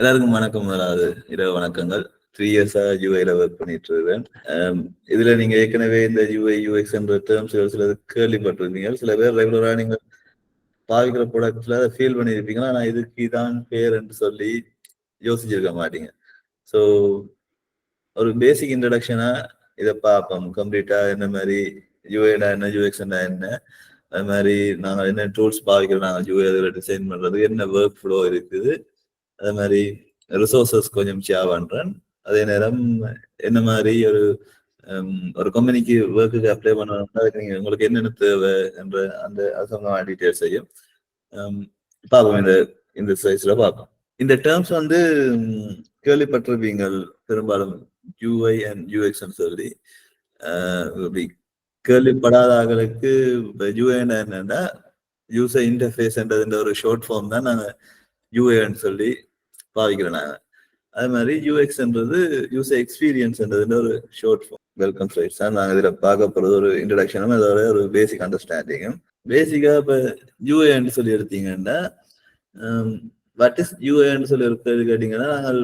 எல்லாருக்கும் வணக்கம். முதலாவது இரவு வணக்கங்கள். 3 இயர்ஸா யூஐல ஒர்க் பண்ணிட்டு இருக்கேன். இதுல நீங்க ஏற்கனவே இந்த யூஐ யூஎக்ஸ் என்ற டேர்ம்ஸ் சில கேள்விப்பட்டிருந்தீங்க. சில பேர் ரெகுலரா நீங்க பாவிக்கிற ப்ராடக்ட்ல ஃபீல் பண்ணியிருப்பீங்க. ஆனா இதுக்கு இதான் பேர் என்று சொல்லி யோசிச்சிருக்க மாட்டீங்க. ஸோ ஒரு பேசிக் இன்ட்ரடக்ஷனா இதை பார்ப்போம். கம்ப்ளீட்டா என்ன மாதிரி யூஏனா என்ன, யூஎக்ஸ்னா என்ன, அது மாதிரி நாங்கள் என்ன டூல்ஸ் பாவிக்கிறோம், நாங்கள் யூஏ அதில் டிசைன் பண்றது, என்ன ஒர்க் ஃப்ளோ இருக்குது, அதே மாதிரி ரிசோர்சஸ் கொஞ்சம் ஷேர் பண்றேன். அதே நேரம் என்ன மாதிரி ஒரு கம்பெனிக்கு ஒர்க்குக்கு அப்ளை பண்ணணும்னா அதுக்கு நீங்க உங்களுக்கு என்னென்ன தேவை என்ற அந்த சம்பந்தமான டீட்டெயில்ஸ் செய்யும் பார்ப்போம். இந்த சைஸ்ல பார்ப்போம். இந்த டேர்ம்ஸ் கேள்விப்பட்டிருப்பீங்கள் பெரும்பாலும் யூஐ அண்ட் யூஎக்ஸ் சொல்லி. கேள்விப்படாத ஆகளுக்கு யூஏ என்னன்னா யூசர் இன்டர்ஃபேஸ் என்றது ஒரு ஷார்ட் ஃபார்ம் தான் நாங்கள் யூஏன்னு சொல்லி பாவிக்கிறோம் நாங்கள். அது மாதிரி யூஎக்ஸ்ன்றது யூசர் எக்ஸ்பீரியன்ஸ்ன்றதுன்ற ஒரு ஷார்ட் ஃபார்ம். வெல்கம் ஸ்லைட்ஸ் தான் நாங்கள் இதில் பார்க்க போகிறது. ஒரு இன்ட்ரடக்ஷனும் அதோட ஒரு பேசிக் அண்டர்ஸ்டாண்டிங்கும். பேசிக்காக இப்போ யூஏன்னு சொல்லி எடுத்தீங்கன்னா வாட் இஸ் யூஏன்னு சொல்லி இருக்கிறது கேட்டீங்கன்னா, நாங்கள்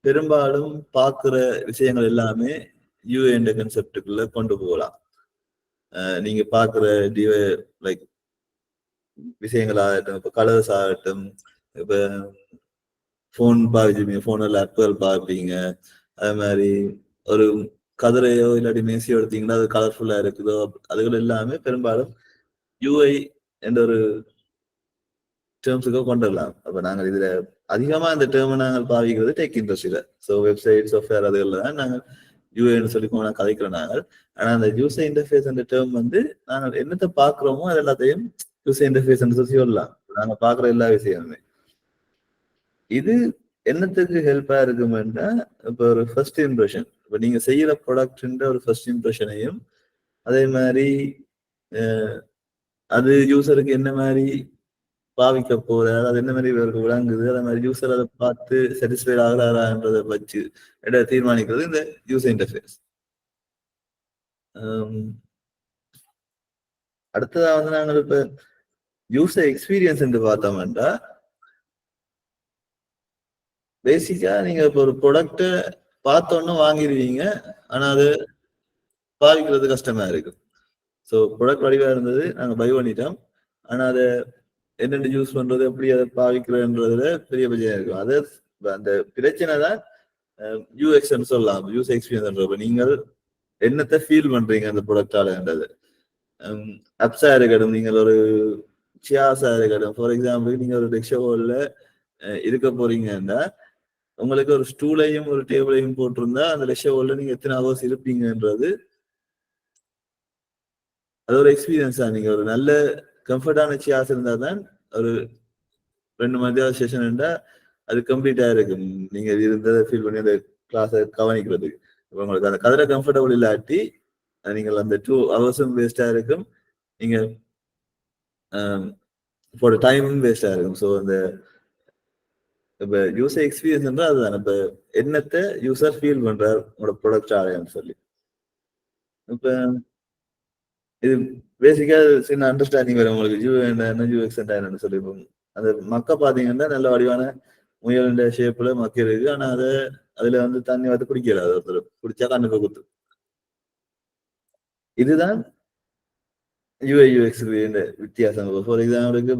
பெரும்பாலும் பார்க்குற விஷயங்கள் எல்லாமே யூஏன்ற கன்செப்டுக்குள்ள கொண்டு போகலாம். நீங்க பார்க்குற லைக் விஷயங்கள் ஆகட்டும், இப்போ கலர்ஸ் ஆகட்டும், இப்போ ஃபோன் பார்ப்பீங்க, ஃபோனில் ஆப்புகள் பார்ப்பீங்க, அது மாதிரி ஒரு கதிரையோ இல்லாட்டி மேசியோ எடுத்தீங்கன்னா அது கலர்ஃபுல்லா இருக்குதோ, அதுகள் எல்லாமே பெரும்பாலும் யூஐ என்ற ஒரு டேர்ம்ஸுக்கோ கொண்டு வரலாம். அப்போ நாங்கள் இதுல அதிகமா இந்த டேர்மை நாங்கள் பாவிக்கிறது டெக் இண்டஸ்ட்ரியில. ஸோ வெப்சைட், சாஃப்ட்வேர் அதுகள்ல தான் நாங்கள் யூஏன்னு சொல்லி கதைக்கிறோம் நாங்கள். ஆனா அந்த யூசர் இன்டர்ஃபேஸ் அந்த டேர்ம் நாங்கள் என்னத்தை பார்க்குறோமோ அது எல்லாத்தையும் யூசர் இன்டர்ஃபேஸ் சொல்லி சொல்லலாம். நாங்கள் பார்க்குற எல்லா விஷயமுமே இது என்னத்துக்கு ஹெல்ப்பா இருக்குமென்னா, இப்போ ஒரு ஃபர்ஸ்ட் இம்ப்ரெஷன், இப்போ நீங்க செய்யற ப்ராடக்ட்ன்ற ஒரு ஃபர்ஸ்ட் இம்ப்ரெஷனையும், அதே மாதிரி அது யூசருக்கு என்ன மாதிரி பாவிக்க போறாரு, அது என்ன மாதிரி இவருக்கு விளங்குது, அதே மாதிரி யூசர் அதை பார்த்து சாட்டிஸ்ஃபைட் ஆகிறாரான்றதை வச்சு தீர்மானிக்கிறது இந்த யூசர் இன்டர்ஃபேஸ். அடுத்ததா நாங்கள் இப்ப யூசர் எக்ஸ்பீரியன்ஸ் என்று பார்த்தோம்னா, பேசிக்கா நீங்க இப்ப ஒரு ப்ராடக்ட பார்த்தோன்னு வாங்கிடுவீங்க, ஆனா அது பாவிக்கிறது கஷ்டமா இருக்கு. ஸோ ப்ராடக்ட் வடிவா இருந்தது, நாங்க பை பண்ணிட்டோம், ஆனா அதை என்னென்ன யூஸ் பண்றது, எப்படி அதை பாவிக்கிறதுன்றதுல பெரிய பிரச்சனை இருக்கும். அது அந்த பிரச்சனை தான் யூஎக்ஸ் சொல்லலாம். User experience. நீங்கள் என்னத்தை ஃபீல் பண்றீங்க அந்த ப்ராடக்டாலன்றது. அப்ஸா இருக்கட்டும், நீங்கள் ஒரு சியாஸா இருக்கட்டும். ஃபார் எக்ஸாம்பிள் நீங்க ஒரு டெக்ஷோவில் இருக்க போறீங்கன்னா, உங்களுக்கு ஒரு ஸ்டூலையும் ஒரு டேபிளையும் போட்டிருந்தா அந்த லெஷோவில் நீங்க எத்தனை ஹவர்ஸ் இருப்பீங்கன்றது அது ஒரு எக்ஸ்பீரியன்ஸ் தான். நீங்க ஒரு நல்ல கம்ஃபர்டான சியாஸ் இருந்தா தான் ஒரு 2 மணி நேரம் செஷன் இருந்தா அது கம்ப்ளீட்டா இருக்கும். நீங்க இருந்ததை ஃபீல் பண்ணி அந்த கிளாஸை கவனிக்கிறதுக்கு. உங்களுக்கு அந்த கதிரை கம்ஃபர்டபுள் இல்லாட்டி நீங்கள் அந்த 2 ஹவர்ஸும் வேஸ்டா இருக்கும். நீங்க ஃபார் டைமும் வேஸ்டா இருக்கும். ஸோ அந்த இப்ப யூசர் எக்ஸ்பீரியன்ஸ் அதுதான். இப்ப என்னத்தை யூசர் ஃபீல் பண்றாரு உங்களோட ப்ராடக்ட் ஆலைன்னு சொல்லி. இப்ப இது பேசிக்கா சின்ன அண்டர்ஸ்டாண்டிங் வரும் உங்களுக்கு. யூ என்ன யூஎக்ஸ் என்னன்னு சொல்லி. அந்த மக்க பாத்தீங்கன்னா நல்ல வடிவான முயல் ஷேப்ல மக்க இருக்கு. ஆனா அதுல தண்ணி வந்து குடிக்கல. அது ஒருத்தர் குடிச்சா கண்ணுக்கு குத்து. இதுதான் யூஐ யூஎக்ஸ் வித்தியாசம். ஃபார் எக்ஸாம்பிளுக்கு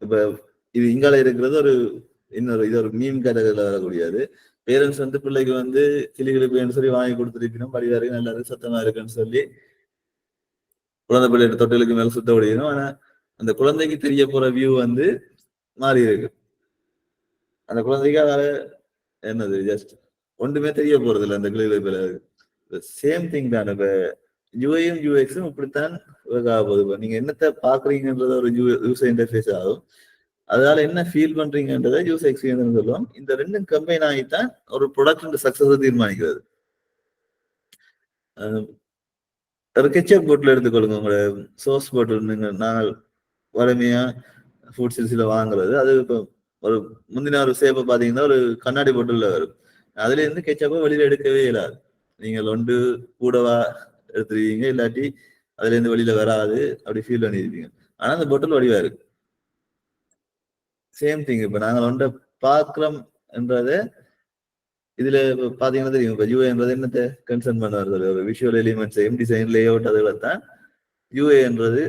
இப்ப இது இங்கால இருக்கிறது ஒரு இது ஒரு மீன் கேட்டகரியில வரக்கூடியது. பேரண்ட்ஸ் பிள்ளைக்கு கிளிகளுக்கு சொல்லி வாங்கி கொடுத்துருக்கணும், படிவா இருக்கு, நல்லா இருக்கு, சத்தமா இருக்குன்னு சொல்லி குழந்தை பிள்ளை தொட்டிலுக்கு மேல சுத்த விடணும். ஆனா அந்த குழந்தைக்கு தெரிய போற வியூ மாறி இருக்கு. அந்த குழந்தைக்கு அதால என்னது ஜஸ்ட் ஒன்றுமே தெரிய போறது இல்லை அந்த கிளிகளுக்கு. சேம் திங் தான். இப்ப யூஐயும் யூஎக்ஸும் இப்படித்தான் ஒர்க் ஆக போகுது. நீங்க என்னத்தை பாக்குறீங்கன்றத ஒரு யூசர் இன்டர்ஃபேஸ் ஆகும். அதனால என்ன ஃபீல் பண்றீங்கன்றதை யூசர் எக்ஸ்பீரியன்ஸ் சொல்லுவோம். இந்த ரெண்டும் கம்பைன் ஆகித்தான் ஒரு ப்ராடக்ட் சக்சஸ் தீர்மானிக்கிறது. ஒரு கெச்சப் போட்டில் எடுத்துக்கொள்ளுங்க. உங்களோட சோர்ஸ் போட்டில் நாங்கள் வலிமையா ஃபுட் சில்ஸில் வாங்குறது. அது இப்போ ஒரு முந்தின ஒரு சேப்பை பார்த்தீங்கன்னா ஒரு கண்ணாடி போட்டில் வரும். அதுல இருந்து கெச்சப்பை வெளியில எடுக்கவே இல்லாது. நீங்கள் கூடவா எடுத்துருவீங்க, இல்லாட்டி அதுல இருந்து வெளியில வராது, அப்படி ஃபீல் பண்ணிருப்பீங்க. ஆனா அந்த பொட்டில் வடிவா இருக்கு. Same thing. இப்ப நாங்க ஒன்றை பாக்குறோம் என்றது இதுல பாத்தீங்கன்னா தெரியும். இப்ப யூஏன்றது என்னத்தை கன்சர்ன் பண்ண வருது, ஒரு விஷுவல் எலிமெண்ட்ஸையும் டிசைன் லே அவுட் அதுகளை தான் யூஏ என்றது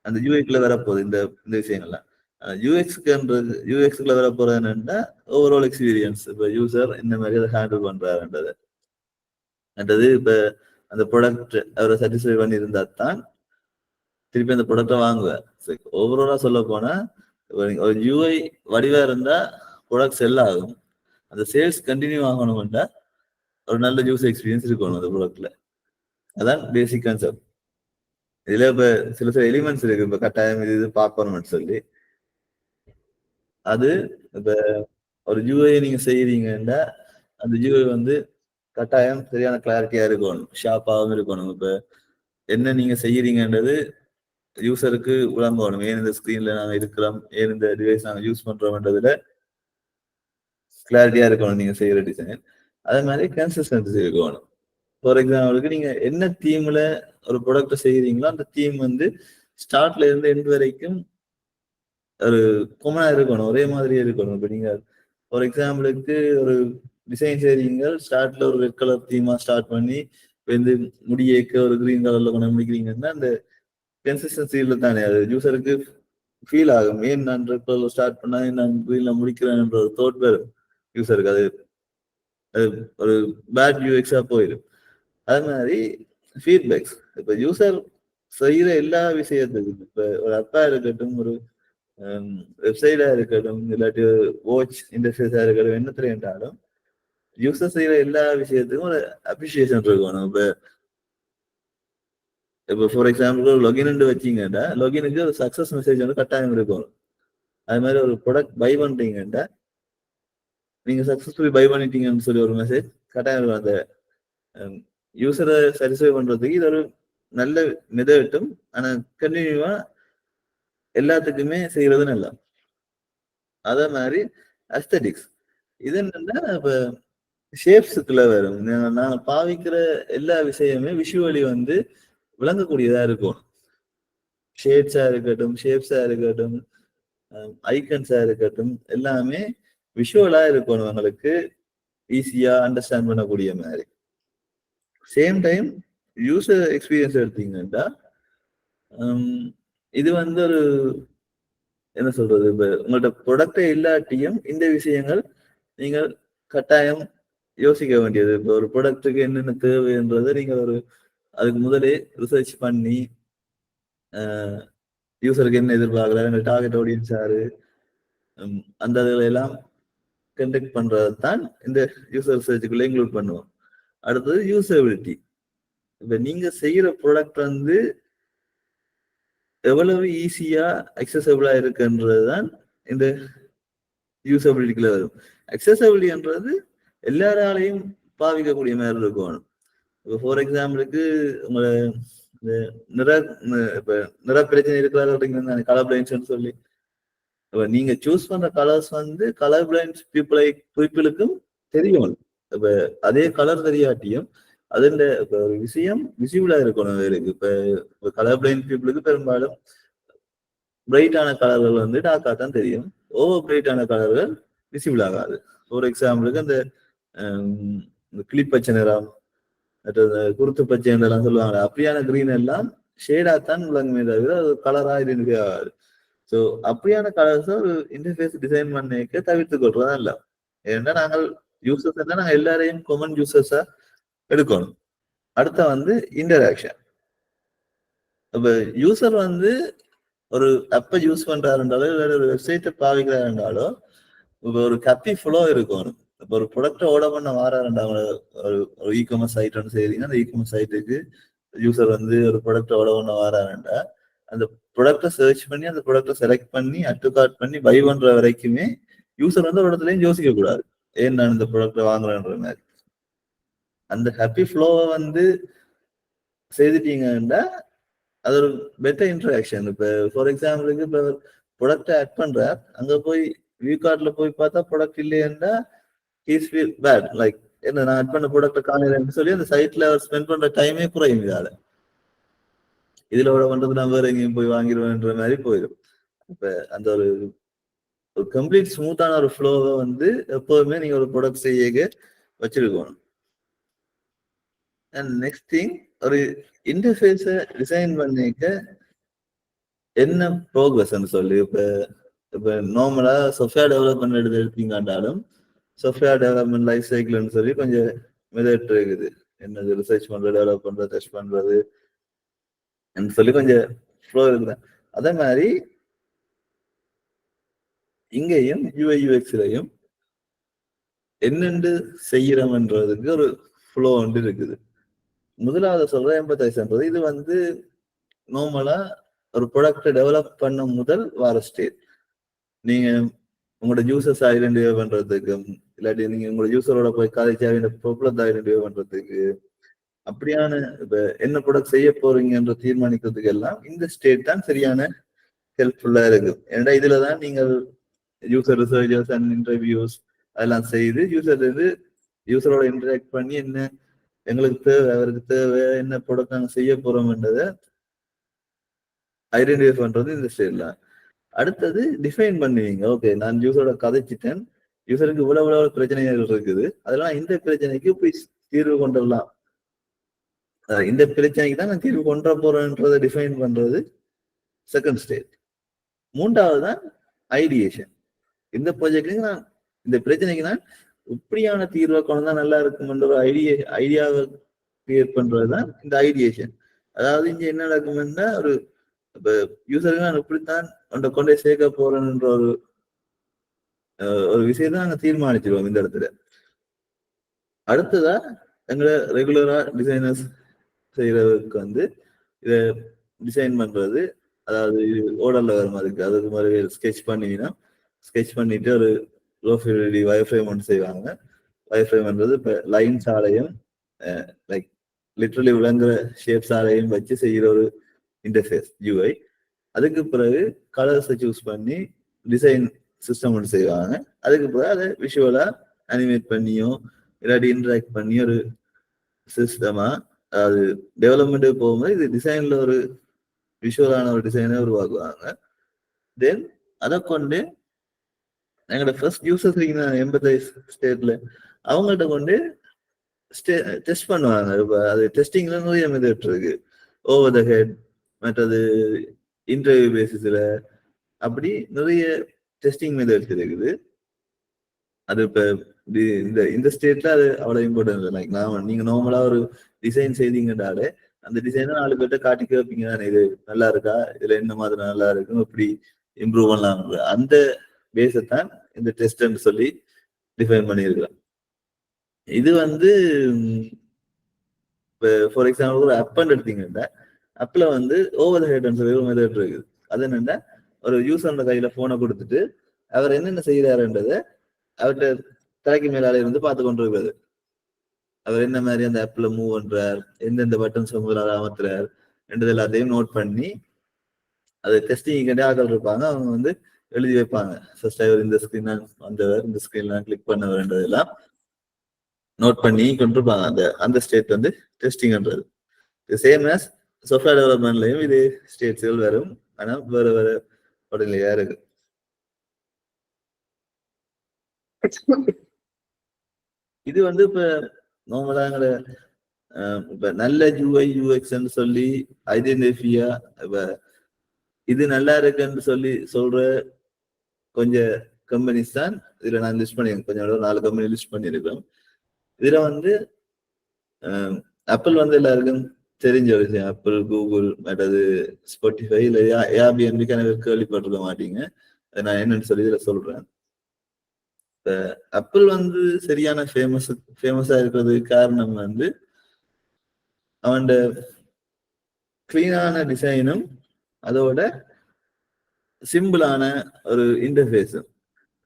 அந்த யூஏக்குள்ள வரப்போகுது. இந்த இந்த விஷயங்கள்லாம் யூஎக்ஸ்க்குன்றது யூஎக்ஸ்க்குள்ள வரப்போறது என்னன்னா ஓவரால் எக்ஸ்பீரியன்ஸ். இப்ப யூசர் இந்த மாதிரி அதை ஹேண்டில் பண்றாருன்றது இப்ப அந்த ப்ராடக்ட் அவரை சாட்டிஸ்ஃபை பண்ணி இருந்தா தான் திருப்பி அந்த ப்ராடக்டை வாங்குவேன். ஓவராலா சொல்ல போனா ஒரு யூஐ வடிவா இருந்தா ப்ராடக்ட் செல் ஆகும். அந்த சேல்ஸ் கண்டினியூ ஆகணும்னா ஒரு நல்ல யூசர் எக்ஸ்பீரியன்ஸ் இருக்கணும் அந்த ப்ராடக்ட்ல. அதான் பேசிக் கான்செப்ட். இதுல இப்ப சில எலிமெண்ட்ஸ் இருக்கு. இப்ப கட்டாயம் இது பார்க்கணும்னு சொல்லி அது இப்ப ஒரு யூஐ நீங்க செய்யறீங்கன்னா அந்த யூஐ வந்து கட்டாயம் சரியான கிளாரிட்டியா இருக்கணும், ஷார்ப்பாகவும் இருக்கணும். இப்ப என்ன நீங்க செய்யறீங்கன்றது யூசருக்கு விளம்பணும். ஏன் இந்த ஸ்கிரீன்ல நாங்க இருக்கிறோம், ஏன் இந்த டிவைஸ் நாங்க யூஸ் பண்றோம்ன்றதுல கிளாரிட்டியா இருக்கணும் நீங்க செய்யற டிசைன். அதே மாதிரி கன்சிஸ்டன்சி இருக்கணும். ஃபார் எக்ஸாம்பிளுக்கு நீங்க என்ன தீம்ல ஒரு ப்ராடக்ட் செய்யறீங்களோ அந்த தீம் வந்து ஸ்டார்ட்ல இருந்து எண்ட் வரைக்கும் ஒரு கொமனா இருக்கணும், ஒரே மாதிரி இருக்கணும். இப்ப நீங்க ஃபார் எக்ஸாம்பிளுக்கு ஒரு டிசைன் செய்றீங்க, ஸ்டார்ட்ல ஒரு ரெட் கலர் தீமா ஸ்டார்ட் பண்ணி வந்து முடியேக்க ஒரு கிரீன் கலர்ல கொண்டு முடிக்கிறீங்கன்னா அந்த கன்சிஸ்டன்சியில தானே அது யூசருக்கு ஃபீல் ஆகும். ஏன் நான் ரெட் கலர்ல ஸ்டார்ட் பண்ணா நான் கிரீன்ல முடிக்கிறேன்ற ஒரு தோட் வரும் யூசருக்கு. அது ஒரு பேட் யூஎக்ஸா போயிடும். அது மாதிரி ஃபீட்பேக்ஸ் இப்ப யூசர் செய்யற எல்லா விஷயத்துக்கும், இப்ப ஒரு அப்பா இருக்கட்டும், ஒரு வெப்சைட்டா இருக்கட்டும், இல்லாட்டி வாட்ச் இன்டர்ஃபேஸா இருக்கட்டும், என்னத்துல என்றாலும் யூசர் செய்யற எல்லா விஷயத்துக்கும் ஒரு அப்ரிசியேஷன் இருக்கணும். இப்ப ஃபார் எக்ஸாம்பிள் லொகின் வச்சீங்கன்னா லொகினுக்கு ஒரு சக்சஸ் மெசேஜ் வந்து கட்டாயம் இருக்கும். அது மாதிரி ஒரு ப்ராடக்ட் பை பண்றீங்கன்னா நீங்க சக்சஸ்ஃபுல்லி பை பண்ணிட்டீங்கன்னு சொல்லி ஒரு மெசேஜ் கட்டாயம் இருக்கும். அந்த யூசரை சாட்டிஸ்ஃபை பண்றதுக்கு இது ஒரு நல்ல மெதட்டும், ஆனா கண்டினியூவா எல்லாத்துக்குமே செய்யறது நல்லா. அதே மாதிரி அஸ்தட்டிக்ஸ் இது என்னன்னா இப்ப ஷேப்ஸுக்குள்ள வரும். நாங்க பாவிக்கிற எல்லா விஷயமே விஷுவலி வந்து விளங்கக்கூடியதா இருக்கும். ஷேட்ஸா இருக்கட்டும், ஷேப்ஸா இருக்கட்டும், ஐக்கன்ஸா இருக்கட்டும், எல்லாமே விஷுவலா இருக்கணும், உங்களுக்கு ஈஸியா அண்டர்ஸ்டாண்ட் பண்ணக்கூடிய மாதிரி. சேம் டைம் யூசர் எக்ஸ்பீரியன்ஸ் எடுத்தீங்கன்னா இது வந்து ஒரு என்ன சொல்றது, இப்ப உங்கள்ட்ட ப்ரொடக்டே இல்லாட்டியும் இந்த விஷயங்கள் நீங்கள் கட்டாயம் யோசிக்க வேண்டியது. இப்போ ஒரு ப்ராடக்ட்டுக்கு என்னென்ன தேவைன்றதை நீங்க ஒரு அதுக்கு முதலே ரிசர்ச் பண்ணி யூசருக்கு என்ன எதிர்பார்க்கறாரு, டார்கெட் ஆடியன்ஸ் யாரு, அந்த இதுல எல்லாம் கண்டக்ட் பண்றது தான் இந்த யூசர் ரிசர்ச்சுக்குள்ள இன்க்ளூட் பண்ணுவோம். அடுத்தது யூசபிலிட்டி. இப்ப நீங்க செய்யற ப்ராடக்ட் வந்து எவ்வளவு ஈஸியா அக்சசபிளா இருக்குன்றதுதான் இந்த யூசபிலிட்டிக்குள்ள வரும். அக்சசபிலிட்டின்றது எல்லாராலையும் பாவிக்கக்கூடிய மாதிரி இருக்கும். இப்போ ஃபார் எக்ஸாம்பிளுக்கு உங்களை நிற இப்ப நிற பிரச்சனை இருக்கிறார்கள் கலர் பிளைண்ட்ஸ் சொல்லி, இப்ப நீங்க சூஸ் பண்ற கலர்ஸ் வந்து கலர் பிளைண்ட் பீப்புளுக்கும் தெரியும். இப்ப அதே கலர் தெரியாட்டியும் அது இப்ப ஒரு விஷயம் விசிபிளா இருக்கணும் இருக்கு. இப்ப கலர் பிளைண்ட் பீப்புளுக்கு பெரும்பாலும் பிரைட்டான கலர்கள் வந்து டார்க்கா தான் தெரியும். ஓவர் பிரைட்டான கலர்கள் விசிபிள் ஆகாது. ஃபார் எக்ஸாம்பிளுக்கு அந்த கிளிப்பச்சை நிறம், குருத்து பச்சை எல்லாம் சொல்லுவாங்க, அப்படியான கிரீன் எல்லாம் ஷேடா தான் விளங்குமே தவிர அது கலரா ஐடென்டிஃபை ஆகாது. ஸோ அப்படியான கலர்ஸ் ஒரு இன்டர்ஃபேஸ் டிசைன் பண்ணிக்க தவிர்த்து கொள்றதா இல்ல. ஏன்னா நாங்கள் யூசர்ஸ் எல்லாம் நாங்கள் எல்லாரையும் காமன் யூசர்ஸா எடுக்கணும். அடுத்த வந்து இன்டராக்ஷன். இப்ப யூசர் வந்து ஒரு ஆப்பை யூஸ் பண்றாருன்றாலும் இல்லை ஒரு வெப்சைட்டை பாவிக்கிறாருன்றாலும் இப்போ ஒரு கப்பி ஃப்ளோ இருக்கணும். இப்போ ஒரு ப்ராடக்டை ஆர்டர் பண்ண வாராருன்றாங்க, ஒரு இ காமர்ஸ் சைட் ஒன்று செய்றீங்க, அந்த இ காமர்ஸ் சைட்டுக்கு யூசர் வந்து ஒரு ப்ராடக்ட் ஆர்டர் பண்ண வாராருன்றா அந்த ப்ராடக்டை சர்ச் பண்ணி அந்த ப்ராடக்டை செலக்ட் பண்ணி அட் கார்ட் பண்ணி பை பண்ற வரைக்குமே யூசர் வந்து ஒரு இடத்துலயும் யோசிக்க கூடாது, ஏன் நான் இந்த ப்ராடக்டை வாங்குறேன்ற மாதிரி. அந்த ஹாப்பி ஃப்ளோவை வந்து செய்துட்டீங்கன்னா அது ஒரு பெட்டர் இன்டராக்ஷன். இப்போ ஃபார் எக்ஸாம்பிளுக்கு இப்போ ப்ராடக்டை ஆட் பண்ற அங்க போய் வியூ கார்ட்ல போய் பார்த்தா ப்ராடக்ட் இல்லையா ஹீஸ் ஃபீல் பேட், லைக் என்ன நான் ஆட் பண்ண ப்ராடக்ட் காலையில சொல்லி அந்த சைட்ல ஸ்பெண்ட் பண்ற டைமே குறையும். இதால இதுல விட பண்றது நான் வேற எங்கேயும் போய் வாங்கிடுவேன்ற மாதிரி போயிடும். இப்ப அந்த ஒரு ஒரு கம்ப்ளீட் ஸ்மூத்தான ஒரு ஃப்ளோவை வந்து எப்போதுமே நீங்க ஒரு ப்ராடக்ட் செய்ய வச்சிருக்கணும். அண்ட் நெக்ஸ்ட் திங், ஒரு இன்டர்ஃபேஸை டிசைன் பண்ணிக்க என்ன ப்ரோக்ரஸ்ன்னு சொல்லி இப்ப நார்மலா சாஃப்ட்வேர் டெவலப்மெண்ட் எடுத்தீங்கன்னாலும் சாஃப்ட்வேர் டெவலப்மெண்ட் லைஃப் சைக்கிள்னு சொல்லி கொஞ்சம் மெதட் இருக்குது. என்னது ரிசர்ச் பண்றது, டெவலப் பண்றது, டெஸ்ட் பண்றது சொல்லி கொஞ்சம் ஃப்ளோ இருக்குது. அதே மாதிரி இங்கேயும் யூஐ யூஎக்ஸ்லையும் என்னென்று செய்யறோம்ன்றதுக்கு ஒரு ஃப்ளோ ஒன்று இருக்குது. முதலாவது சொல்ற எம்பத்தைஸ்ன்றது இது வந்து நார்மலா ஒரு ப்ராடக்டை டெவலப் பண்ண முதல் வர ஸ்டேட். நீங்க உங்களோட யூசர்ஸ் ஐடென்டிஃபை பண்றதுக்கும், இல்லாட்டி நீங்க உங்களோட யூசரோட போய் கதைச்சு அவங்க ப்ராப்ளத்தை ஐடென்டிஃபை பண்றதுக்கு, அப்படியான இப்ப என்ன ப்ராடக்ட் செய்ய போறீங்கன்ற தீர்மானிக்கிறதுக்கு எல்லாம் இந்த ஸ்டேட் தான் சரியான ஹெல்ப்ஃபுல்லா இருக்கு. ஏன்னா இதுலதான் நீங்கள் யூசர் ரிசர்ச்சர்ஸ் அண்ட் இன்டர்வியூஸ் அதெல்லாம் செய்து யூசரோட இன்டராக்ட் பண்ணி என்ன எங்களுக்கு தேவை, அவருக்கு தேவை, என்ன ப்ராடக்ட் நாங்கள் செய்ய போறோம்ன்றதை ஐடென்டிஃபை பண்றது இந்த ஸ்டேட்ல. அடுத்தது டிஃபைன் பண்ணுவீங்க. ஓகே, நான் யூசரோட கதைச்சிட்டேன், யூசருக்கு இவ்வளவு பிரச்சனைகள் இருக்குது, அதெல்லாம் இந்த பிரச்சனைக்கு போய் தீர்வு கொண்டுடலாம், இந்த பிரச்சனைக்கு தான் நான் தீர்வு கொண்டு போறேன்றதை டிஃபைன் பண்றது செகண்ட் ஸ்டேஜ். மூன்றாவது தான் ஐடியேஷன். இந்த ப்ராஜெக்ட்ல நான் இந்த பிரச்சனைக்கு நான் இப்படியான தீர்வை கொண்டு தான் நல்லா இருக்கும்ன்ற ஒரு ஐடியாவை கிரியேட் பண்றதுதான் இந்த ஐடியேஷன். அதாவது இங்க என்ன நடக்கும்னா, ஒரு யூசருக்கு நான் இப்படித்தான் கொண்டு சேர்க்க போறேன்ற ஒரு விஷயத்தை நாங்க தீர்மானிச்சிருவோம் இந்த இடத்துல. அடுத்ததா எங்களை ரெகுலரா டிசைனர்ஸ் செய்யறதுக்கு வந்து இதை டிசைன் பண்றது, அதாவது ஓடர்ல வர மாதிரி அதுக்கு மாதிரி ஸ்கெட்ச் பண்ணிங்கன்னா ஸ்கெட்ச் பண்ணிட்டு ஒரு லோ ஃபியூரிட்டி வயர் ஃப்ரேம் ஒன்று செய்வாங்க. வயர் ஃப்ரேம்ன்றது இப்போ லைன்ஸ் ஆலையும் லைக் லிட்ரலி விளங்குற ஷேப்ஸ் ஆலையும் வச்சு செய்கிற ஒரு இன்டர்ஃபேஸ் யூஐ. அதுக்கு பிறகு கலர்ஸை சூஸ் பண்ணி டிசைன் சிஸ்டம் ஒன்று செய்வாங்க. அதுக்கு பிறகு அதை விஷுவலா அனிமேட் பண்ணியோ இல்லாட்டி இன்டராக்ட் பண்ணி ஒரு சிஸ்டமா, அதாவது டெவலப்மெண்ட்டுக்கு போகும்போது இது டிசைன்ல ஒரு விஷுவலான ஒரு டிசைனை உருவாக்குவாங்க. தென் அதை கொண்டு எங்களோட ஃபர்ஸ்ட் யூசர்ஸ் எம்பத்தைஸ் ஸ்டேட்ல அவங்கள்ட்ட கொண்டு டெஸ்ட் பண்ணுவாங்க. இப்போ அது டெஸ்டிங்ல நிறைய மெத்தட் இருக்கு. ஓவர் த ஹெட், மற்றது இன்டர்வியூ பேசிஸ்ல, அப்படி நிறைய டெஸ்டிங் மெத்தட்ஸ் இருக்குது. அது இப்ப இந்த ஸ்டேட்ல அது அவ்வளவு இம்பார்ட்டன்ட் இல்லை. நீங்க நார்மலா ஒரு டிசைன் செய்தீங்கன்னாலே அந்த டிசைனை 4 பேர்ட்ட காட்டி கேட்பீங்க தானே, இது நல்லா இருக்கா, இதுல என்ன மாதிரி நல்லா இருக்கும், இப்படி இம்ப்ரூவ் பண்ணலாம். அந்த பேஸைத்தான் இந்த டெஸ்ட்ன்னு சொல்லி டிஃபைன் பண்ணியிருக்கலாம். இது வந்து ஃபார் எக்ஸாம்பிள் ஒரு ஆப் எடுத்தீங்கன்னா ஆப்ல வந்து ஓவர் த ஹெட் சொல்லி ஒரு மெத்தட் இருக்குது. அது என்னன்னா, ஒரு யூசரோட கையில போனை கொடுத்துட்டு அவர் என்னென்ன செய்யறாருன்றதை அவர்கிட்ட தலைக்கு மேலால இருந்து பார்த்து கொண்டிருக்கிறது. அவர் என்ன மாதிரி அந்த ஆப்ல மூவ் பண்றார், எந்தெந்த பட்டன்ஸ் முதலாக அமர்த்துறார் என்றது எல்லாத்தையும் நோட் பண்ணி அது டெஸ்டிங் ஆக்கள் இருப்பாங்க, அவங்க வந்து எழுதி வைப்பாங்க. ஃபர்ஸ்ட் இந்த ஸ்கிரீன் வந்தவர், இந்த ஸ்கிரீன்ல கிளிக் பண்ணவர்ன்றதெல்லாம் நோட் பண்ணி கொண்டிருப்பாங்க. அந்த ஸ்டேட் வந்து டெஸ்டிங்ன்றது. சேம் ஆஸ் சாஃப்ட்வேர் டெவலப்மெண்ட்லயும் இது ஸ்டேட்ஸ்கள் வரும், ஆனா வேற வேற உடனடியா இருக்கு. இது வந்து இப்ப நார்மலாங்கிற இப்ப நல்ல யூஐ யூஎக்ஸ்ன்னு சொல்லி ஐடென்டிஃபியா இப்ப இது நல்லா இருக்குன்னு சொல்லி சொல்ற கொஞ்சம் கம்பெனிஸ் தான் இதுல நான் லிஸ்ட் பண்ணிருக்கேன். கொஞ்சம் 4 கம்பெனி லிஸ்ட் பண்ணிருக்கேன். இதுல வந்து ஆப்பிள் வந்து எல்லாருக்கும் தெரிஞ்ச விஷயம். ஆப்பிள், கூகுள், மற்றது ஸ்பாட்டிஃபை, இல்லை ஏர்பிஎன்பி கேள்விப்பட்டிருக்க மாட்டீங்க. நான் என்னன்னு சொல்லி இதுல சொல்றேன். ஆப்பிள் வந்து சரியான ஃபேமஸா இருக்கிறதுக்கு காரணம் வந்து அவன் கிளீனான டிசைனும் அதோட சிம்பிளான ஒரு இன்டர்ஃபேஸும்.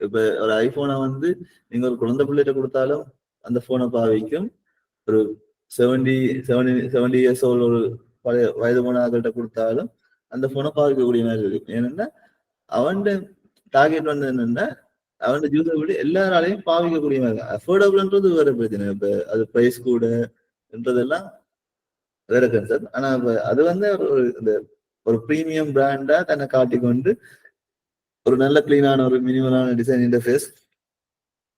இப்ப ஒரு ஐபோனை வந்து நீங்க ஒரு குழந்தை பிள்ளைகிட்ட கொடுத்தாலும் அந்த போனை பாவிக்கும். ஒரு 70 இயர்ஸ் ஓல்டு ஒரு பழைய வயது போனவர்கள்ட்ட கொடுத்தாலும் அந்த போனை பாவிக்கக்கூடிய மாதிரி இருக்கு. ஏன்னா அவன் டார்கெட் வந்து என்னன்னா, அவன் யூசர் விட எல்லாராலையும் பாவிக்கக்கூடிய மாதிரி. அஃபோர்டபுள்ன்றது வேற பிரச்சனை. இப்ப அது பிரைஸ் கூடன்றதெல்லாம் வேற கன்செப்ட். ஆனா, அது வந்து ஒரு பிரீமியம் பிராண்டா தன்னை காட்டிக்கொண்டு ஒரு நல்ல கிளீனான ஒரு மினிமலான டிசைன் இன்டர்ஃபேஸ்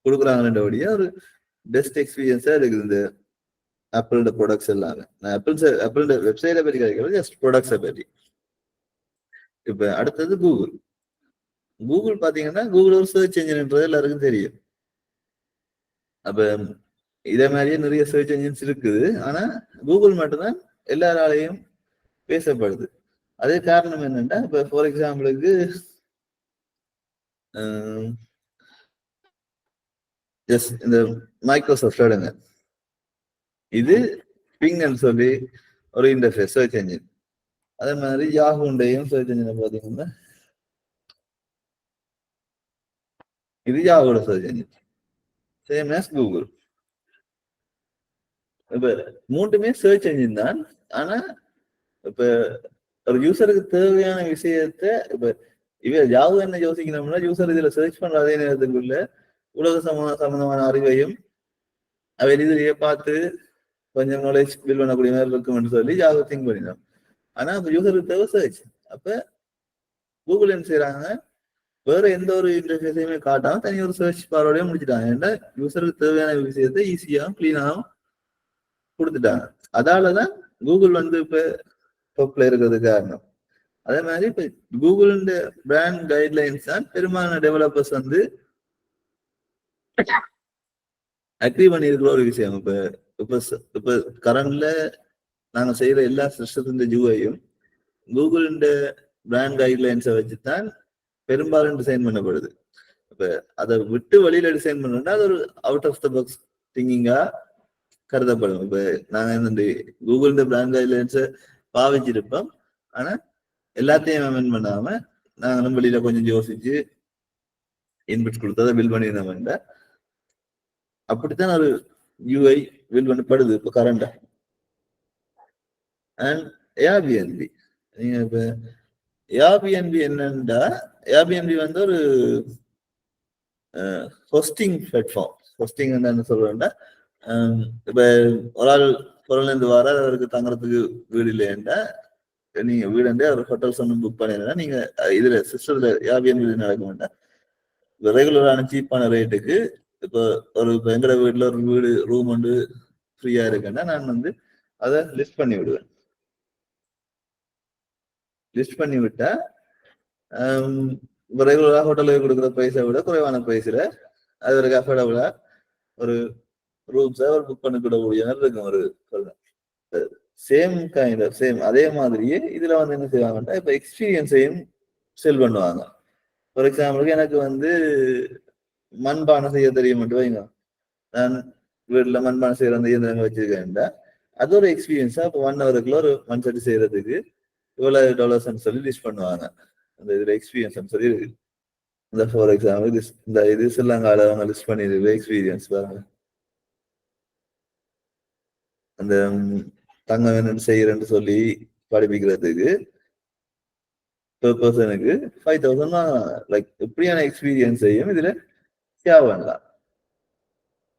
கொடுக்குறாங்கன்றபடியா ஒரு பெஸ்ட் எக்ஸ்பீரியன்ஸா இருக்குது இந்த ஆப்பிளோட ப்ராடக்ட்ஸ் எல்லாமே. நான் ஆப்பிளோட வெப்சைட்டை பற்றி கிடைக்கிறது ஜஸ்ட் ப்ராடக்ட்ஸை பற்றி. இப்ப அடுத்தது கூகுள். கூகுள் பாத்தீங்கன்னா கூகுள் ஒரு சர்ச் என்ஜின்ன்றது எல்லாருக்கும் தெரியும். அப்ப இதே மாதிரியே நிறைய சர்ச் என்ஜின்ஸ் இருக்குது. ஆனா கூகுள் மட்டும்தான் எல்லாராலையும் பேசப்படுது. அதே காரணம் என்னன்னா, இப்ப ஃபார் எக்ஸாம்பிளுக்கு இந்த மைக்ரோசாஃப்ட் எடுங்க. இது பிங்னு சொல்லி ஒரு இன்டர்ஃபேஸ் சர்ச் என்ஜின். அதே மாதிரி யாஹூண்டையும் சர்ச் என்ஜினை பாத்தீங்கன்னா இது யாஹூட search engine, same as Google. இப்ப மூன்றுமே சர்ச் என்ஜின் தான். ஆனா இப்ப ஒரு யூசருக்கு தேவையான விஷயத்த இப்ப யாவு என்ன யோசிக்கணும்னா, யூசர் இதுல சர்ச் பண்ற அதே நேரத்துக்குள்ள உலக சம்பந்தமான அறிவையும் அவை இதுலயே பார்த்து கொஞ்சம் நாலேஜ் பில் பண்ணக்கூடிய மாதிரி இருக்கும்னு சொல்லி யாவை திங்க் பண்ணிடணும். ஆனா அப்ப யூசருக்கு தேவை சர்ச். அப்ப கூகுள் என்ன செய்யறாங்க, வேற எந்த ஒரு இன்டர்ஃபேஸையுமே காட்டாம தனி ஒரு சர்ச் பார்வையோடய முடிச்சுட்டாங்க. ஏன்னா யூசருக்கு தேவையான விஷயத்த ஈஸியாகவும் கிளீனாகவும் கொடுத்துட்டாங்க. அதாலதான் கூகுள் இப்ப டாப்ல இருக்கிறது காரணம். அதே மாதிரி இப்ப கூகுள் பிராண்ட் கைட்லைன்ஸ் தான் பெரும்பாலான டெவலப்பர்ஸ் அக்ரி பண்ணிருக்கிற ஒரு விஷயம். இப்ப இப்ப இப்ப கரண்ட்ல நாங்க செய்யற எல்லா சிஸ்டத்தின் ஜூஐயும் கூகுள் பிராண்ட் கைட்லைன்ஸை வச்சுதான் பெரும்பாலும் டிசைன் பண்ணப்படுது. இப்ப அதை விட்டு வழியில டிசைன் பண்ணோம்னா அது ஒரு அவுட் ஆஃப் த பாக்ஸ் திங்கிங்கா கருதப்படும். இப்ப நாங்க கூகுள் பிராண்ட் கைட்லைன்ஸை பாவிச்சிருப்போம். ஆனா எல்லாத்தையும் அமெண்ட் பண்ணாம நாங்களும் வெளியில கொஞ்சம் யோசிச்சு இன்புட்ஸ் கொடுத்ததை பில் பண்ணியிருந்தோம். அப்படித்தான் ஒரு யூஐ பில் பண்ணப்படுது இப்ப கரண்டா. அண்ட் ஏர்பிஎன்பி, நீங்க இப்ப ஏர்பிஎன்பி என்னன்னா, ஏர்பிஎன்பி ஒரு ஹோஸ்டிங் பிளாட்ஃபார்ம். ஹோஸ்டிங் என்ன சொல்றேன்னா, இப்ப ஒரு ஆள் பொருள்ல இருந்து வர அவருக்கு தங்குறதுக்கு வீடு இல்லையா, நீங்க வீடு ஒரு ஹோட்டல்ஸ் புக் பண்ணிருந்தா நீங்க இதுல சிஸ்டத்துல ஏர்பிஎன்பி நடக்க வேண்டாம். ரெகுலரான சீப்பான ரேட்டுக்கு இப்போ எங்கட வீட்டுல ஒரு வீடு ரூம் ஃப்ரீயா இருக்குன்னா நான் அதை லிஸ்ட் பண்ணி விடுவேன். லிஸ்ட் பண்ணி விட்டா ரெகுலரா ஹோட்டலுக்கு கொடுக்குற பிரைஸை விட குறைவான பிரைஸ்ல அது ஒரு அஃபோர்டபுளா ஒரு ரூம்ஸை ஒரு புக் பண்ணிக்கூடக்கூடிய மாதிரி இருக்கும். ஒரு சொல்றேன் சேம் கைண்ட் ஆஃப் சேம் அதே மாதிரியே இதுல என்ன செய்வாங்கன்னா இப்ப எக்ஸ்பீரியன்ஸையும் செல் பண்ணுவாங்க. ஃபார் எக்ஸாம்பிளுக்கு எனக்கு மண்பானை செய்ய தெரியும் மட்டும் வைங்க. நான் வீட்டுல மண்பானை செய்யற அந்த இயந்திரங்கள் வச்சிருக்கேன்டா அது ஒரு எக்ஸ்பீரியன்ஸா இப்போ 1 ஹவருக்குள்ள ஒரு மண் சட்டி செய்யறதுக்கு இவ்வளவு $1 சொல்லி லிஸ்ட் பண்ணுவாங்க. அந்த இதுல எக்ஸ்பீரியன்ஸ் சொல்லி இருக்கு. இந்த ஃபார் எக்ஸாம்பிள் இந்த இது சிலங்கால அவங்க லிஸ்ட் பண்ணிருக்கு எக்ஸ்பீரியன்ஸ் பாருங்க. அந்த தங்கம் என்னன்னு செய்யறேன்னு சொல்லி படிப்பிக்கிறதுக்கு per personக்கு 5,000 தான். லைக் எப்படியான எக்ஸ்பீரியன்ஸையும் இதுல ஷேர் பண்ணலாம்.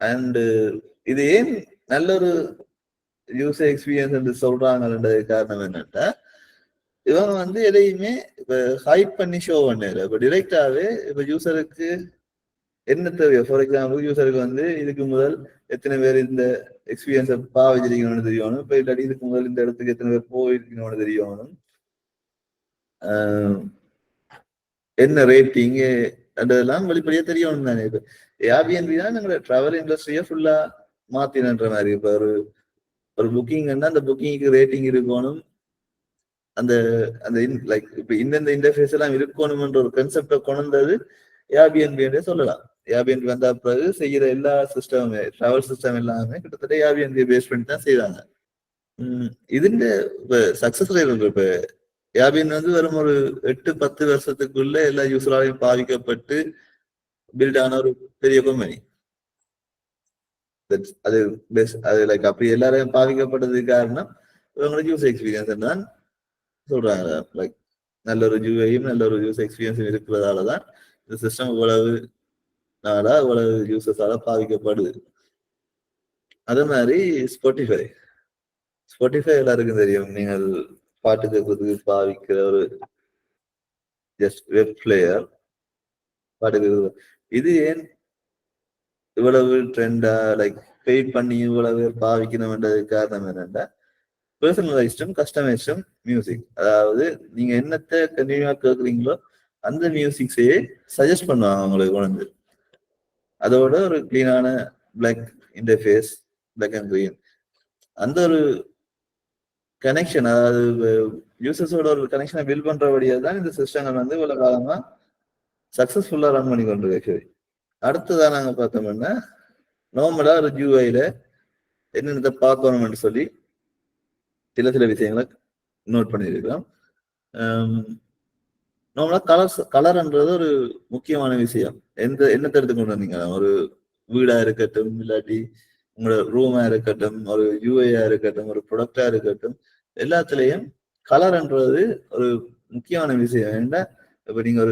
அண்ட் இது ஏன் நல்ல ஒரு யூசர் எக்ஸ்பீரியன்ஸ் என்று சொல்றாங்கன்றது காரணம் என்னன்னா, இவங்க எதையுமே இப்ப ஹைப் பண்ணி ஷோ பண்ணல. இப்ப டிரெக்டாவே இப்ப யூசருக்கு என்ன தேவையோ, ஃபார் எக்ஸாம்பிள் யூசருக்கு இதுக்கு முதல் எத்தனை பேர் இந்த எக்ஸ்பீரியன்ஸை பாவிச்சிருக்கணும்னு தெரியணும். இப்ப இல்லாட்டி இதுக்கு முதல் இந்த இடத்துக்கு எத்தனை பேர் போயிருக்கணும்னு தெரியணும். என்ன ரேட்டிங் அதெல்லாம் வெளிப்படையா தெரியணும் தானே. இப்ப ஏர்பிஎன்பி தான் எங்களோட டிராவல் இண்டஸ்ட்ரியை ஃபுல்லா மாத்தினன்ற மாதிரி. இப்ப ஒரு புக்கிங்னா அந்த புக்கிங்க்கு ரேட்டிங் இருக்கணும். அந்த அந்த லைக் இப்ப இந்தந்த இன்டர்ஃபேஸ் எல்லாம் இருக்கணும்ன்ற ஒரு கான்செப்டை கொண்டது ஏர்பிஎன்பி சொல்லலாம். ஏர்பிஎன்பி வந்த பிறகு செய்யற எல்லா சிஸ்டமுமே டிராவல் சிஸ்டம் எல்லாமே கிட்டத்தட்ட ஏர்பிஎன்பி பேஸ் பண்ணி தான் செய்யறாங்க. இதுல இப்ப சக்சஸ் ரேட் இப்ப ஏர்பிஎன்பி வெறும் ஒரு 8-10 வருஷத்துக்குள்ள எல்லா யூசராலையும் பாதிக்கப்பட்டு பில்ட் ஆன ஒரு பெரிய கம்பெனி. அது அது லைக் அப்படி எல்லாரையும் பாதிக்கப்பட்டதுக்கு காரணம் இவங்களுக்கு யூசர் எக்ஸ்பீரியன்ஸ் தான் சொல்றாங்க. லைக் நல்ல ஒரு யூஐயும் நல்ல ஒரு யூசர் எக்ஸ்பீரியன்ஸ் இருக்கிறதாலதான் இந்த சிஸ்டம் இவ்வளவு நாளா இவ்வளவு யூசர்ஸால பாதிக்கப்படுது. அதே மாதிரி ஸ்பாட்டிஃபை எல்லாருக்கும் தெரியும். நீங்கள் பாட்டு கேட்கறதுக்கு பாவிக்கிற ஒரு ஜஸ்ட் வெப் பிளேயர். பாட்டுக்கு இது ஏன் இவ்வளவு ட்ரெண்டா லைக் பெயிட் பண்ணி இவ்வளவு பாவிக்கணும்ன்றது காரணம் என்னன்னா பர்சனலைஸ்டும் கஸ்டமைஸ்டும் மியூசிக். அதாவது நீங்க என்னத்தை கண்டினியூவா கேட்குறீங்களோ அந்த மியூசிக்ஸையே சஜஸ்ட் பண்ணுவாங்க உங்களுக்கு உணர்ந்து. அதோட ஒரு கிளீனான black interface, black and green, அந்த ஒரு கனெக்ஷன், அதாவது யூசர்ஸோட ஒரு கனெக்ஷனை பில்ட் பண்றபடியா தான் இந்த சிஸ்டங்கள் வந்து இவ்வளவு காலமா சக்சஸ்ஃபுல்லா ரன் பண்ணி கொண்டிருக்கு. அடுத்ததான் நாங்க பார்த்தோம்னா நார்மலா ஒரு யூஐல என்னென்ன பார்க்கணும்னு சொல்லி சில சில விஷயங்களை நோட் பண்ணியிருக்கிறோம். நார்மலா கலர்ன்றது ஒரு முக்கியமான விஷயம். என்னத்தை எடுத்துக்கொண்டு வந்தீங்க, ஒரு வீடா இருக்கட்டும், இல்லாட்டி உங்களோட ரூமா இருக்கட்டும், ஒரு யூஐயா இருக்கட்டும், ஒரு ப்ரொடக்டா இருக்கட்டும், எல்லாத்துலயும் கலர்ன்றது ஒரு முக்கியமான விஷயம். ஏன்னா இப்ப நீங்க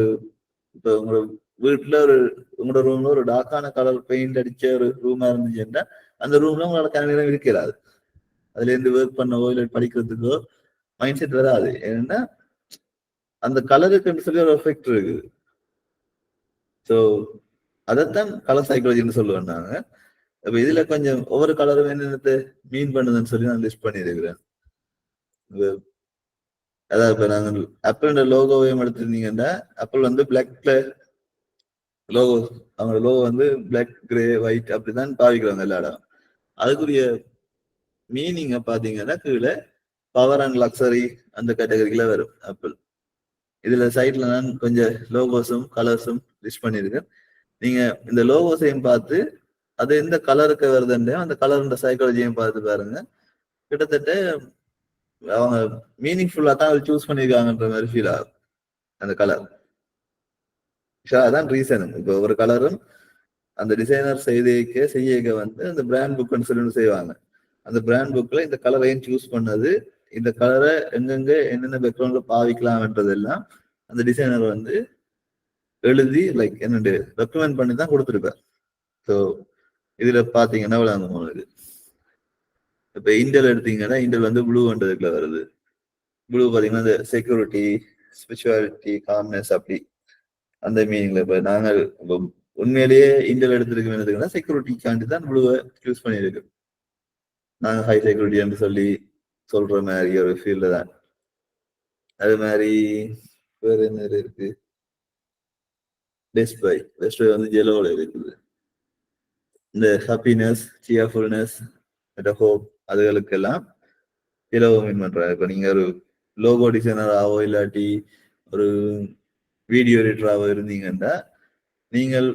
இப்ப உங்களோட வீட்டுல உங்களோட ரூம்ல ஒரு டார்க்கான கலர் பெயிண்ட் அடிச்ச ஒரு ரூமா இருந்துச்சுன்னா அந்த ரூம்ல உங்களோட கனவு இருக்கிறாது. அதுல இருந்து ஒர்க் பண்ணவோ இல்லை படிக்கிறதுக்கோ மைண்ட் செட் வராது. ஏன்னா அந்த கலருக்கு சொல்லி ஒரு எஃபெக்ட் இருக்குது. ஸோ அதைத்தான் கலர் சைக்காலஜின்னு சொல்லுவேன் நாங்க. அப்ப இதுல கொஞ்சம் ஒவ்வொரு கலரும் என்னென்ன மீன் பண்ணுதுன்னு சொல்லி நான் லிஸ்ட் பண்ணியிருக்கிறேன். அதாவது இப்ப நாங்க ஆப்பிளோட லோகோவையும் எடுத்திருந்தீங்கன்னா ஆப்பிள் வந்து பிளாக்ல லோகோ, அவங்க லோகோ வந்து பிளாக், கிரே, ஒயிட் அப்படிதான் பாவிக்கிறாங்க எல்லா இடம். அதுக்குரிய மீனிங்க பாத்தீங்கன்னா கீழே பவர் அண்ட் லக்ஸரி அந்த கேட்டகரியில வரும் ஆப்பிள். இதுல சைட்ல நான் கொஞ்சம் லோகோஸும் கலர்ஸும் லிஸ்ட் பண்ணியிருக்கேன். நீங்க இந்த லோகோஸையும் பார்த்து அது எந்த கலருக்கு வருதுன்னு அந்த கலர் சைக்காலஜியும் பார்த்து பாருங்க. கிட்டத்தட்ட அவங்க மீனிங்ஃபுல்லா தான் சூஸ் பண்ணிருக்காங்கன்ற மாதிரி ஃபீல் ஆகும் அந்த கலர். அதான் ரீசன். இப்போ ஒரு கலரும் அந்த டிசைனர் செய்ய வந்து அந்த பிராண்ட் புக்னு சொல்லி செய்வாங்க. அந்த பிராண்ட் புக்ல இந்த கலரை ஏன் சூஸ் பண்ணது, இந்த கலரை எங்கெங்க என்னென்ன பேக்ரவுண்ட்ல பாவிக்கலாம்ன்றதெல்லாம் அந்த டிசைனர் வந்து எழுதி லைக் என்னண்டு ரெக்கமெண்ட் பண்ணி தான் கொடுத்துருப்பார். ஸோ இதுல பாத்தீங்கன்னா விளங்கும். இப்ப இண்டல் எடுத்தீங்கன்னா இண்டல் வந்து ப்ளூன்றதுக்குள்ள வருது. ப்ளூ பாத்தீங்கன்னா இந்த செக்யூரிட்டி, ஸ்பிரிச்சுவாலிட்டி, காம்னஸ் அப்படி அந்த மீனிங்ல. இப்ப நாங்கள் உண்மையிலேயே இண்டல் எடுத்திருக்கோம்னா செக்யூரிட்டிக்காண்டி தான் ப்ளூவை யூஸ் பண்ணியிருக்கு. நாங்க ஹை செக்யூரிட்டி சொல்லி சொல்ற மாதிரி ஒரு ஃபீல்டு தான். அது மாதிரி வேற என்ன இருக்கு, பெஸ்ட் பை வந்து ஜெலோல இருக்குது. இந்த ஹாப்பினஸ், சியர்ஃபுல்னஸ், ஹோப் அதுகளுக்கெல்லாம் ஜெலோவை மீன் பண்றாங்க. இப்ப நீங்க ஒரு லோகோ டிசைனராகவோ இல்லாட்டி ஒரு வீடியோ எடிட்டராகவோ இருந்தீங்கன்னா நீங்கள்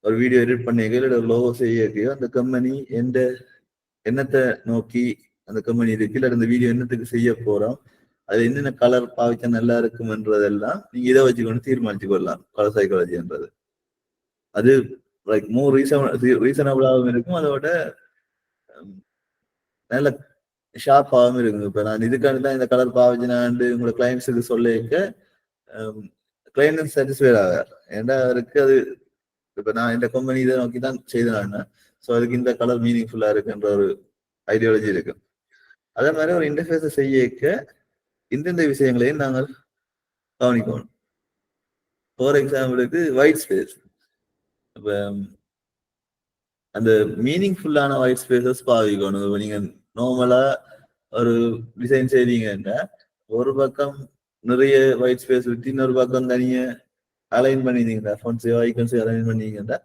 ஒரு வீடியோ எடிட் பண்ணியோ இல்லை ஒரு லோகோ செய்யக்கையோ அந்த கம்பெனி என்னத்தை நோக்கி அந்த கம்பெனி இருக்கு, இல்லை அந்த வீடியோ என்னத்துக்கு செய்ய போறோம், அது என்னென்ன கலர் பாவிச்சா நல்லா இருக்கும்ன்றதெல்லாம் நீங்க இதை வச்சுக்கொண்டு தீர்மானிச்சு கொள்ளலாம். கலர் சைக்காலஜின்றது அது லைக் மோர் ரீசனபிளாகவும் இருக்கும், அதோட நல்ல ஷார்ப்பாகவும் இருக்கும். இப்ப நான் இதுக்காண்டி தான் இந்த கலர் பாவிச்சினாண்டு உங்களோட கிளைண்ட்ஸுக்கு சொல்லிக்க கிளைண்ட் சாட்டிஸ்ஃபைட் ஆகார். ஏன்னா அவருக்கு அது இப்ப நான் இந்த கம்பெனி இதை நோக்கி தான் செய்தேன், ஸோ அதுக்கு இந்த கலர் மீனிங்ஃபுல்லா இருக்குன்ற ஒரு ஐடியாலஜி இருக்கு. அதே மாதிரி ஒரு இன்டர்ஃபேஸை செய்யக்க இந்தந்த விஷயங்களையும் நாங்கள் கவனிக்கணும். ஃபார் எக்ஸாம்பிளுக்கு ஒயிட் ஸ்பேஸ். இப்போ அந்த மீனிங்ஃபுல்லான ஒயிட் ஸ்பேசஸ் பாவிக்கணும். நீங்க நார்மலா ஒரு டிசைன் செய்வீங்கன்னா ஒரு பக்கம் நிறைய ஒயிட் ஸ்பேஸ் விட்டு இன்னொரு பக்கம் தனியா அலைன் பண்ணிருந்தீங்கன்னா ஐக்கன்ஸ் அலைன் பண்ணீங்கன்னா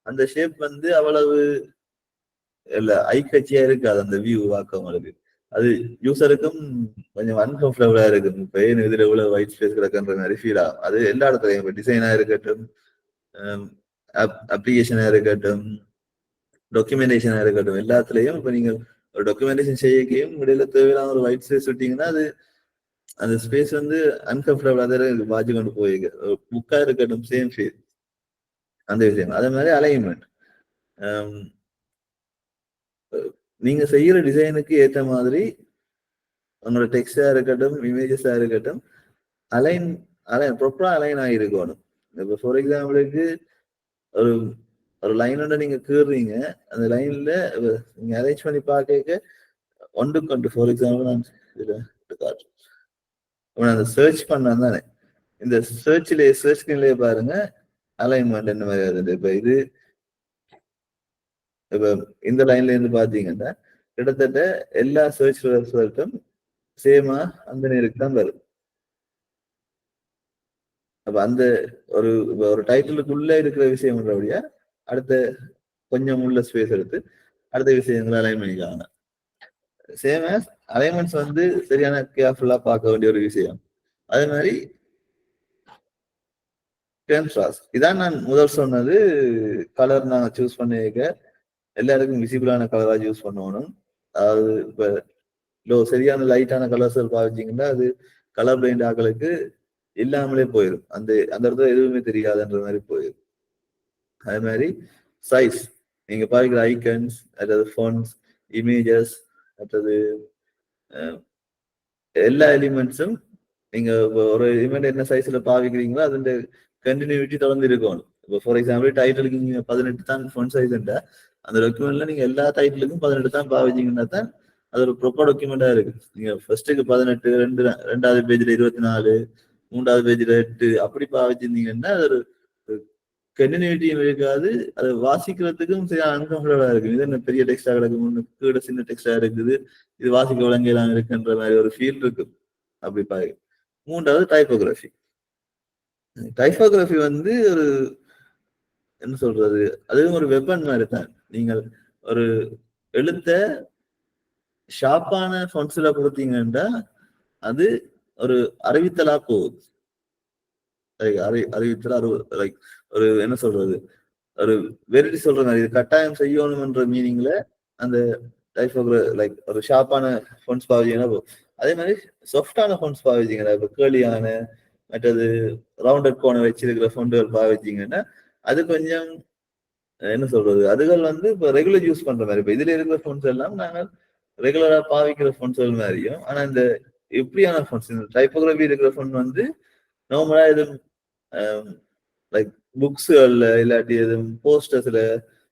அந்த ஷேப் வந்து அவ்வளவு இல்ல ஐக்கட்சியா இருக்காது. அந்த வியூ பார்க்கவங்களுக்கு அது யூசருக்கும் கொஞ்சம் அன்கம்ஃபர்டபுளா இருக்கும். இப்ப ஏன் இதுல எவ்வளவு ஒயிட் ஸ்பேஸ் கிடக்குன்ற மாதிரி ஃபீல் ஆகும். அது எல்லா இடத்துலயும் இப்ப டிசைனா இருக்கட்டும், அப்ளிகேஷனா இருக்கட்டும், டாக்குமெண்டேஷனா இருக்கட்டும், எல்லாத்துலயும் இப்ப நீங்க ஒரு டாக்குமெண்டேஷன் செய்யக்கையும் இடையில தேவையான ஒரு ஒயிட் ஸ்பேஸ் விட்டீங்கன்னா அது அந்த ஸ்பேஸ் வந்து அன்கம்ஃபர்டபுளா தான் வாஜி கொண்டு போயிருக்கு. புக்கா இருக்கட்டும் சேம் ஃபீல் அந்த விஷயம். அதே மாதிரி அலைன்மெண்ட், நீங்க செய்யற டிசைனுக்கு ஏற்ற மாதிரி உங்களோட டெக்ஸ்டா இருக்கட்டும், இமேஜஸா இருக்கட்டும், அலைன் ப்ராப்பரா அலைன் ஆகிருக்கணும். இப்போ ஃபார் எக்ஸாம்பிளுக்கு ஒரு ஒரு லைனோட நீங்க கீறுறீங்க, அந்த லைன்ல நீங்க அரேஞ்ச் பண்ணி பார்க்க ஒன்றுக்கு ஒன்று. ஃபார் எக்ஸாம்பிள் நான் இதுல காட்டுறேன். அந்த சர்ச் பண்ண தானே, இந்த சர்ச் நிலையை பாருங்க, அலைன்மெண்ட் என்ன மாதிரி வருது. இப்ப இந்த லைன்ல இருந்து பாத்தீங்கன்னா கிட்டத்தட்ட எல்லா சர்ச் ரிசல்ட்டும் சேமா அந்த நேருக்கு தான் வரும். அப்ப அந்த ஒரு ஒரு டைட்டிலுக்குள்ள இருக்கிற விஷயம்ன்றபடியா அடுத்த கொஞ்சம் உள்ள ஸ்பேஸ் எடுத்து அடுத்த விஷயங்களை அலைன் பண்ணிக்கலாம். சேம் ஆஸ் அலைன்மெண்ட்ஸ் வந்து சரியான கேர்ஃபுல்லா பார்க்க வேண்டிய ஒரு விஷயம். அதே மாதிரி கேன்ட்ராஸ்ட் இதான் நான் முதல் சொன்னது. கலர் நாங்கள் சூஸ் பண்ணிக்க எல்லாருக்கும் விசிபிளான கலரா யூஸ் பண்ணணும். அதாவது இப்ப சரியான லைட்டான கலர்ஸ் பாவிச்சிங்கன்னா அது கலர் பிளைண்ட் ஆக்களுக்கு இல்லாமலே போயிடும். அந்த அந்த இடத்துல எதுவுமே தெரியாதுன்ற மாதிரி போயிடும். அதே மாதிரி சைஸ் நீங்க பாவிக்கிற ஐக்கன்ஸ் அல்லது ஃபோன்ஸ் இமேஜஸ் மற்றது எல்லா எலிமெண்ட்ஸும் நீங்க ஒரு எலிமெண்ட் என்ன சைஸ்ல பாவிக்கிறீங்களோ அதோட கண்டினியூட்டி தொடர்ந்து இருக்கணும். இப்போ ஃபார் எக்ஸாம்பிள் டைட்டிலுக்கு நீங்க 18 தான் ஃபோன் சைஸ் அந்த டாக்குமெண்ட்ல நீங்க எல்லா டைட்டிலுக்கும் 18 தான் பாவிச்சீங்கன்னா தான் அது ஒரு ப்ராப்பர் டாக்குமெண்டா இருக்கு. நீங்க ஃபர்ஸ்ட்டுக்கு 18 ரெண்டாவது பேஜ்ல 24 மூன்றாவது பேஜ்ல 8 அப்படி பாவிச்சிருந்தீங்கன்னா அது ஒரு கண்டினியூட்டியும் இருக்காது. அதை வாசிக்கிறதுக்கும் சரி அன்கம்ஃபர்டபுளா இருக்கு. இது என்ன பெரிய டெக்ஸ்டா கிடக்கும், கீழே சின்ன டெக்ஸ்டா இருக்குது, இது வாசிக்க விளங்கலாம் இருக்குன்ற மாதிரி ஒரு ஃபீல் இருக்கு. அப்படி பாரு. மூன்றாவது டைப்போகிராஃபி. டைப்போகிராஃபி வந்து ஒரு என்ன சொல்றது, அதுவும் ஒரு வெப்பன் மாதிரி தான். நீங்கள் ஒரு எழுத்த ஷார்ப்பான ஃபொன்ட்ஸ்ல கொடுத்தீங்கன்னா அது ஒரு அறிவித்தலா போகுது. அறிவித்தல் லைக் ஒரு என்ன சொல்றது, ஒரு வெரைட்டி சொல்ற மாதிரி இது கட்டாயம் செய்யணும்ன்ற மீனிங்ல அந்த லைக் ஒரு ஷார்ப்பான ஃபோன்ஸ் பாவிச்சீங்கன்னா அதே மாதிரி சாஃப்டான ஃபோன்ஸ் பாவிச்சீங்கன்னா இப்போ கேர்லியான மற்றது ரவுண்டட் கோனை வச்சிருக்கிற ஃபோன்கள் பாவிச்சீங்கன்னா அது கொஞ்சம் என்ன சொல்றது, அதுகள் வந்து இப்போ ரெகுலர் யூஸ் பண்ற மாதிரி. இப்போ இதுல இருக்கிற ஃபோன்ஸ் எல்லாம் நாங்கள் ரெகுலரா பாவிக்கிற ஃபோன்ஸ்கள் மாதிரியும், ஆனா இந்த எப்படியான ஃபோன்ஸ் இந்த டைப்போகிராஃபி இருக்கிற ஃபோன் வந்து நார்மலா எதுவும் லைக் புக்ஸ்கள்ல இல்லாட்டி எதுவும் போஸ்டர்ஸ்ல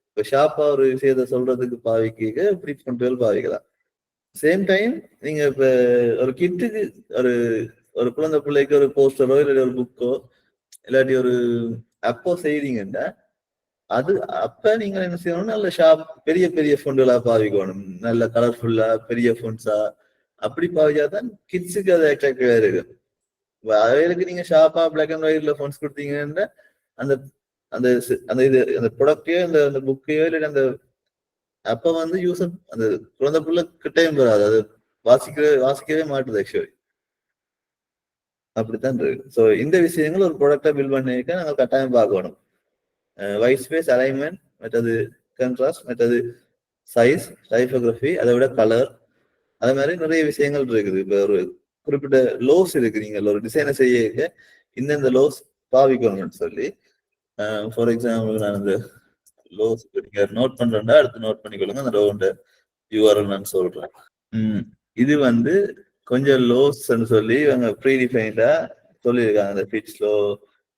இப்போ ஷார்ப்பா ஒரு விஷயத்த சொல்றதுக்கு பாவிக்க இப்படி ஃபோன்கள் பாவிக்கலாம். சேம் டைம் நீங்க இப்ப ஒரு கிட்டுக்கு ஒரு ஒரு குழந்தை பிள்ளைக்கு ஒரு போஸ்டரோ இல்லாட்டி ஒரு புக்கோ இல்லாட்டி ஒரு அப்போ செய்றீங்கன்னா அது அப்ப நீங்க என்ன செய்யணும், நல்ல ஷார்ப் பெரிய பெரிய ஃபோன்களா பாவிக்கணும். நல்ல கலர்ஃபுல்லா பெரிய ஃபோன்ஸா அப்படி பாவிச்சாதான் கிட்ஸுக்கு அது அட்ராக்டிவா இருக்கு. அவைகளுக்கு நீங்க ஷார்ப்பா பிளாக் அண்ட் ஒயிட்ல ஃபோன்ஸ் கொடுத்தீங்கன்னா அந்த அந்த அந்த இது அந்த ப்ராடக்டையோ அந்த புக்கையோ இல்லை அந்த அப்ப வந்து யூசர் அந்த குழந்தை புள்ள கிட்டையும் வராது. அது வாசிக்கவே மாட்டுது ஆக்சுவலி. அப்படித்தான் இருக்கு. ஸோ இந்த விஷயங்கள் ஒரு ப்ராடக்டா பில்ட் பண்ணிக்க நாங்கள் கட்டாயம் பார்க்கணும். ஒயிட் ஸ்பேஸ் அலைன்மெண்ட் மற்றது கண்ட்ராஸ்ட் மற்றது சைஸ் டைப்போகிராஃபி அதை விட கலர் அது மாதிரி நிறைய விஷயங்கள் இருக்குது. இப்போ ஒரு குறிப்பிட்ட லோஸ் இருக்கு. நீங்கள் ஒரு டிசைனை செய்ய இந்தந்த லோஸ் பாவிக்கணும்னு சொல்லி ஃபார் எக்ஸாம்பிள் நான் இந்த லோஸ் நீங்க நோட் பண்றேன்டா அடுத்து நோட் பண்ணிக்கொள்ளுங்க. அந்த லோவோட யூஆர்எல் நான் சொல்றேன். இது வந்து கொஞ்சம் லோஸ்ன்னு சொல்லி இவங்க ப்ரீடிஃபைண்டா சொல்லியிருக்காங்க. அந்த ஃபிக்ஸ் லோ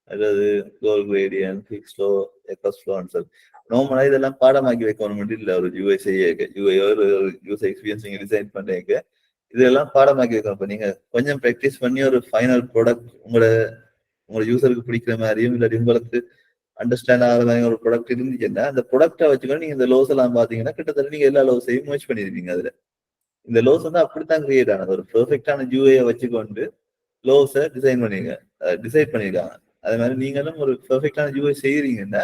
அதாவது கோல் கிரேடியன் ஃபிக்ஸ் லோ எக்கஸ் ஃப்ளோன்னு சொல்லி நார்மலா இதெல்லாம் பாடமாக்கி வைக்கணும் இல்லை. ஒரு யூஐ செய்ய யூஐ ஒரு யூசர் எக்ஸ்பீரியன்ஸ் நீங்க டிசைன் பண்ணிக்க இதெல்லாம் பாடமாக்கி வைக்கணும். இப்போ நீங்க கொஞ்சம் ப்ராக்டிஸ் பண்ணி ஒரு ஃபைனல் ப்ராடக்ட் உங்களோட யூசருக்கு பிடிக்கிற மாதிரியும் இல்லாட்டி உங்களுக்கு அண்டர்ஸ்டாண்ட் ஆகிற மாதிரி ஒரு ப்ராடக்ட் இருந்துச்சுன்னா அந்த ப்ராடக்டை வச்சுக்கணும். நீங்க இந்த லோஸ் எல்லாம் பாத்தீங்கன்னா கிட்டத்தட்ட நீங்க எல்லா லோஸையும் மர்ஜ் பண்ணிருப்பீங்க. அதுல இந்த லோஸ் வந்து அப்படித்தான் கிரியேட் ஆனது. ஒரு பெர்ஃபெக்டான யூஐயை வச்சுக்கொண்டு லோஸை டிசைட் பண்ணிருக்காங்க. அதே மாதிரி நீங்களும் ஒரு பெர்ஃபெக்டான யூஐ செய்யறீங்கன்னா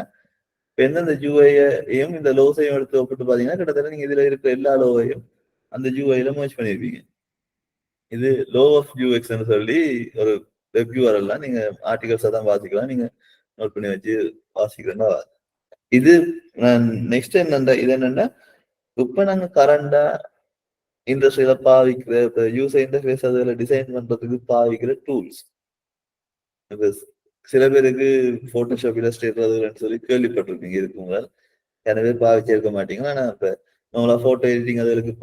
எந்தெந்த யூஐயையும் இந்த லோஸையும் எடுத்து ஒப்பிட்டு பாத்தீங்கன்னா கிட்டத்தட்ட நீங்க இதுல இருக்கிற எல்லா லோவையும் அந்த யூஐல மர்ஜ் பண்ணிருப்பீங்க. இது லோ ஆஃப் யூஎக்ஸ்ன்னு சொல்லி ஒரு வெப் யூஆர்எல்லாம் நீங்க ஆர்டிகல்ஸா தான் வாசிக்கலாம். நீங்க நோட் பண்ணி வச்சு வாசிக்கிறேன்னா இது நெக்ஸ்ட் என்னன்னா இது என்னன்னா இப்ப நாங்க கரண்டா இண்டஸ்ட்ரியில பாவிக்கிற யூசர் இன்டர்ஃபேஸ் அதுல டிசைன் பண்றதுக்கு பாவிக்கிற டூல்ஸ். சில பேருக்கு போட்டோஷாப் இல்லஸ்ட்ரேட்டர் சொல்லி கேள்விப்பட்டிருப்பீங்க இருக்குங்க. எனவே பாவிச்சிருக்க மாட்டீங்க. ஆனா இப்ப நம்மளா போட்டோ எடிட்டிங் அதுகளுக்கு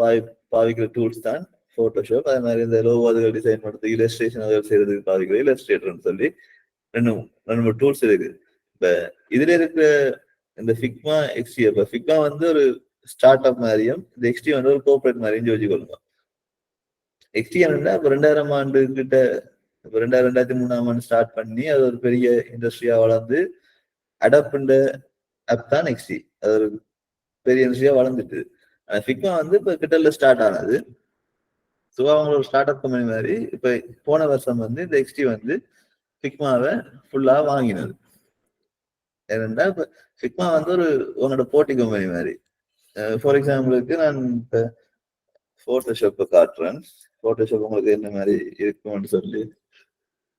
பாவிக்கிற டூல்ஸ் தான் போட்டோஷாப். அதே மாதிரி இந்த லோகோ அதுகள் டிசைன் பண்றது இல்லஸ்ட்ரேஷன் அதுகள் செய்யறதுக்கு பாவிக்கிற இல்லஸ்ட்ரேட்டர்னு சொல்லி ரெண்டு மூணு டூல்ஸ் இருக்கு. இப்ப இதுல இருக்கிற இந்த ஃபிக்மா எக்ஸ்டி இப்ப ஃபிக்மா வந்து ஒரு ஸ்டார்ட் அப் மாதிரியும் இந்த எக்ஸ்டி வந்து ஒரு கோஆபரேட் மாதிரியும் யோசிக்கொள்ளுங்க. எக்ஸ்டி என்னன்னா இப்ப 2000 ஆண்டு கிட்ட இப்ப 2003 ஸ்டார்ட் பண்ணி அது ஒரு பெரிய இண்டஸ்ட்ரியா வளர்ந்து அடாப்ன்ற ஆப் தான் நெக்ஸ்ட். அது ஒரு பெரிய இண்டஸ்ட்ரியா வளர்ந்துட்டு. ஃபிக்மா வந்து இப்ப கிட்டல ஸ்டார்ட் ஆனது. ஸோ அவங்களோட ஸ்டார்ட் அப் கம்பெனி மாதிரி இப்ப போன வருஷம் வந்து இந்த எக்ஸ்டி வந்து ஃபிக்மாவை ஃபுல்லா வாங்கினது. ஏனென்றா இப்ப ஃபிக்மா வந்து ஒரு உன்னோட போட்டி கம்பெனி மாதிரி. ஃபார் எக்ஸாம்பிளுக்கு நான் இப்ப போட்டோஷாப்பை காட்டுறேன். போட்டோஷாப் உங்களுக்கு என்ன மாதிரி இருக்கும்னு சொல்லி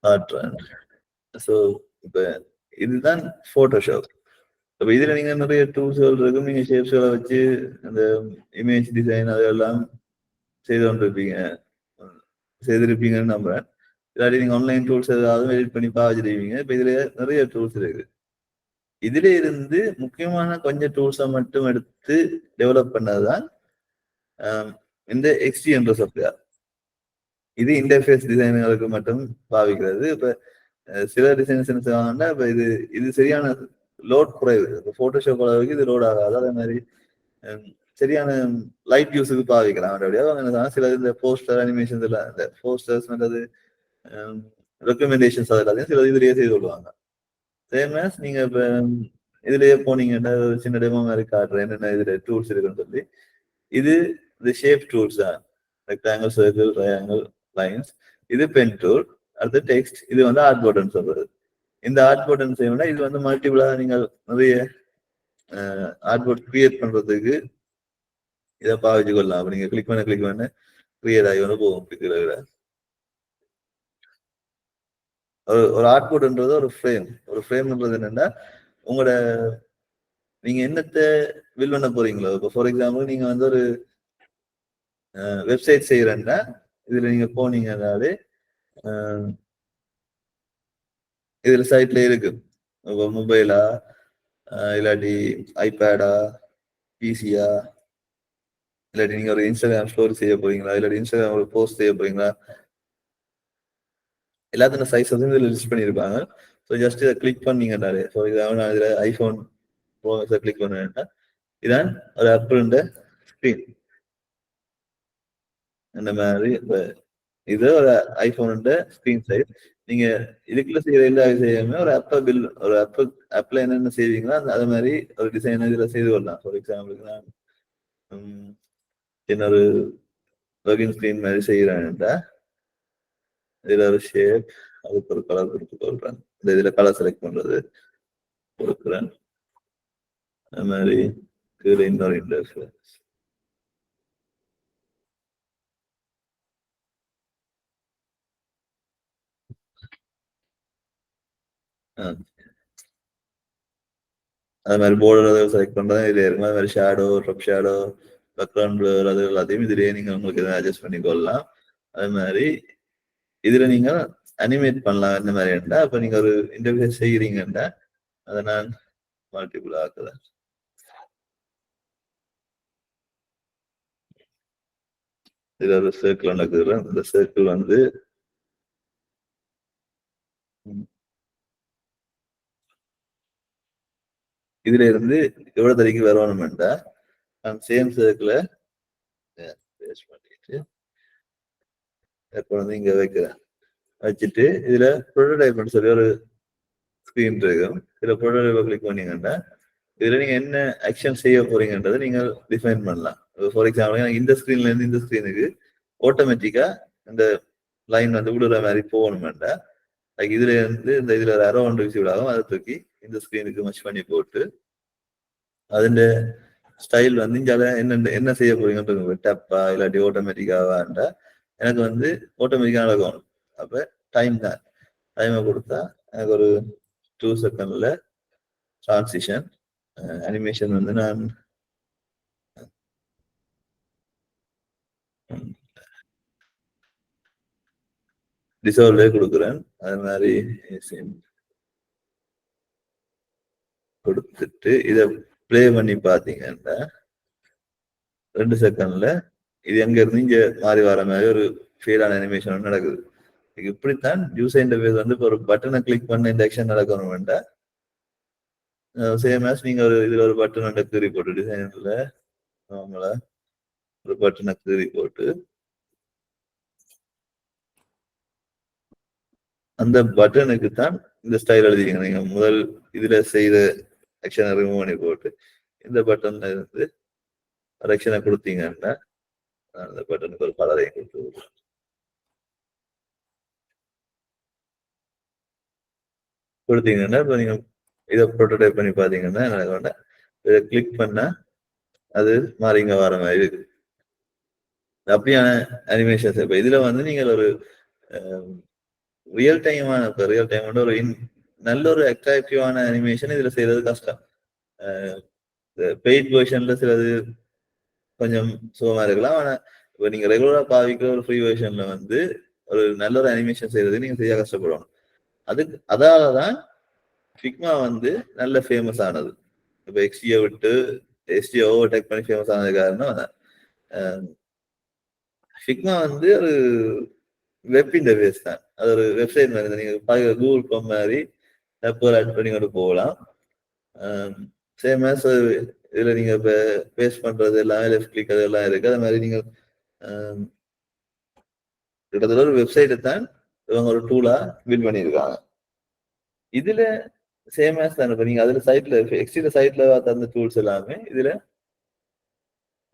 காட்டுறேன். ஸோ இப்ப இதுதான் போட்டோஷாப். அப்ப இதுல நீங்க நிறைய டூல்ஸ்கள் இருக்கும். நீங்க ஷேப்ஸ்களை வச்சு அந்த இமேஜ் டிசைன் அதெல்லாம் செய்து கொண்டிருப்பீங்க, செய்திருப்பீங்கன்னு நம்புறேன். இல்லாட்டி நீங்க ஆன்லைன் டூல்ஸ் ஏதாவது எடிட் பண்ணி பாவச்சிருப்பீங்க. இப்ப இதுல நிறைய டூல்ஸ் இருக்கு. இதுல இருந்து முக்கியமான கொஞ்சம் டூல்ஸை மட்டும் எடுத்து டெவலப் பண்ணதுதான் இந்த எக்ஸ்டி என்ற சாஃப்ட்வேர். இது இன்டர்ஃபேஸ் டிசைனர்களுக்கு மட்டும் பாவிக்கிறது. இப்ப சில டிசைன்ஸ் என்ன செய்வாங்கன்னா, இப்ப இது இது சரியான லோட் குறைவு. போட்டோஷாப் அளவுக்கு இது லோட் ஆகாது. அதே மாதிரி சரியான லைட் யூஸுக்கு பாவிக்கலாம். அப்படியே சில இந்த போஸ்டர் அனிமேஷன்ஸ் எல்லாம் இந்த போஸ்டர்ஸ் அல்லது ரெக்கமெண்டேஷன்ஸ் அதெல்லாத்தையும் சில இதுலயே செய்து கொள்வாங்க. சேம் ஆஸ் நீங்க இப்ப இதுலயே போனீங்கன்னா சின்ன டெமோ மாதிரி காட்டுறேன் என்னென்ன இதுல டூல்ஸ் இருக்குன்னு சொல்லி. இது இந்த ஷேப் டூல்ஸ் தான். Rectangle, circle, triangle, lines. இது பென் டூல். அடுத்து டெக்ஸ்ட். இது வந்து ஆர்ட் பட்டன் சொல்றது. இந்த ஆர்ட் பட்டன் செய்யணும்னா இது வந்து மல்டிபிளா நீங்கள் நிறைய ஆர்ட் போர்ட் கிரியேட் பண்றதுக்கு இதை பாவிச்சு கொள்ளலாம். அப்ப நீங்க கிளிக் பண்ண கிரியேட் ஆகி வந்து போகும். ஒரு ஆர்ட் போர்டுன்றது ஒரு ஃப்ரேம். ஒரு ஃப்ரேம்ன்றது என்னன்னா உங்களோட நீங்க என்னத்தை வில் பண்ண போறீங்களோ. இப்போ ஃபார் எக்ஸாம்பிள் நீங்க வந்து ஒரு வெப்சைட் செய்யறேன்னா இதுல நீங்க போனீங்கன்னாலே இதுல சைட்ல இருக்கு. மொபைலா இல்லாட்டி ஐபேடா, பிசியா, இல்லாட்டி நீங்க ஒரு இன்ஸ்டாகிராம் ஸ்டோரி செய்ய போறீங்களா, இல்லாட்டி இன்ஸ்டாகிராம் ஒரு போஸ்ட் செய்ய போறீங்களா, எல்லாத்தோட சைஸ் வந்து இதுல லிஸ்ட் பண்ணியிருப்பாங்க. ஸோ ஜஸ்ட் இதை கிளிக் பண்ணீங்கன்னாலே, ஸோ இதான் நான் இதுல ஐபோன் ப்ரோமேக்ஸை கிளிக் பண்ணுவேன்னா இதான் ஒரு ஆப்பிள்ன்ற ஸ்கிரீன். இந்த மாதிரி இது ஒரு ஐபோன் ஸ்கிரீன் சைஸ். நீங்க இதுக்குள்ள செய்யற எல்லா விஷயமே ஒரு ஆப்ல என்னென்ன செய்வீங்களோ அது மாதிரி ஒரு டிசைன் இதுல செய்து கொள்ளலாம். ஃபார் எக்ஸாம்பிளுக்கு நான் இன்னொரு லோகின் ஸ்கிரீன் மாதிரி செய்யறேன்டா இதுல ஒரு ஷேப், அதுக்கு ஒரு கலர் கொடுத்து கொள்றேன். இந்த இதுல கலர் செலக்ட் பண்றது கொடுக்குறேன். அது மாதிரி கீழே இன்னொரு இன்டர்ஃபேஸ். அது மாதிரி போர்டர் செலக்ட் பண்றது இதுல இருக்கும். அது மாதிரி ஷேடோ, ட்ரப் ஷேடோ, பேக்ரவுண்ட் பிளர் அது எல்லாத்தையும் இதுலயே நீங்க உங்களுக்கு எதாவது அட்ஜஸ்ட் பண்ணி கொள்ளலாம். அது மாதிரி இதுல நீங்க அனிமேட் பண்ணலாம். இந்த மாதிரி இருந்தா அப்ப நீங்க ஒரு இன்டர்ஃபேஸ் செய்கிறீங்கன்னா அதை நான் மல்டிபிள் ஆக்குறேன். இதுல ஒரு சர்க்கிள் நடக்குறேன். இந்த சர்க்கிள் வந்து இதுல இருந்து எவ்வளவு தரைக்கு வரணும்டா நான் சேம் சர்க்கிளை பண்ணிட்டு இப்போ வந்து இங்க வைக்கிறேன். வச்சுட்டு இதுல ப்ரோட்டோடைப் சொல்லி ஒரு ஸ்கிரீன் இருக்கும். இதுல ப்ரோட்டோடைப்பை கிளிக் பண்ணீங்கன்னா இதுல நீங்க என்ன ஆக்ஷன் செய்ய போறீங்கன்றதை நீங்க டிஃபைன் பண்ணலாம். ஃபார் எக்ஸாம்பிள் இந்த ஸ்கிரீன்ல இருந்து இந்த ஸ்கிரீனுக்கு ஆட்டோமேட்டிக்கா இந்த லைன் வந்து விடுற மாதிரி போகணும்டா இதுல இருந்து இந்த இதுல ஒரு அரோ ஒன்று விசிபிள் ஆகும். அதை தூக்கி இந்த ஸ்கிரீனுக்கு மச் பண்ணி போட்டு அதுல ஸ்டைல் வந்து இங்க என்ன செய்ய போறீங்க டப்பா இல்லாட்டி ஆட்டோமேட்டிக்காவான்டா எனக்கு வந்து ஆட்டோமேட்டிக்கா நடக்கும். அப்ப டைம் தான். டைமை கொடுத்தா எனக்கு ஒரு 2 செகண்ட்ல டிரான்சிஷன் அனிமேஷன் வந்து நான் டிசர்வ்லே கொடுக்குறேன். அது மாதிரி கொடுத்துட்டு இதை பிளே பண்ணி பாத்தீங்கன்னா 2 செகண்ட்ல இது எங்க இருந்து இங்க மாறி வர மாதிரி ஒரு ஃபீலான அனிமேஷன் நடக்குது. இப்படித்தான் யூசர் இன்டர்ஃபேஸ் வந்து இப்போ ஒரு பட்டனை கிளிக் பண்ண இந்த ஆக்ஷன் நடக்கணும்டா சேம் ஆஸ் நீங்க ஒரு இதுல ஒரு பட்டன் கீறி போட்டு டிசைன்ல நார்மலா ஒரு பட்டனை கீறி போட்டு அந்த பட்டனுக்கு தான் இந்த ஸ்டைல் எழுதிங்க. நீங்க முதல் இதுல செய்த ஆக்ஷனை ரிமூவ் பண்ணி போட்டு இந்த பட்டன்ல இருந்து கரெக்ஷனை கொடுத்தீங்கன்னா அந்த பட்டனுக்கு ஒரு கலரையும் கொடுத்து கொடுத்தீங்கன்னா இப்போ நீங்க இதை ப்ரோட்டோடைப் பண்ணி பார்த்தீங்கன்னா எனக்கு இதை கிளிக் பண்ணா அது மாறிங்க வர மாதிரி இருக்கு. அப்படியான அனிமேஷன்ஸ் இப்போ இதுல வந்து நீங்கள் ஒரு ரியல் டைமான ரியல் டைம் ஒரு நல்ல ஒரு அட்ராக்டிவான அனிமேஷன் இதுல செய்யறது கஷ்டம். பெய்ட் வெர்ஷன்ல சிலது கொஞ்சம் சுகமா இருக்கலாம். ஆனா இப்போ நீங்க ரெகுலரா பாவிக்கிற ஒரு ஃப்ரீ வெர்ஷன்ல வந்து ஒரு நல்ல ஒரு அனிமேஷன் செய்யறது நீங்க செய்ய கஷ்டப்படணும். அதாலதான் ஃபிக்மா வந்து நல்ல ஃபேமஸ் ஆனது. இப்போ எக்ஸ்டியை விட்டு எஸ்டியை ஓவர்டேக் பண்ணி ஃபேமஸ் ஆனது காரணம் ஃபிக்மா வந்து ஒரு வெப் இன்டர்ஃபேஸ் தான். அது ஒரு வெப்சைட் மாதிரி நீங்க பாக்குற கூகுள் காம் மாதிரி ஆட் பண்ணி கொண்டு போகலாம். சேம் ஆஸ் இதுல நீங்க இப்ப பேஸ்ட் பண்றது எல்லாமே லெஃப்ட் கிளிக் அதெல்லாம் இருக்கு. அது மாதிரி நீங்க கிட்டத்தட்ட ஒரு வெப்சைட்டை தான் இவங்க ஒரு டூலா பில்ட் பண்ணியிருக்காங்க. இதுல சேம் ஆஸ் தான். இப்ப நீங்க அதுல சைட்ல எக்ஸ்டில சைட்ல அந்த டூல்ஸ் எல்லாமே இதுல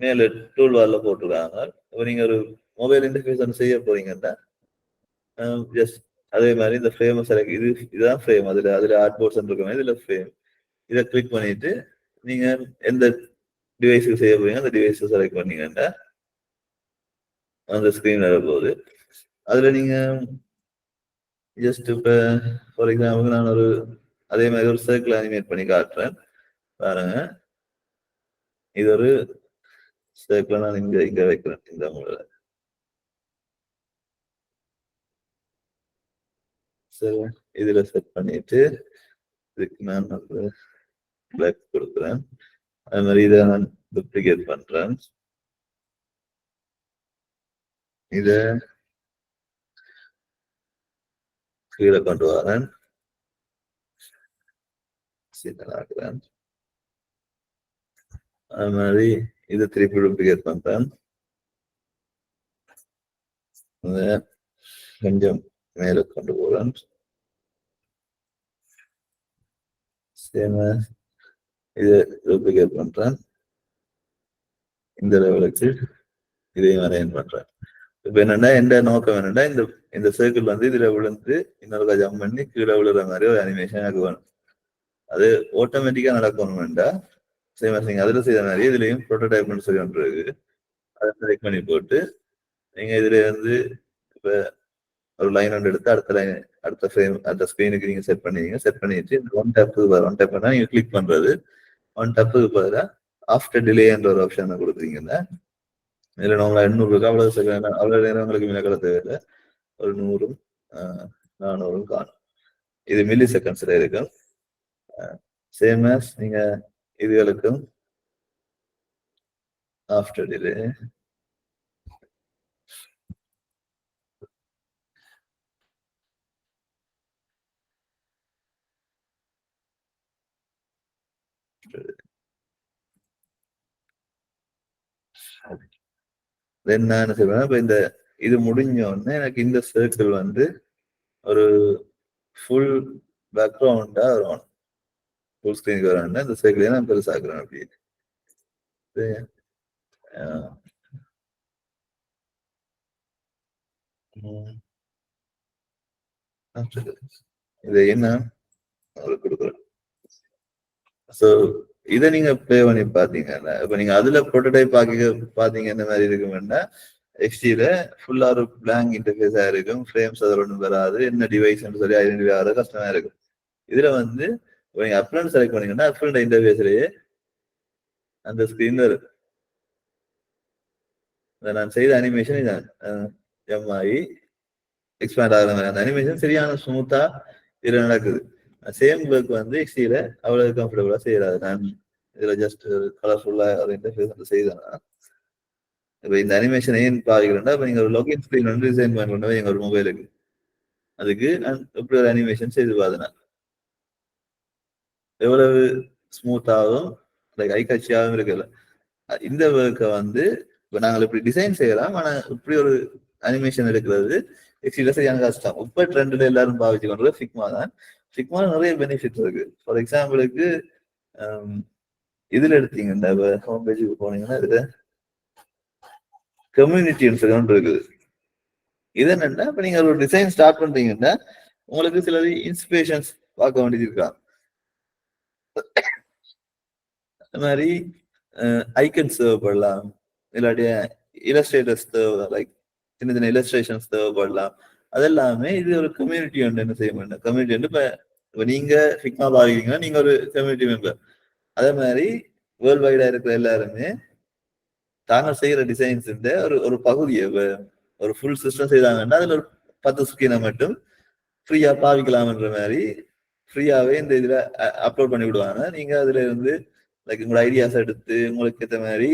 மேல டூல் வார்ல போட்டுருக்காங்க. இப்போ நீங்க ஒரு மொபைல் இன்டர்ஃபேஸ் ஒன்று செய்ய போறீங்கன்னா ஜஸ்ட் அதே மாதிரி இந்த ஃப்ரேம் செலக்ட் இதுதான் ஃப்ரேம். அதுல ஆர்ட் போர்ட்ஸ் இருக்குமே இதுல ஃப்ரேம் இதை கிளிக் பண்ணிட்டு நீங்க எந்த டிவைஸுக்கு செய்ய போறீங்க அந்த டிவைஸை செலக்ட் பண்ணீங்கன்னா அந்த ஸ்கிரீன் வரும்போது அதுல நீங்க ஜஸ்ட் இப்ப ஃபார் எக்ஸாம்பிள் நான் ஒரு அதே மாதிரி ஒரு சர்க்கிள் அனிமேட் பண்ணி காட்டுறேன் பாருங்க. இது ஒரு சர்க்கிள் நான் இங்க வைக்கிறேன். இந்த முறையில் சரி இதுல செட் பண்ணிட்டு இதுக்கு நான் பிளாக் கொடுக்குறேன். அது மாதிரி இதை நான் டூப்ளிகேட் பண்றேன். இத கீழே கொண்டு வரேன். ஆக்குறேன். அது மாதிரி இதை திருப்பி டூப்ளிகேட் பண்றேன். கொஞ்சம் மேல கொண்டு போறேன். இதை டூப்ளிகேட் பண்றேன். இந்த லெவலுக்கு இதையும் அரேஞ்ச் பண்றேன். இப்ப என்னன்னா எந்த நோக்கம் என்னன்னா இந்த சர்க்கிள் வந்து இதுல விழுந்து இன்னொரு ஜம்ப் பண்ணி கீழே விழுற மாதிரி ஒரு அனிமேஷன் எனக்கு வேணும். அது ஆட்டோமேட்டிக்கா நடக்கணும் வேண்டாம். சேம் அதுல செய்த மாதிரி இதுலயும் ப்ரோட்டோடைப்னு சொல்லி ஒன்று இருக்கு. அதை செலக்ட் பண்ணி போட்டு நீங்க இதுல வந்து இப்ப ஒரு லைன் ஒன்று எடுத்து அடுத்த ஃப்ரேம் அடுத்த ஸ்கிரீனுக்கு நீங்க செட் பண்ணுவீங்க. செட் பண்ணிட்டு ஒன் டேப் பண்ணா நீங்க கிளிக் பண்றது ஒன் டேப்புக்கு பதிலாக ஆஃப்டர் டிலேன்ற ஒரு ஆப்ஷனை கொடுக்குறீங்கன்னா இதுல நம்ம 800 இருக்கு. அவ்வளவு செகண்ட் அவ்வளவு நேரம் உங்களுக்கு மினக்கட தேவையில்லை. ஒரு 100 400 காணும். இது மில்லி செகண்ட்ஸ்ல இருக்கும். சேம் ஆஸ் நீங்க இதுகளுக்கும் ஆஃப்டர் டிலே நான் என்ன செய்வேன் இப்ப இந்த இது முடிஞ்ச உடனே எனக்கு இந்த சர்க்கிள் வந்து ஒரு ஃபுல் பேக்ரவுண்டா வரும். ஃபுல் ஸ்கிரீனுக்கு வரணும்னா இந்த சர்க்கிளே நான் பெருசாக்குறேன். அப்படி இதை என்ன கொடுக்குறேன். ஸோ இதை நீங்க ப்ளே பண்ணி பாத்தீங்கன்னா இப்ப நீங்க அதுல ப்ரோட்டோடைப் பாத்தீங்க என்ன மாதிரி இருக்கும்னா எக்ஸ்டில ஃபுல்லா ஒரு பிளாங்க் இன்டர்ஃபேஸா இருக்கும். ஃப்ரேம்ஸ் அதில் ஒன்றும் வராது. என்ன டிவைஸ் சொல்லி ஐடென்டிஃபை ஆகிறது கஷ்டமா இருக்கும். இதுல வந்து நீங்க அப்லண்ட் செலக்ட் பண்ணீங்கன்னா அப்லண்ட் இன்டர்ஃபேஸ்லயே அந்த ஸ்கிரீன்ல இருக்கு. நான் செய்த அனிமேஷன் இதான் எம்ஐ எக்ஸ்பேண்ட் ஆகிற மாதிரி அந்த அனிமேஷன் சரியான ஸ்மூத்தா இதுல நடக்குது. சேம் ஒர்க் வந்து எக்ஸ்டில அவ்வளவு கம்ஃபர்டபுளா செய்யறாது. நான் இதுல ஜஸ்ட் கலர்ஃபுல்லா அது இன்டர்ஃபேஸ் செய்தேன்னா இப்ப இந்த அனிமேஷன் ஏன் பாதிக்கிறேன்னா இப்ப நீங்க ஒரு லொகின் ஸ்கிரீன் வந்து டிசைன் பண்ணணும் எங்க ஒரு மொபைலுக்கு அதுக்கு நான் எப்படி ஒரு அனிமேஷன் செய்து பார்த்தேன். எவ்வளவு ஸ்மூத்தாகவும் லைக் ஐ காட்சியாகவும் இருக்குல்ல. இந்த ஒர்க்கை வந்து இப்ப நாங்கள் இப்படி டிசைன் செய்யலாம். ஆனா இப்படி ஒரு அனிமேஷன் எடுக்கிறது எக்ஸ்ட்ரீல சரியான கஷ்டம். இப்ப ட்ரெண்ட்ல எல்லாரும் பாவிச்சு கொண்டு ஃபிக்மா தான். ஃபிக்மா நிறைய பெனிஃபிட் இருக்கு. ஃபார் எக்ஸாம்பிளுக்கு இதுல எடுத்தீங்க இந்த ஹோம் பேஜுக்கு போனீங்கன்னா இதுல கம்யூனிட்டின்னு சொல்லி ஒன்று இருக்குது. இது என்னன்னா இப்ப நீங்க ஒரு டிசைன் ஸ்டார்ட் பண்றீங்கன்னா உங்களுக்கு சில இன்ஸ்பிரேஷன்ஸ் பார்க்க வேண்டியது இருக்கா. அது மாதிரி ஐக்கன்ஸ் தேவைப்படலாம், இல்லாட்டி இலஸ்ட்ரேட்டர்ஸ் தேவை, லைக் சின்ன சின்ன இலஸ்ட்ரேஷன்ஸ் தேவைப்படலாம். அதெல்லாமே இது ஒரு கம்யூனிட்டி ஒன்று என்ன செய்ய மாட்டேன். கம்யூனிட்டி வந்து இப்ப நீங்க ஃபிக்மா பாக்குறீங்கன்னா நீங்க ஒரு கம்யூனிட்டி மெம்பர். அதே மாதிரி வேர்ல்ட் வைடா இருக்கிற எல்லாருமே தாங்கள் செய்யற டிசைன்ஸ் ஒரு ஒரு பகுதியை ஒரு ஃபுல் சிஸ்டம் செய்தாங்கன்னா அதுல ஒரு 10 ஸ்கிரீனை மட்டும் ஃப்ரீயா பாவிக்கலாம்ன்ற மாதிரி ஃப்ரீயாவே இந்த இதுல அப்லோட் பண்ணி விடுவாங்க. நீங்க அதுல இருந்து லைக் உங்களோட ஐடியாஸ் எடுத்து உங்களுக்கு ஏற்ற மாதிரி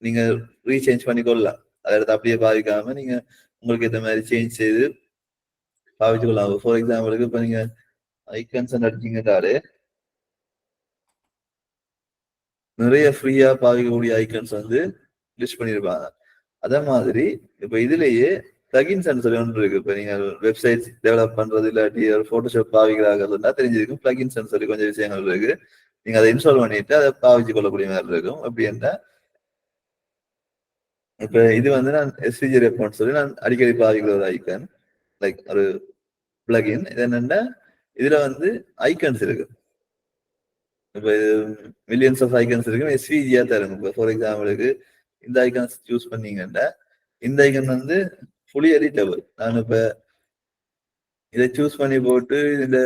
நீங்க ரீசேஞ்ச் பண்ணி கொள்ளலாம். அதை எடுத்து அப்படியே பாவிக்காம நீங்க உங்களுக்கு ஏற்ற மாதிரி சேஞ்ச் செய்து பாவிச்சு கொள்ளலாம். ஃபார் எக்ஸாம்பிளுக்கு இப்ப நீங்க ஐக்கன்ஸ் அடிச்சீங்கன்னாலே நிறைய ஃப்ரீயா பாவிக்கக்கூடிய ஐக்கன்ஸ் வந்து லிஸ்ட் பண்ணியிருப்பாங்க. அதே மாதிரி இப்ப இதுலயே பிளகின்ஸ் சொல்லி ஒன்று இருக்கு. இப்ப நீங்க வெப்சைட் டெவலப் பண்றது இல்லாட்டி ஒரு போட்டோஷாப் பாவிக்கிறாங்கன்னா தெரிஞ்சிருக்கும். பிளகின்ஸ் சொல்லி கொஞ்சம் விஷயங்கள் இருக்கு. நீங்க அதை இன்ஸ்டால் பண்ணிட்டு அதை பாவிச்சு கொள்ளக்கூடிய மாதிரி இருக்கும். அப்படி என்ன இப்ப இது வந்து நான் எஸ்விஜி ரெப்பான்னு சொல்லி நான் அடிக்கடி பாவிக்கிற ஒரு ஐக்கன், லைக் ஒரு பிளகின். இது என்னன்னா இதுல வந்து ஐக்கன்ஸ் இருக்கு. இப்ப மில்லியன்ஸ் ஆஃப் ஐக்கன்ஸ் இருக்கு. எஸ்விஜியா தரும். இப்போ ஃபார் எக்ஸாம்பிளுக்கு இந்த ஐக்கன்ஸ் சூஸ் பண்ணீங்கன்னா இந்த ஐக்கன் வந்து ஃபுல்லி எடிட்டபிள். நான் இப்ப இதை சூஸ் பண்ணி போட்டு இந்த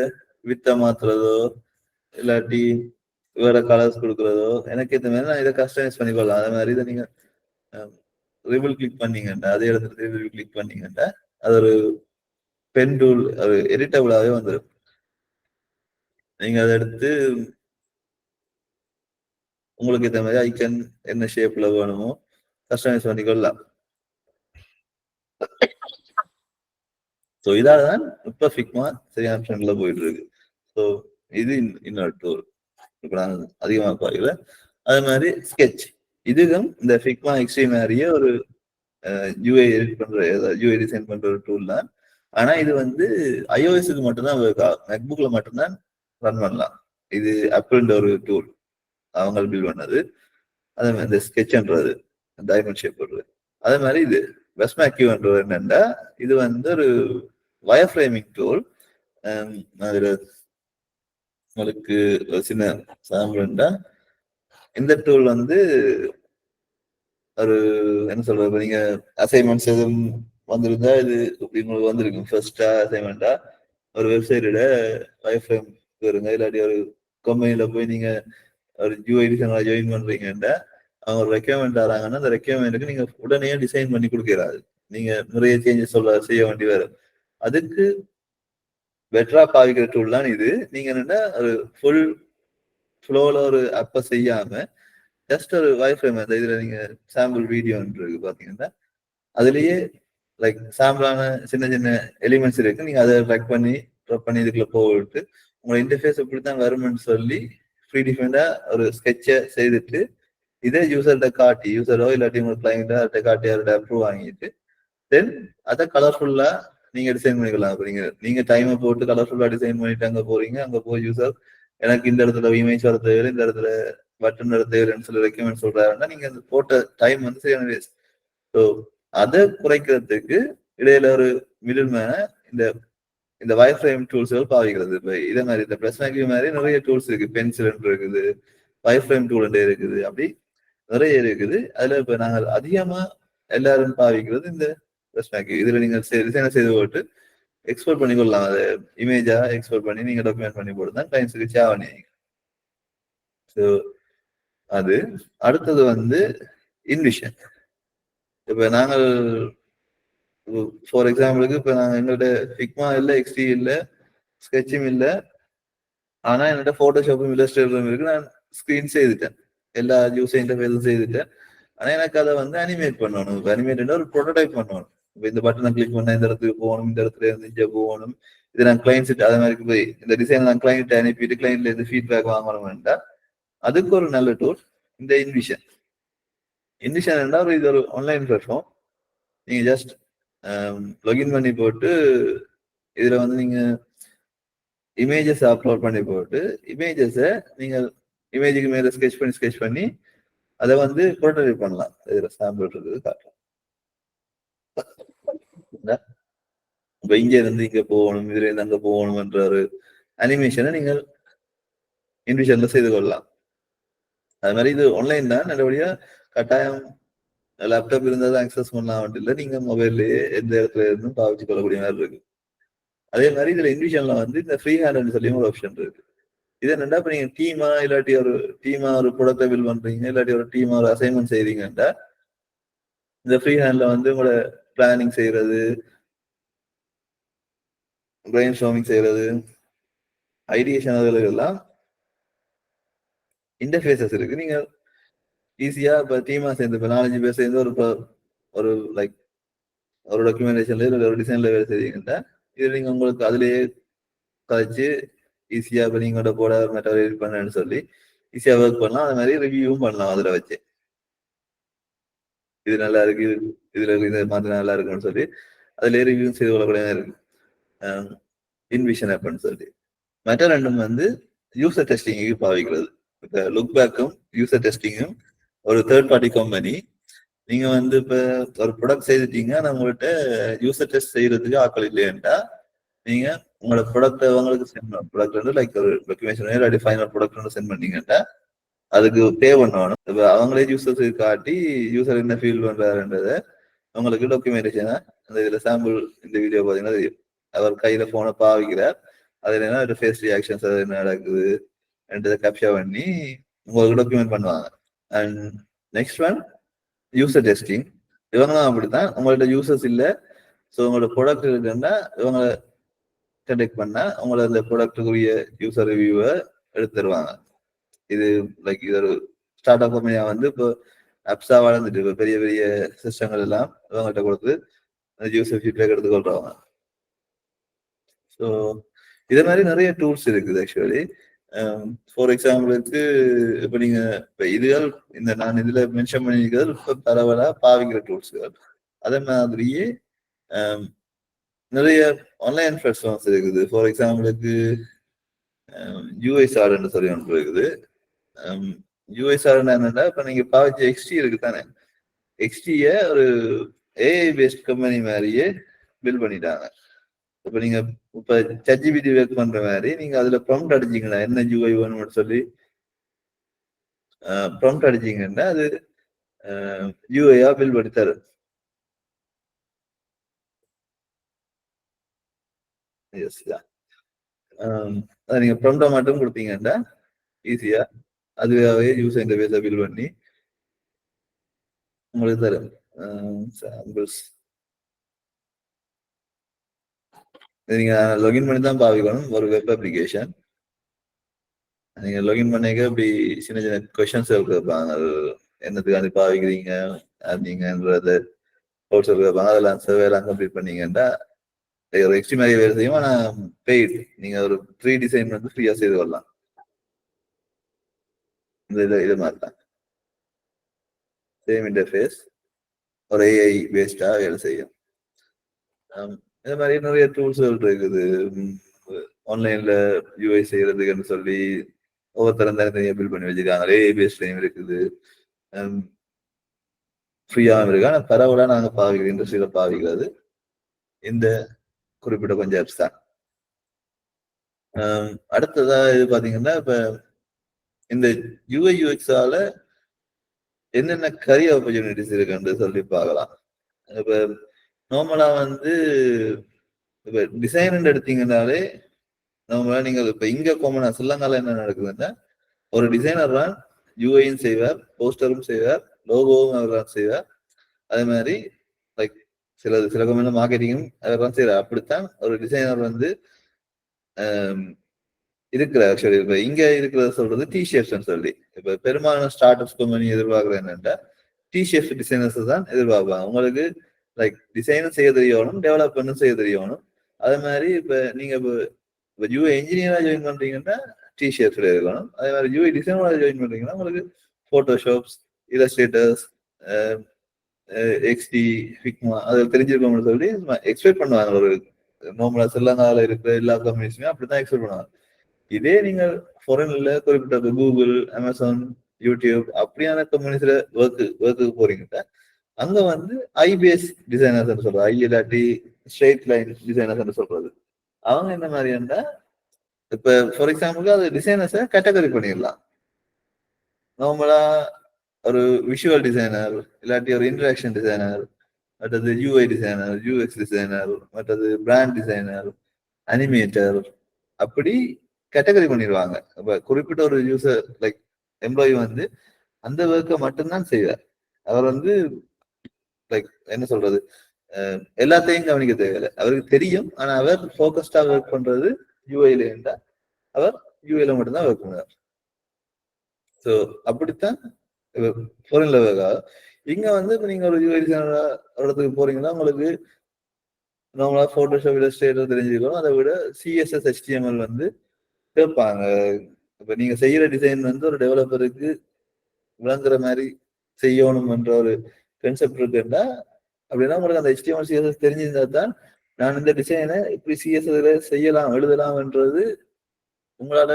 வித்த மாத்துறதோ இல்லாட்டி வேற கலர்ஸ் கொடுக்குறதோ எனக்கு இந்த மாதிரி நான் இதை கஸ்டமைஸ் பண்ணிக்கொள்ளலாம். அதே மாதிரி இதை நீங்க ரிபிள் கிளிக் பண்ணீங்கன்னா அதே இடத்துல ரிபிள் கிளிக் பண்ணீங்கன்னா அது ஒரு பென் டூல் அது எடிட்டபிளாவே வந்துடும். நீங்க அதை எடுத்து உங்களுக்கு இந்த மாதிரி ஐக்கன் என்ன ஷேப்ல வேணுமோ கஸ்டமைஸ் பண்ணிக்கொள்ளலாம். ஸோ இதாலதான் இப்ப ஃபிக்மா சரியான ட்ரெண்ட்ல போயிட்டு இருக்கு. ஸோ இது இன்னொரு டூல் இப்ப நான் அதிகமாக பார்க்கல. அதே மாதிரி ஸ்கெட்ச், இதுவும் இந்த ஃபிக்மா எக்ஸ்ட்ரீம் மாதிரியே ஒரு யூஐ எடிட் பண்ற யூஐ டிசைன் பண்ற ஒரு டூல் தான். ஆனா இது வந்து iOS-க்கு மட்டும்தான் மேக்புக்ல மட்டும்தான் ரன் பண்ணலாம். இது ஆப்பிள்ன்ற ஒரு டூல் அவங்க பில் பண்ணது. அதே மாதிரி இந்த ஸ்கெட்ச்ன்றது டைமண்ட் ஷேப் வருது. அதே மாதிரி இது வெஸ்மேக்யூன்றது என்னன்னா இது வந்து ஒரு வயர் ஃப்ரேமிங் டூல். அதுல உங்களுக்கு சின்ன சாம்பிள்ண்டா இந்த டூல் வந்து ஒரு என்ன சொல்றது, நீங்க அசைன்மெண்ட்ஸ் எதுவும் வந்திருந்தா இது உங்களுக்கு வந்திருக்கும். ஃபர்ஸ்டா அசைன்மெண்டா ஒரு வெப்சைட்டோட வயர் ஃப்ரேம் வருங்க, இல்லாட்டி ஒரு கம்பெனில போய் நீங்க ஒரு யூஐ டிசைனர் ஜாயின் பண்றீங்கன்னா அவங்க ஒரு ரெக்யர்மெண்ட் தராங்கன்னா அந்த ரெக்யர்மெண்ட்டுக்கு நீங்க உடனே டிசைன் பண்ணி கொடுக்கிறாரு. நீங்க நிறைய சேஞ்சஸ் செய்ய வேண்டி வரும். அதுக்கு பெட்டரா பாவிக்கிற டூல் தான் இது. நீங்க என்னன்னா ஒரு ஃபுல் ஃப்ளோல ஒரு அப்ப செய்யாம ஜஸ்ட் ஒரு வயர் ஃப்ரேம் அந்த இதுல நீங்க சாம்பிள் வீடியோ இருக்கு பாத்தீங்கன்னா அதுலயே லைக் சாம்பிளான சின்ன சின்ன எலிமெண்ட்ஸ் இருக்கு. நீங்க அதை ட்ராக் பண்ணி ட்ராப் பண்ணி இதுக்குள்ள போட்டு உங்களோட இன்டர்ஃபேஸ் இப்படித்தான் வரும்னு சொல்லி ஃப்ரீ டிஃபைண்டா ஒரு ஸ்கெட்சை செய்துட்டு இதே யூசர்கிட்ட காட்டி யூசரோ இல்லாட்டி உங்க கிளைண்ட்டை காட்டி அவர்கிட்ட அப்ரூவ் வாங்கிட்டு தென் அதை கலர்ஃபுல்லா நீங்க டிசைன் பண்ணிக்கலாம். நீங்க டைமை போட்டு கலர்ஃபுல்லா டிசைன் பண்ணிட்டு அங்க போறீங்க. அங்க போய் யூசர் எனக்கு இந்த இடத்துல இமேஜ் வர தேவை, இந்த இடத்துல பட்டன் வர தேவைன்னு சொல்லி ரெக்கமெண்ட் சொல்றாருன்னா நீங்க அந்த போட்ட டைம் வந்து சரியான வேஸ்ட். ஸோ அதை குறைக்கிறதுக்கு இடையில ஒரு மிடில் மேன இந்த இந்த வயர் ஃப்ரேம் டூல்ஸ்கள் பாவிக்கிறது. இப்போ இதே மாதிரி இந்த ப்ளஸ் மேக்யூ மாதிரி நிறைய டூல்ஸ் இருக்கு. பென்சில் இருக்குது, வயர் ஃப்ரேம் டூல் இருக்குது, அப்படி நிறைய இருக்குது. அதுல இப்ப நாங்கள் அதிகமா எல்லாரும் பாவிக்கிறது இந்த ப்ளஸ் மேக்யூ. இதுல நீங்க டிசைனை செய்து போட்டு எக்ஸ்போர்ட் பண்ணி கொள்ளலாம். அதை இமேஜா எக்ஸ்போர்ட் பண்ணி நீங்க டாக்குமெண்ட் பண்ணி போட்டு தான் கிளைண்ட்ஸுக்கு சேவ் பண்ணி. ஸோ அது அடுத்தது வந்து இன்விஷன். இப்ப நாங்கள் ஃபார் எக்ஸாம்பிளுக்கு இப்ப நாங்க எங்கள்கிட்ட ஃபிக்மா இல்லை, எக்ஸ்டி இல்லை, ஸ்கெட்சும் இல்லை, ஆனா என்கிட்ட போட்டோஷாப்பும் இல்லஸ்ட்ரேட்டரும் இருக்கு. நான் ஸ்கிரீன் செய்துட்டேன், எல்லா யூஸ் இன்டர்ஃபேஸும் செய்துட்டேன். ஆனா எனக்கு அதை வந்து அனிமேட் பண்ணணும். அனிமேட் ஒரு ப்ரோட்டோடைப் பண்ணணும். இப்போ இந்த பட்டனை கிளிக் பண்ண இந்த இடத்துக்கு போகணும், இந்த இடத்துல இருந்து இங்கே போகணும். இது நான் கிளைண்ட் அதே மாதிரி போய் இந்த டிசைன் நான் கிளைண்ட் அனுப்பிட்டு கிளைண்ட்ல இருந்து ஃபீட்பேக் வாங்கணும்னா அதுக்கு ஒரு நல்ல டூல் இந்த இன்விஷன். இன்விஷன் இது ஒரு ஆன்லைன் பிளாட்ஃபார்ம். நீங்க ஜஸ்ட் லாகின் பண்ணி போட்டு இதுல வந்து நீங்க இமேஜஸ் அப்லோட் பண்ணி போட்டு இமேஜஸை நீங்க இமேஜுக்கு மேல ஸ்கெச் பண்ணி அதை வந்து ப்ரோட்டோடைப் பண்ணலாம். இதுல சாம்பிள் இருக்குது காட்டலாம். இப்ப இங்க இருந்து இங்க போகணும், இதுல இருந்து அங்க போகணும்ன்ற ஒரு அனிமேஷனை நீங்கள் இன்விஷன்ல செய்து கொள்ளலாம். அது மாதிரி இது ஆன்லைன் தான், நல்லபடியா கட்டாயம் லேப்டாப் இருந்தால் தான் ஆக்சஸ் பண்ணலாம் இல்லை, நீங்க மொபைல்லையே எந்த இடத்துல இருந்தும் பாவிச்சு கொள்ளக்கூடிய மாதிரி இருக்கு. அதே மாதிரி இதுல இன்விஷன்ல வந்து இந்த ஃப்ரீ ஹேண்ட் சொல்லி ஒரு ஆப்ஷன் இருக்கு. இது என்னன்னா, இப்ப நீங்க இல்லாட்டி ஒரு ஒரு ப்ராடக்ட்டை பில் பண்றீங்க, இல்லாட்டி ஒரு ஒரு அசைன்மெண்ட் செய்றீங்கன்னா இந்த ஃப்ரீ ஹேண்ட்ல வந்து உங்களோட பிளானிங் செய்யறது, பிரெயின் ஸ்டார்மிங் செய்யறது, ஐடியேஷன் எல்லாம் இன்டர்ஃபேஸஸ் இருக்கு. நீங்க ஈஸியா இப்ப டீமா சேர்ந்து இப்ப 4-5 பேர் சேர்ந்து ஒரு லைக் ஒரு டாக்குமெண்டேஷன்ல இல்லை ஒரு டிசைன்ல வேலை செய்றீங்கன்னா இது நீங்க உங்களுக்கு அதுலயே கழிச்சு ஈஸியா இப்ப நீங்களோட போட மெட்டீரியல் பண்ணு சொல்லி ஈஸியா ஒர்க் பண்ணலாம். அது மாதிரி ரிவ்யூவும் பண்ணலாம் அதுல வச்சு. இது நல்லா இருக்கு, இதுல இது மாதிரி நல்லா இருக்குன்னு சொல்லி அதுல ரிவ்யூ செய்து கொள்ளக்கூடிய இருக்கு. இன்விஷன் ஆப்னு சொல்லி மற்ற ரெண்டும் வந்து யூசர் டெஸ்டிங்கு பாவிக்கிறது. இப்ப லுக் பேக்கும் யூசர் டெஸ்டிங்கும் ஒரு தேர்ட் பார்ட்டி கம்பெனி. நீங்க வந்து இப்ப ஒரு ப்ராடக்ட் செய்துட்டீங்க, ஆனா உங்கள்கிட்ட யூசர் டெஸ்ட் செய்யறதுக்கு ஆக்கள் இல்லையா, நீங்க உங்களோட ப்ராடக்ட் அவங்களுக்கு சென்ட் பண்ணணும். ப்ராடக்ட் வந்து லைக் ஒரு டாக்குமெண்டேஷன் இல்லாட்டி ஃபைனல் ப்ராடக்ட் சென்ட் பண்ணீங்கன்னா அதுக்கு பே பண்ணணும். இப்ப அவங்களே யூசர்ஸ் காட்டி யூசர் என்ன ஃபீல் பண்றாருன்றத அவங்களுக்கு டாக்குமெண்டேஷனா அந்த இதுல சாம்பிள் இந்த வீடியோ பாத்தீங்கன்னா தெரியும். அவர் கையில போனை பாவிக்கிறார், அதுல என்ன ஃபேஸ் ரியாக்ஷன்ஸ் அது என்ன நடக்குது என்றதை கேப்சர் பண்ணி உங்களுக்கு டாக்குமெண்ட் பண்ணுவாங்க. And next one user testing. இவங்க தான் அப்படித்தான், உங்கள்ட்ட யூசர்ஸ் இல்லை, ஸோ உங்களோட ப்ராடக்ட் இருக்குன்னா இவங்களை கண்டெக்ட் பண்ணா உங்களை அந்த ப்ராடக்டுக்குரிய யூசர் ரிவ்யூவை எடுத்து தருவாங்க. இது லைக் இது ஒரு ஸ்டார்ட் அப் கம்பெனியா வந்து இப்போ அப்ஸா வளர்ந்துட்டு இப்போ பெரிய பெரிய சிஸ்டங்கள் எல்லாம் இவங்ககிட்ட கொடுத்து யூசர் ஃபீட்பேக் எடுத்துக்கொள்றாங்க. ஸோ இதே மாதிரி நிறைய டூல்ஸ் இருக்குது ஆக்சுவலி. ஃபார் எக்ஸாம்பிளுக்கு இப்போ நீங்க இப்போ இதுகள் இந்த நான் இதுல மென்ஷன் பண்ணியிருக்கிறது இப்போ பரவலா பாவிக்கிற டூல்ஸ்கள். அதே மாதிரியே நிறைய ஆன்லைன் பிளாட்ஃபார்ம்ஸ் இருக்குது. ஃபார் எக்ஸாம்பிளுக்கு யூஎஸ்ஆர்ன்னு சொல்லி ஒன்று இருக்குது. யூஎஸ்ஆர் என்னன்னா இப்ப நீங்க பாவிச்ச எக்ஸ்டி இருக்கு தானே, எக்ஸ்டிய ஒரு ஏஐ பேஸ்ட் கம்பெனி மாதிரியே பில் பண்ணிட்டாங்க. இப்ப நீங்க இப்ப ChatGPT ஒர்க் பண்ற மாதிரி நீங்க அதுல ப்ராம்ப்ட் அடிச்சீங்கன்னா என்ன யூஐ வேணும்னு சொல்லி ப்ராம்ப்ட் அடிச்சீங்கன்னா அது யூஐயா பில் பண்ணி தரும். நீங்க ப்ராம்ப்டா மட்டும் கொடுத்தீங்கன்னா ஈஸியா அதுவே யூசர் இன்டர்ஃபேஸை பில் பண்ணி உங்களுக்கு தரும் சாம்பிள்ஸ். நீங்க லாகின் பண்ணி தான் பாவிக்கணும். ஒரு வெப் அப்ளிகேஷன் நீங்க லாகின் பண்ணிக்க இப்படி சின்ன சின்ன கொஸ்டின்ஸ் கேட்பாங்க. என்னத்துக்காண்டி பாவிக்கிறீங்க நீங்கன்றது கேட்பாங்க. அதெல்லாம் சர்வே எல்லாம் கம்ப்ளீட் பண்ணீங்கன்னா ஒரு எக்ஸ்ட்ரீ மாதிரி வேலை செய்யும். ஆனா பெய்ட் நீங்க ஒரு 3 டிசைன் வந்து ஃப்ரீயா செய்து கொள்ளலாம். இந்த இது மாதிரி தான் சேம் இன்டர்ஃபேஸ் ஒரு ஏஐ பேஸ்டா வேலை செய்யும். இந்த மாதிரி நிறைய டூல்ஸ்கள் இருக்குது ஆன்லைன்ல யூஐ செய்யறதுக்குன்னு சொல்லி ஒவ்வொருத்தரும் தனித்தனியா பில் பண்ணி வச்சிருக்காங்க. ஏஐ பேஸ்ட்லயும் இருக்குது, ஃப்ரீயாகவும் இருக்கு. ஆனா பரவலா நாங்க பாவிக்கிறது இண்டஸ்ட்ரியில பாவிக்கிறது இந்த குறிப்பிட்ட கொஞ்சம் ஆப்ஸ் தான். அடுத்ததா இது பாத்தீங்கன்னா இப்ப இந்த யூஐ யூஎக்ஸால என்னென்ன கரியர் ஆப்பர்ச்சுனிட்டிஸ் இருக்குன்னு சொல்லி பார்க்கலாம். இப்ப நார்மலா வந்து இப்ப டிசைன் எடுத்தீங்கன்னாலே நார்மலா நீங்கள் இப்ப இங்க காமனா ஸ்ரீலங்கால என்ன நடக்குதுன்னா ஒரு டிசைனர் தான் யூஐயும் செய்வார், போஸ்டரும் செய்வார், லோகோவும் அவர் தான் செய்வார். அதே மாதிரி லைக் சில கம்பெனில மார்க்கெட்டிங்கும் அவர் தான் செய்வார். அப்படித்தான் ஒரு டிசைனர் வந்து இருக்கிற ஆக்சுவலி இப்ப இங்க இருக்கிறத சொல்றது டிஷர்ட்ஸ் சொல்லி. இப்ப பெரும்பாலான ஸ்டார்ட் அப்ஸ் கம்பெனி எதிர்பார்க்கறது என்னன்னா டிஷர்ட் டிசைனர்ஸ் தான் எதிர்பார்ப்பாங்க. உங்களுக்கு லைக் டிசைனும் செய்ய தெரியணும், டெவலப்மெண்ட்டும் செய்ய தெரியணும். அதே மாதிரி இப்ப நீங்க இப்ப யூஐ இன்ஜினியரா ஜாயின் பண்றீங்கன்னா டிஷர்ட்ஸ்ல இருக்கணும். அதே மாதிரி யூஐ டிசைனரா ஜாயின் பண்றீங்கன்னா உங்களுக்கு போட்டோஷாப்ஸ், இல்லஸ்ட்ரேட்டர்ஸ், எக்ஸ்டி ஃபிக்மா அதை தெரிஞ்சிருக்கோம்னு சொல்லி எக்ஸ்பெக்ட் பண்ணுவாங்க. ஒரு நார்மலா ஸ்ரீலங்காவில் இருக்கிற எல்லா கம்பெனிஸுமே அப்படித்தான் எக்ஸ்பெக்ட் பண்ணுவாங்க. இதே நீங்கள் ஃபாரின்ல குறிப்பிட்ட கூகுள், அமேசான், யூடியூப் அப்படியான கம்பெனிஸ்ல ஒர்க்கு போறீங்கன்னா அங்க வந்து ஐபிஎஸ் டிசைனர்ஸ் சொல்றது, ஐ இல்லாட்டி ஸ்ட்ரெயிட் லைன் டிசைனர்ஸ் சொல்றது. அவங்க என்ன மாதிரி இருந்தா இப்ப ஃபார் எக்ஸாம்பிள் அது டிசைனர்ஸை கேட்டகரி பண்ணிடலாம். நார்மலா ஒரு விஷுவல் டிசைனர், இல்லாட்டி ஒரு இன்டராக்ஷன் டிசைனர், மற்றது யூஐ டிசைனர், யூஎக்ஸ் டிசைனர், மற்றது பிராண்ட் டிசைனர், அனிமேட்டர், அப்படி கேட்டகரி பண்ணிடுவாங்க. இப்ப குறிப்பிட்ட ஒரு யூசர் லைக் எம்ப்ளாயி வந்து அந்த ஒர்க்கை மட்டும்தான் செய்வார். அவர் வந்து லைக் என்ன சொல்றது, எல்லாத்தையும் கவனிக்க தேவையில்லை. அவருக்கு தெரியும், ஆனா அவர் போக்கஸ்டா ஒர்க் பண்றது யூஐல இருந்தா அவர் யூஐல மட்டும்தான் ஒர்க் பண்ணுவார். ஸோ அப்படித்தான் ஃபாரின்ல ஒர்க் ஆகும். இங்க வந்து இப்ப நீங்க ஒரு யூஐ இடத்துக்கு போறீங்கன்னா உங்களுக்கு நார்மலா போட்டோஷாப் இல்லஸ்ட்ரேட்டர் தெரிஞ்சுக்கணும். அதை விட சிஎஸ்எஸ் HTML வந்து கேட்பாங்க. இப்ப நீங்க செய்யற டிசைன் வந்து ஒரு டெவலப்பருக்கு விளங்குற மாதிரி செய்யணும் என்ற ஒரு கன்செப்ட் இருக்குன்னா அப்படின்னா உங்களுக்கு அந்த HTML CSS தெரிஞ்சிருந்தா தான் நான் இந்த டிசைனை இப்படி CSS செய்யலாம் எழுதலாம்ன்றது உங்களால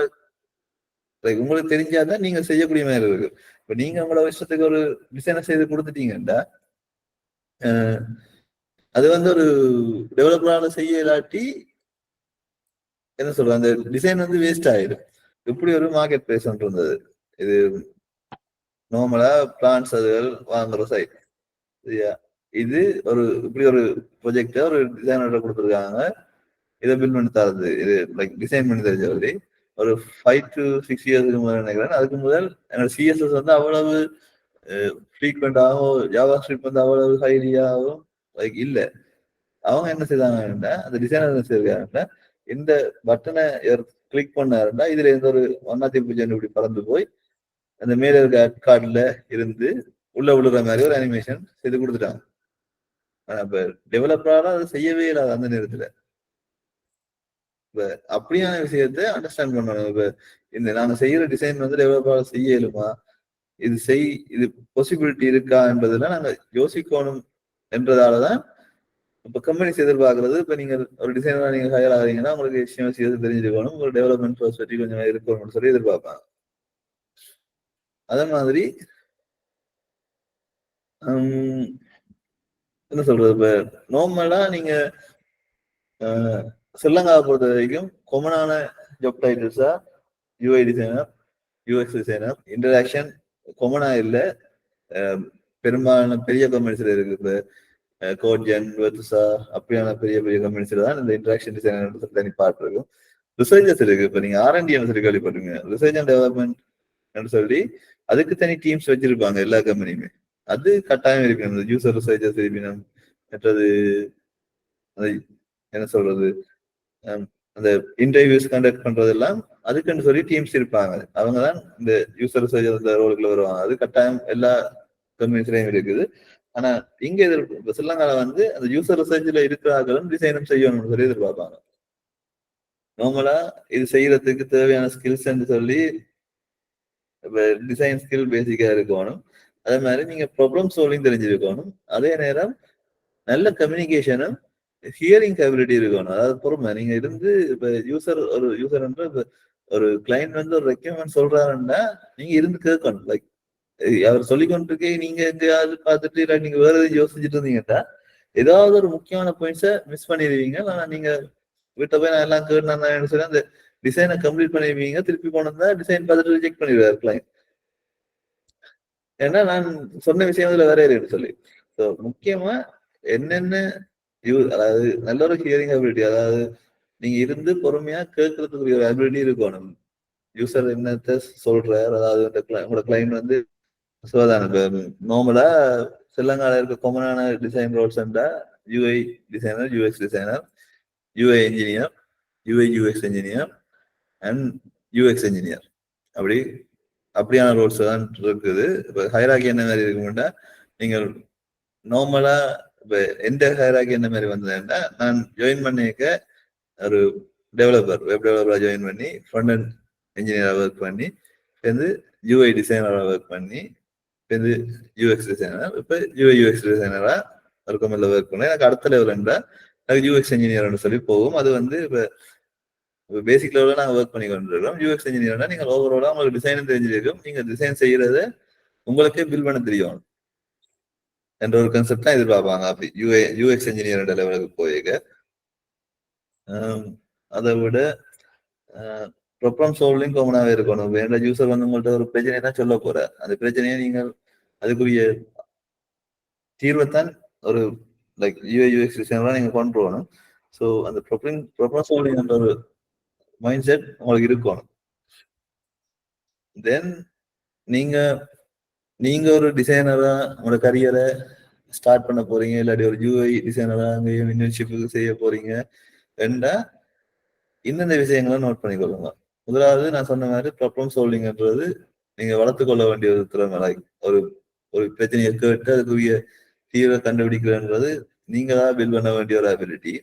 உங்களுக்கு தெரிஞ்சாதான் நீங்க செய்யக்கூடிய மாதிரி இருக்கு. இப்ப நீங்க உங்களோட விஷயத்துக்கு ஒரு டிசைனை செய்து கொடுத்துட்டீங்கன்னா அது வந்து ஒரு டெவலப்பரால செய்ய இல்லாட்டி என்ன சொல்றது, அந்த டிசைன் வந்து வேஸ்ட் ஆயிடும். இப்படி ஒரு மார்க்கெட் பிளேஸ் ஒன்று இருந்தது. இது நார்மலா பிளான்ஸ் அதுகள் வாங்குற சைட் சரியா. இது ஒரு இப்படி ஒரு ப்ரொஜெக்ட ஒரு டிசைனர் கொடுத்துருக்காங்க. இதை பில்ட் பண்ணி தரது, இது லைக் டிசைன் பண்ணி தர சொல்லி ஒரு 5 to 6 இயர்ஸ்க்கு முதல் நினைக்கிறேன். அதுக்கு முதல் என்னோட சிஎஸ்எஸ் வந்து அவ்வளவு ஃப்ரீக்வெண்டாகவும் ஜாவா ஸ்கிரிப்ட் வந்து அவ்வளவு ஹைலியாகவும் லைக் இல்லை. அவங்க என்ன செய்தாங்கன்னா அந்த டிசைனர் என்ன செய்யறாங்கன்னா இந்த பட்டனை கிளிக் பண்ணாருன்னா இதுல இருந்து ஒரு 100 இப்படி பறந்து போய் அந்த மேல இருக்க கார்டுல இருந்து உள்ள விழுற மாதிரி ஒரு அனிமேஷன் செய்து கொடுத்துட்டாங்க. ஆனா இப்ப டெவலப்பரால அதை செய்யவே இல்லாத அந்த நேரத்துல. இப்ப அப்படியான விஷயத்த அண்டர்ஸ்டாண்ட் பண்ணணும். இப்ப இந்த நாங்க செய்யற டிசைன் வந்து டெவலப்பரால செய்ய இயலுமா, இது பாசிபிலிட்டி இருக்கா என்பதெல்லாம் நாங்க யோசிக்கணும் என்றதாலதான் இப்ப கம்பெனிஸ் எதிர்பார்க்கறது. இப்ப நீங்க ஒரு டிசைனரா நீங்க ஹையர் ஆகிறீங்கன்னா உங்களுக்கு HTML தெரிஞ்சிருக்கணும், ஒரு டெவலப்மெண்ட் பர்ஸ்பெக்டிவ் கொஞ்சம் இருக்கணும்னு சொல்லி எதிர்பார்ப்பாங்க. அதே மாதிரி என்ன சொல்றது, இப்ப நார்மலா நீங்க ஸ்ரீலங்காவை பொறுத்த வரைக்கும் காமனான ஜாப் டைட்டில்ஸா UI designer, UX designer, interaction காமனா இல்லை. பெரும்பாலான பெரிய கம்பெனிஸ்ல இருக்கு. இப்ப கோட்ஜன், வெர்சா அப்படியான பெரிய பெரிய கம்பெனிஸ்ல தான் இந்த இன்டராக்ஷன் டிசைனர் தனி பார்ட் இருக்கும். ரிசர்ச்சர்ஸ் இருக்கு. இப்ப நீங்க R&D சொல்லி கேள்விப்பட்டிருங்க, ரிசர்ச் அண்ட் டெவலப்மெண்ட் சொல்லி அதுக்கு தனி டீம்ஸ் வச்சிருப்பாங்க எல்லா கம்பெனியுமே. அது கட்டாயம் இருக்கு. அந்த யூசர் ரிசர்ச்சர்ஸ் இருக்கணும், மற்றது என்ன சொல்றது, அந்த இன்டர்வியூஸ் கண்டக்ட் பண்றதெல்லாம் அதுக்குன்னு சொல்லி டீம்ஸ் இருப்பாங்க. அவங்க தான் இந்த யூசர் ரிசர்ச்சர் ரோலுக்குள்ள வருவாங்க. அது கட்டாயம் எல்லா கம்பெனிஸ்லயும் இருக்குது. ஆனா இங்க ஸ்ரீலங்கால வந்து அந்த யூசர் ரிசர்ச்ல இருக்கிறார்களும் டிசைனும் செய்யணும்னு சொல்லி எதிர்பார்ப்பாங்க. நார்மலா இது செய்யறதுக்கு தேவையான ஸ்கில்ஸ் சொல்லி டிசைன் ஸ்கில் பேசிக்கா இருக்கணும். அதே மாதிரி நீங்க ப்ராப்ளம் சால்விங் தெரிஞ்சிருக்கணும். அதே நேரம் நல்ல கம்யூனிகேஷனும் ஹியரிங் கேபிலிட்டி இருக்கணும். அதாவது பொறுமை. நீங்க இருந்து இப்ப ஒரு யூசர் ஒரு கிளைண்ட் வந்து ஒரு ரெக்யூர்மெண்ட் சொல்றாருன்னா நீங்க இருந்து கேட்கணும். லைக் அவர் சொல்லிக்கொண்டிருக்கே நீங்க எங்கேயாவது பார்த்துட்டு இல்லை நீங்க வேற எதுவும் யோசிச்சுட்டு இருந்தீங்கன்னா ஏதாவது ஒரு முக்கியமான பாயிண்ட்ஸை மிஸ் பண்ணிடுவீங்க. ஆனா நீங்க வீட்டை போய் நான் எல்லாம் கேட்டேன்னு சொல்லி அந்த டிசைனை கம்ப்ளீட் பண்ணிடுவீங்க. திருப்பி போனதா டிசைன் பார்த்துட்டு ரிஜெக்ட் பண்ணிடுவார் கிளைண்ட். ஏன்னா நான் சொன்ன விஷயம் இதுல வேற இருக்கு சொல்லி. ஸோ முக்கியமா என்னென்ன அதாவது நல்ல ஒரு ஹியரிங் அபிலிட்டி, அதாவது நீங்க இருந்து பொறுமையா கேட்கறதுக்கு ஒரு அபிலிட்டி இருக்கணும். யூசர் என்னத்த சொல்றாரு, அதாவது உங்களோட கிளைண்ட் வந்து நார்மலா ஸ்ரீலங்கால இருக்க காமனான design roles UI designer, UX designer, UI engineer, UI UX engineer and UX engineer, அப்படியான ரோல்ஸ் தான் இருக்குது. இப்போ ஹைராக்கி என்ன மாதிரி இருக்கும்னா நீங்கள் நார்மலா இப்ப எந்த ஹைராக்கி என்ன மாதிரி வந்ததுன்னா நான் ஜாயின் பண்ணிக்க ஒரு டெவலப்பர், வெப் டெவலப்பரா ஜாயின் பண்ணி ஃப்ரண்ட் அண்ட் இன்ஜினியரா ஒர்க் பண்ணி சேர்ந்து யூஐ டிசைனரா ஒர்க் பண்ணி இது யூஎக்ஸ் டிசைனர். இப்போ யூஎக்ஸ் டிசைனரா இருக்கும் இல்லை ஒர்க் பண்ணேன். எனக்கு அடுத்த லெவல் என்றால் அது யூஎக்ஸ் இன்ஜினியர்னு சொல்லி போகும். அது வந்து இப்போ பேசிக் லெவலில் நாங்கள் ஒர்க் பண்ணி கொண்டிருக்கோம். யூஎக்ஸ் இன்ஜினியர்னா நீங்கள் ஓவராலாக உங்களுக்கு டிசைனும் தெரிஞ்சிருக்கும். நீங்கள் டிசைன் செய்யறத உங்களுக்கே பில் பண்ண தெரியும் என்ற ஒரு கான்செப்ட் தான் எதிர்பார்ப்பாங்க. அப்படி யூஎக்ஸ் இன்ஜினியர் லெவலுக்கு போயிருக்க அதை விட ப்ராப்ளம் சால்விங் காமனாகவே இருக்கணும். வேண்ட யூசர் வந்து உங்கள்கிட்ட ஒரு பிரச்சனையை தான் சொல்ல போற, அந்த பிரச்சனையை நீங்கள் அதுக்குரிய தீர்வைத்தான் ஒரு லைக் யூஎக்ஸ் டிசைனராக நீங்கள் கொண்டு போகணும். ஸோ அந்த ப்ராப்ளம் சால்விங் என்ற ஒரு மைண்ட் செட் உங்களுக்கு இருக்கணும். தென் நீங்க ஒரு டிசைனரா உங்களோட கரியரை ஸ்டார்ட் பண்ண போறீங்க, இல்லாட்டி ஒரு யூஐ டிசைனரா அங்கேயும் இன்டர்ன்ஷிப்புக்கு செய்ய போறீங்க என்றா இந்தந்த விஷயங்களை நோட் பண்ணிக்கொள்ளுங்க. முதலாவது நான் சொன்ன மாதிரி ப்ராப்ளம் சால்விங்ன்றது நீங்க வளர்த்துக்கொள்ள வேண்டிய ஒரு திறமை. லைக் ஒரு ஒரு பிரச்சனையை கேட்டு அதுக்குரிய தீர்வை கண்டுபிடிக்கிறன்றது நீங்க தான் பில்ட் பண்ண வேண்டிய ஒரு அபிலிட்டி.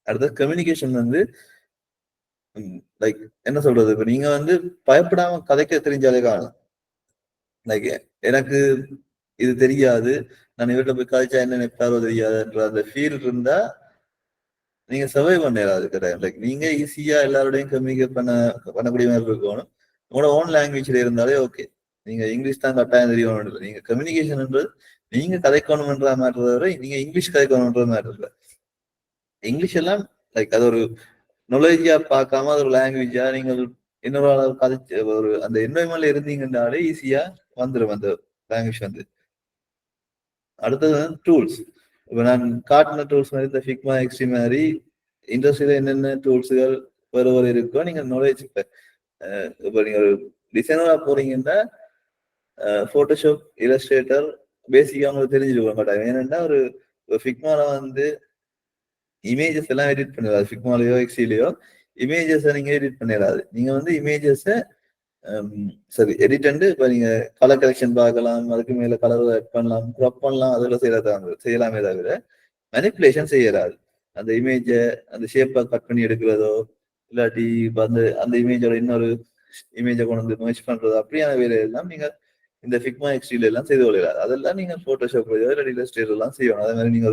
அடுத்த கம்யூனிகேஷன் வந்து லைக் என்ன சொல்றது, இப்ப நீங்க வந்து பயப்படாம கதைக்க தெரிஞ்சாலே காணும். லைக் எனக்கு இது தெரியாது, நான் வீட்டுல போய் கதைச்சா என்ன நினைப்பாரோ தெரியாதுன்ற அந்த ஃபீல் இருந்தா நீங்க சர்வை பண்ணாது கிடையாது. லைக் நீங்க ஈஸியா எல்லாரோடையும் கம்யூனிகேட் பண்ணக்கூடிய மாதிரி இருக்கணும். உங்களோட ஓன் லாங்குவேஜ்ல இருந்தாலே ஓகே. நீங்க இங்கிலீஷ் தான் கட்டாயம் தெரியணும். நீங்க கம்யூனிகேஷன்ன்றது நீங்க கதைக்கணும்ன்ற மாதிரி தவிர நீங்க இங்கிலீஷ் கதைக்கணும்ன்ற மாதிரி இல்லை. இங்கிலீஷ் எல்லாம் லைக் அது ஒரு நாலேஜா பார்க்காம அது ஒரு லாங்குவேஜா நீங்கள் இன்னொரு அளவு கதைச்சு ஒரு அந்த என்வாயன்மெண்ட்ல இருந்தீங்கன்னாலே ஈஸியா வந்துடும் அந்த லாங்குவேஜ் வந்து. அடுத்தது வந்து டூல்ஸ். இப்போ நான் காட்டின டூல்ஸ் மாதிரி இந்த ஃபிக்மா எக்ஸ்ட்ரீ மாதிரி இண்டஸ்ட்ரியில என்னென்ன டூல்ஸுகள் வேறு இருக்கோ நீங்க நாலேஜ் இப்போ நீங்க ஒரு டிசைனரா போறீங்கன்னா போட்டோஷாப், இல்லஸ்ட்ரேட்டர் பேசிக்கா உங்களுக்கு தெரிஞ்சுக்க மாட்டாங்க. ஏன்னா ஒரு ஃபிக்மால வந்து இமேஜஸ் எல்லாம் எடிட் பண்ணிடாது. ஃபிக்மாலையோ எக்ஸிலையோ இமேஜஸை நீங்க எடிட் பண்ணிடாது. நீங்க வந்து இமேஜஸை சரி எடிட் வந்து இப்ப நீங்க கலர் கலெக்ஷன் பார்க்கலாம், அதுக்கு மேல கலர் ஆட் பண்ணலாம், க்ராப் பண்ணலாம், அதெல்லாம் செய்யலாமே தவிர மேனிப்புலேஷன் செய்யறாது. அந்த இமேஜை அந்த ஷேப்பை கட் பண்ணி எடுக்கிறதோ இல்லாட்டி அந்த அந்த இமேஜோட இன்னொரு இமேஜை கொண்டு வந்து மேட்ச் பண்றதோ அப்படியான வேலையெல்லாம் நீங்க இந்த ஃபிக்மா எக்ஸ்ட்ரீல எல்லாம் செய்து கொள்ளாது. அதெல்லாம் நீங்க போட்டோஷாப்லயோ இல்லாட்டி இல்லஸ்ட்ரேட்டர் எல்லாம் செய்யணும். அதே மாதிரி நீங்க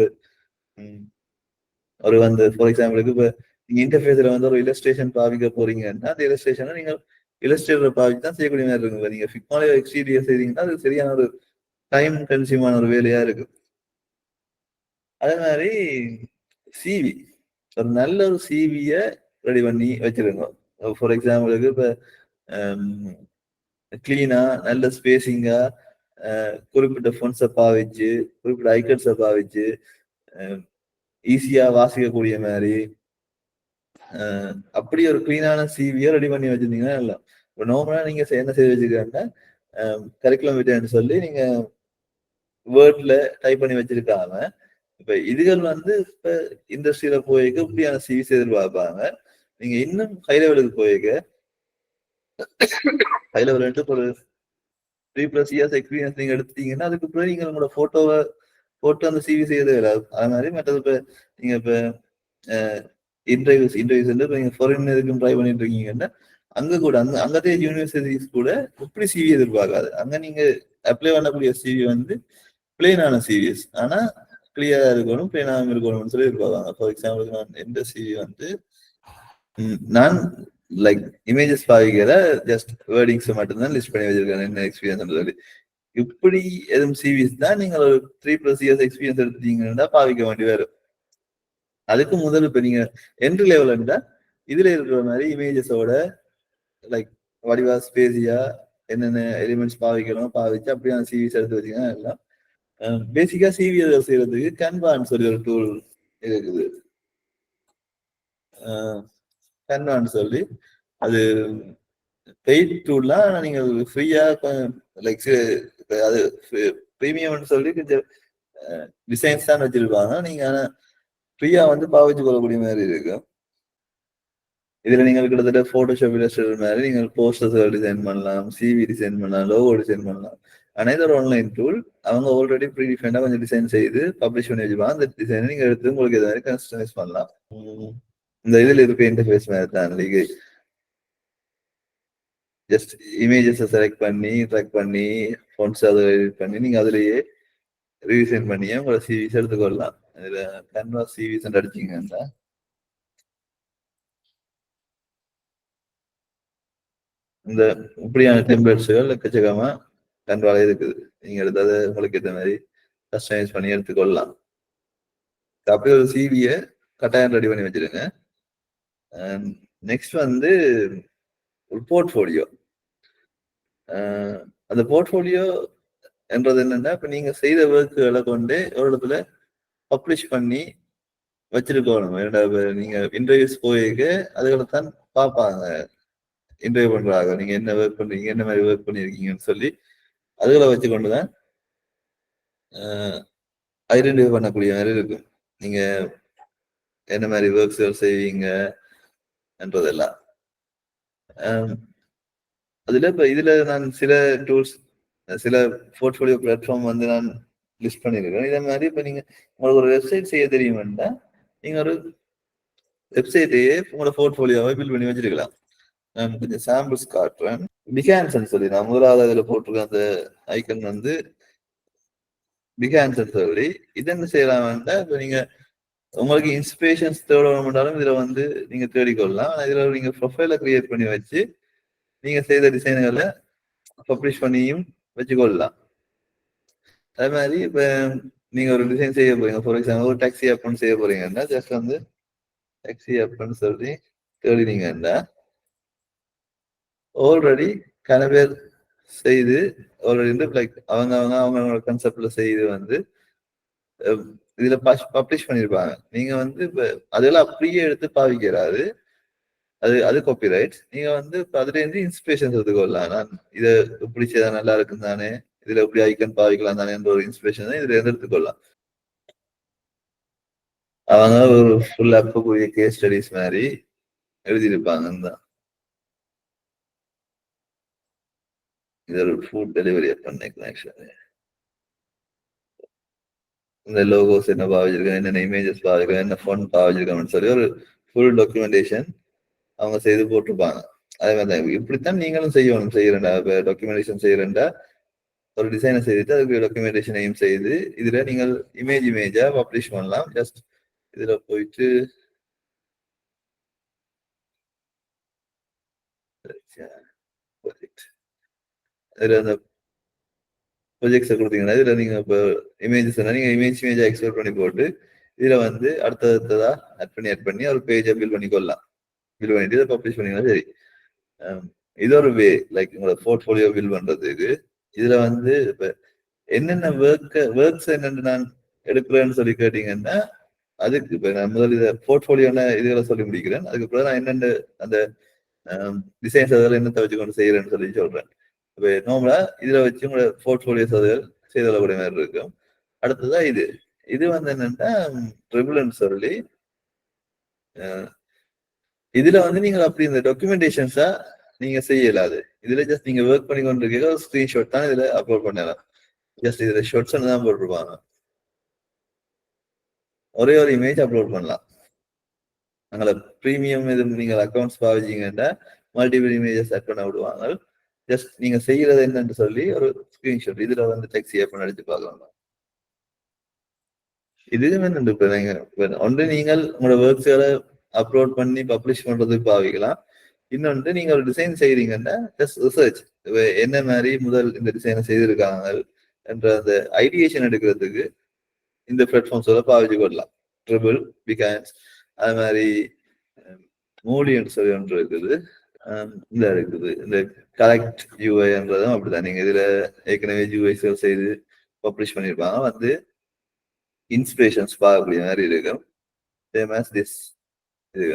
ஒரு வந்து ஃபார் எக்ஸாம்பிளுக்கு இப்ப நீங்க இன்டர்ஃபேஸ்ல வந்து ஒரு இல்லஸ்ட்ரேஷன் பாவிக்க போறீங்கன்னா அந்த இல்லஸ்ட்ரேஷனை நீங்க இல்லஸ்ட்ரேட்டர் பாவிச்சு தான் செய்யக்கூடிய மாதிரி இருக்குங்க. நீங்க ஃபிக்மாலையோ எக்ஸ்டீரியர் செய்றீங்கன்னா அது சரியான ஒரு டைம் கன்சியூமான ஒரு வேலையா இருக்கு. அதே மாதிரி சிவி, ஒரு நல்ல ஒரு சிவிய ரெடி பண்ணி வச்சிருங்க. ஃபார் எக்ஸாம்பிளுக்கு இப்ப கிளீனா நல்ல ஸ்பேசிங்கா குறிப்பிட்ட ஃபோன்ஸை பாவிச்சு குறிப்பிட்ட ஐக்கன்ஸை பாவிச்சு ஈஸியா வாசிக்கக்கூடிய மாதிரி அப்படி ஒரு கிளீனான சிவியை ரெடி பண்ணி வச்சிருந்தீங்கன்னா இல்லை. இப்போ நார்மலா நீங்க என்ன செய்து வச்சிருக்காங்கன்னா கரிக்குலம் விட்டேன்னு சொல்லி நீங்க வேர்ட்ல டைப் பண்ணி வச்சிருக்காங்க. இப்ப இதுகள் வந்து இப்ப இண்டஸ்ட்ரியில போயிருக்க இப்படியான சிவிஸ் எதிர்பார்ப்பாங்க. நீங்க இன்னும் ஹை லெவலுக்கு போயிருக்க ஹை லெவல் ஒரு 3+ இயர்ஸ் எக்ஸ்பீரியன்ஸ் நீங்க எடுத்தீங்கன்னா அதுக்கு பிறகு நீங்க உங்களோட போட்டோவை போட்டு அந்த சிவி செய்யறது வராது. அது மாதிரி மற்றது இப்ப நீங்க இப்ப இன்டர்வியூஸ் நீங்க ஃபாரின் எதுக்கும் ட்ரை பண்ணிட்டு இருக்கீங்கன்னா அங்க கூட அங்கதே யூனிவர்சிட்டிஸ் கூட இப்படி சிவி எதிர்பார்க்காது. அங்க நீங்க அப்ளை பண்ணக்கூடிய சிவி வந்து பிளெயினான சிவிஸ், ஆனா கிளியரா இருக்கணும், பிளெயினாகவும் இருக்கணும்னு சொல்லி எதிர்பார்ப்பாங்க. ஃபார் எக்ஸாம்பிள் நான் எந்த சிவி வந்து நான் லைக் இமேஜஸ் பாவிக்கிற ஜஸ்ட் வேர்டிங்ஸ் மட்டும்தான் லிஸ்ட் பண்ணி வச்சிருக்கேன் என்ன எக்ஸ்பீரியன்ஸ் சொல்லி. இப்படி எதுவும் சிவிஸ் தான் நீங்க ஒரு 3+ இயர்ஸ் எக்ஸ்பீரியன்ஸ் எடுத்தீங்கன்னா பாவிக்க வேண்டி வரும். அதுக்கு முதல் இப்ப நீங்க என்ட்ரி லெவல் இருந்தா இதுல இருக்கிற மாதிரி இமேஜஸோட லைக் வடிவா ஸ்பேசியா என்னென்ன எலிமெண்ட்ஸ் பாவிக்கணும் பாவிச்சு அப்படியான சிவிஸ் எடுத்து வச்சீங்கன்னா எல்லாம் பேசிக்கா சிவி செய்யறதுக்கு கேன்வான்னு சொல்லி ஒரு டூல் இருக்குது. கேன்வான்னு சொல்லி அது பெய்ட் டூல்லாம் நீங்க ஃப்ரீயா லைக் அது ப்ரீமியம்னு சொல்லி கொஞ்சம் டிசைன்ஸ் தான் வச்சிருப்பாங்க. நீங்க ஆனா ஃப்ரீயா வந்து பாவிச்சு கொள்ளக்கூடிய மாதிரி இருக்கு. இதுல நீங்கள் கிட்டத்தட்ட போட்டோஷாப் இல்லஸ்ட்ரேட்டர் மாதிரி நீங்கள் போஸ்டர்ஸ் டிசைன் பண்ணலாம், சிவி டிசைன் பண்ணலாம், லோகோ டிசைன் பண்ணலாம். ஆனால் ஒரு ஆன்லைன் டூல் அவங்க ஆல்ரெடி ப்ரீ டிஃபைண்டா கொஞ்சம் டிசைன் செய்து பப்ளிஷ் பண்ணி வச்சுப்பாங்க. அந்த டிசைனை நீங்க எடுத்து உங்களுக்கு எது மாதிரி கஸ்டமைஸ் பண்ணலாம். இந்த இதுல இருக்க இன்டர்ஃபேஸ் மாதிரி தான். ஜஸ்ட் இமேஜஸை செலக்ட் பண்ணி ட்ராக் பண்ணி ஒன்ஸ் அதை எடிட் பண்ணி நீங்க அதுலயே ரீசைன் பண்ணியே உங்களோட சிவிஸ் எடுத்துக்கொள்ளலாம். இதுல கேன்வா சிவிஸ் அடிச்சீங்கன்னா இந்த இப்படியான டெம்ப்ளேட்ஸ்கள் எக்கச்சக்கமா கேன்வால இருக்குது. நீங்க எடுத்தது உங்களுக்கு ஏற்ற மாதிரி கஸ்டமைஸ் பண்ணி எடுத்துக்கொள்ளலாம். அப்படியே ஒரு சிவிய கட்டாயம் ரெடி பண்ணி வச்சிருங்க. நெக்ஸ்ட் வந்து ஒரு போர்ட்ஃபோலியோ. அந்த போர்ட்ஃபோலியோ என்றது என்னன்னா, இப்ப நீங்க செய்த ஒர்க்குகளை கொண்டு ஒரு இடத்துல பப்ளிஷ் பண்ணி வச்சிருக்கணும். நீங்க இன்டர்வியூஸ் போயிருக்க அதுகளை தான் பார்ப்பாங்க. இன்டர்வியூ பண்றாங்க. நீங்க என்ன ஒர்க் பண்றீங்க, என்ன மாதிரி ஒர்க் பண்ணிருக்கீங்கன்னு சொல்லி அதுகளை வச்சு கொண்டுதான் ஐடென்டிஃபை பண்ணக்கூடிய மாதிரி இருக்கும். நீங்க என்ன மாதிரி ஒர்க்ஸ் செய்வீங்க என்றதெல்லாம். அதுல இப்ப இதுல நான் சில டூல்ஸ், சில போர்ட்ஃபோலியோ பிளாட்ஃபார்ம் வந்து நான் லிஸ்ட் பண்ணிருக்கேன். இதே மாதிரி இப்ப நீங்க உங்களுக்கு ஒரு வெப்சைட் செய்ய தெரியுமெண்டா நீங்க ஒரு வெப்சைட்டையே உங்களோட போர்ட்ஃபோலியோவை பில்ட் பண்ணி வச்சிருக்கலாம். நான் கொஞ்சம் சாம்பிள்ஸ் காட்டுறேன். பிகான்ஸ் சொல்லி நான் முதலாவது அதுல போட்டிருக்க அந்த ஐக்கன் வந்து பிகான்ஸ் சொல்லி இது என்ன செய்யலாம் வேண்டாம். இப்ப நீங்க உங்களுக்கு இன்ஸ்பிரேஷன்ஸ் தேவைப்பட்டாலும் இதுல வந்து நீங்க தேடிக்கொள்ளலாம். இதுல நீங்க ப்ரொஃபைல கிரியேட் பண்ணி வச்சு நீங்க செய்த டிசைன்களை பப்ளிஷ் பண்ணியும் வச்சுக்கொள்ளலாம். அதே மாதிரி இப்ப நீங்க ஒரு டிசைன் செய்ய போறீங்க, ஃபார் எக்ஸாம்பிள் ஒரு டாக்ஸி ஆப்னு செய்ய போறீங்கன்னா ஜஸ்ட் வந்து டாக்ஸி ஆப்னு சொல்லி தேடினீங்கன்னா ஆல்ரெடி கன பேர் செய்து ஆல்ரெடி லைக் அவங்களோட கான்செப்ட்ல செய்து வந்து இதுல பப்ளிஷ் பண்ணிருப்பாங்க. நீங்க வந்து இப்ப அதெல்லாம் அப்படியே எடுத்து பாவிக்கிறாரு. அது காப்பிரைட். நீங்க வந்து அதுல இருந்து இன்ஸ்பிரேஷன் எடுத்துக்கொள்ளலாம். நான் இதை இப்படி செய்தா நல்லா இருக்கும் தானே, இதுல எப்படி ஐக்கன் பாவிக்கலாம் தானே என்ற ஒரு இன்ஸ்பிரேஷன் இதுல இருந்து எடுத்துக்கொள்ளலாம். அவங்க ஒரு ஃபுல் அப்புக்குரிய கேஸ் ஸ்டடிஸ் மாதிரி எழுதியிருப்பாங்க தான். இது ஒரு ஃபுட் டெலிவரி பண்ணேன் ஆக்சுவலி. இந்த லோகோஸ் என்ன பாவிச்சிருக்கேன், என்னென்ன இமேஜஸ் பாவிச்சிருக்கேன், என்ன ஃபோன் பாவிச்சிருக்கேன்னு சொல்லி ஒரு ஃபுல் டாக்குமெண்டேஷன் அவங்க செய்து போட்டிருப்பாங்க. அதே மாதிரி தான் இப்படித்தான் நீங்களும் செய்யணும். செய்யறேன்டா டாக்குமெண்டேஷன் செய்யறேன்டா ஒரு டிசைனை செய்துட்டு அதுக்கு டாக்குமெண்டேஷனையும் செய்து இதுல நீங்கள் இமேஜா பப்ளிஷ் பண்ணலாம். ஜஸ்ட் இதுல போயிட்டு இதுல அந்த ப்ரொஜெக்ட்ஸை கொடுத்தீங்கன்னா இதுல நீங்க இப்போ இமேஜஸ் நீங்க இமேஜா எக்ஸ்போர்ட் பண்ணி போட்டு இதுல வந்து அடுத்ததா ஆட் பண்ணி ஒரு பேஜை பில் பண்ணிக்கொள்ளலாம். பில் பண்ணிட்டு இதை பப்ளிஷ் பண்ணீங்கன்னா சரி. இது ஒரு வே லைக் உங்களோட போர்ட்ஃபோலியோ பில் பண்றதுக்கு. இதுல வந்து இப்ப என்னென்ன ஒர்க்ஸ் என்னென்ன நான் எடுக்கிறேன்னு சொல்லி கேட்டீங்கன்னா அதுக்கு இப்ப நான் முதல் இதை போர்ட்ஃபோலியோன இதுகளை சொல்லி முடிக்கிறேன். அதுக்கப்புறம் நான் என்னென்ன அந்த டிசைன்ஸ் அதில் என்னத்தை வச்சு கொண்டு செய்யறேன்னு சொல்லி சொல்றேன். இப்போ நார்மலா இதுல வச்சு உங்களோட போர்ட்ஃபோலியோஸ் அதில் செய்து கொள்ளக்கூடிய மாதிரி இருக்கும். அடுத்ததா இது இது வந்து என்னன்னா ட்ரிபிள்னு சொல்லி இதுல வந்து நீங்க அப்படி இந்த டாக்குமெண்டேஷன்ஸா நீங்க செய்யலாது. இதுல ஜஸ்ட் நீங்க ஒர்க் பண்ணி கொண்டு இருக்க ஒரு ஸ்கிரீன்ஷாட் தான் இதுல அப்லோட் பண்ணலாம். ஜஸ்ட் இதுல ஷார்ட்ஸ் தான் போட்டிருப்பாங்க. ஒரே ஒரு இமேஜ் அப்லோட் பண்ணலாம். அங்கே ப்ரீமியம் இது நீங்க அக்கௌண்ட்ஸ் பாவிச்சீங்கன்னா மல்டிபிள் இமேஜஸ் ஆட் பண்ண விடுவாங்க. ஜஸ்ட் நீங்க செய்யறது என்னன்னு சொல்லி ஒரு ஸ்கிரீன்ஷாட் இதுல வந்து டெக்ஸ்ட் ஏப் அடிச்சு பார்க்கலாம். இதுவும் என்னண்டு இப்ப நீங்க ஒன்று நீங்கள் உங்களோட ஒர்க்ஸ்களை அப்லோட் பண்ணி பப்ளிஷ் பண்றதுக்கு பாவிக்கலாம். இன்னொன்று நீங்க ஒரு டிசைன் செய்யறீங்கன்னா ஜஸ்ட் ரிசர்ச் என்ன மாதிரி முதல் இந்த டிசைனை செய்திருக்காங்க என்ற அந்த ஐடியேஷன் எடுக்கிறதுக்கு இந்த பிளாட்ஃபார்ம்ஸோட பாவிச்சு கொள்ளலாம். ட்ரிபிள், பிகான்ஸ், அது மாதிரி மூலின்னு சொல்லி ஒன்று இருக்குது. இந்த இருக்குது இந்த கரெக்ட் யூஐன்றதும் அப்படிதான். நீங்க இதுல ஏற்கனவே யூஐஸ்கள் செய்து பப்ளிஷ் பண்ணியிருப்பாங்க. வந்து இன்ஸ்பிரேஷன்ஸ் பார்க்கக்கூடிய மாதிரி இருக்கும். சேம் ஆஸ் திஸ் இது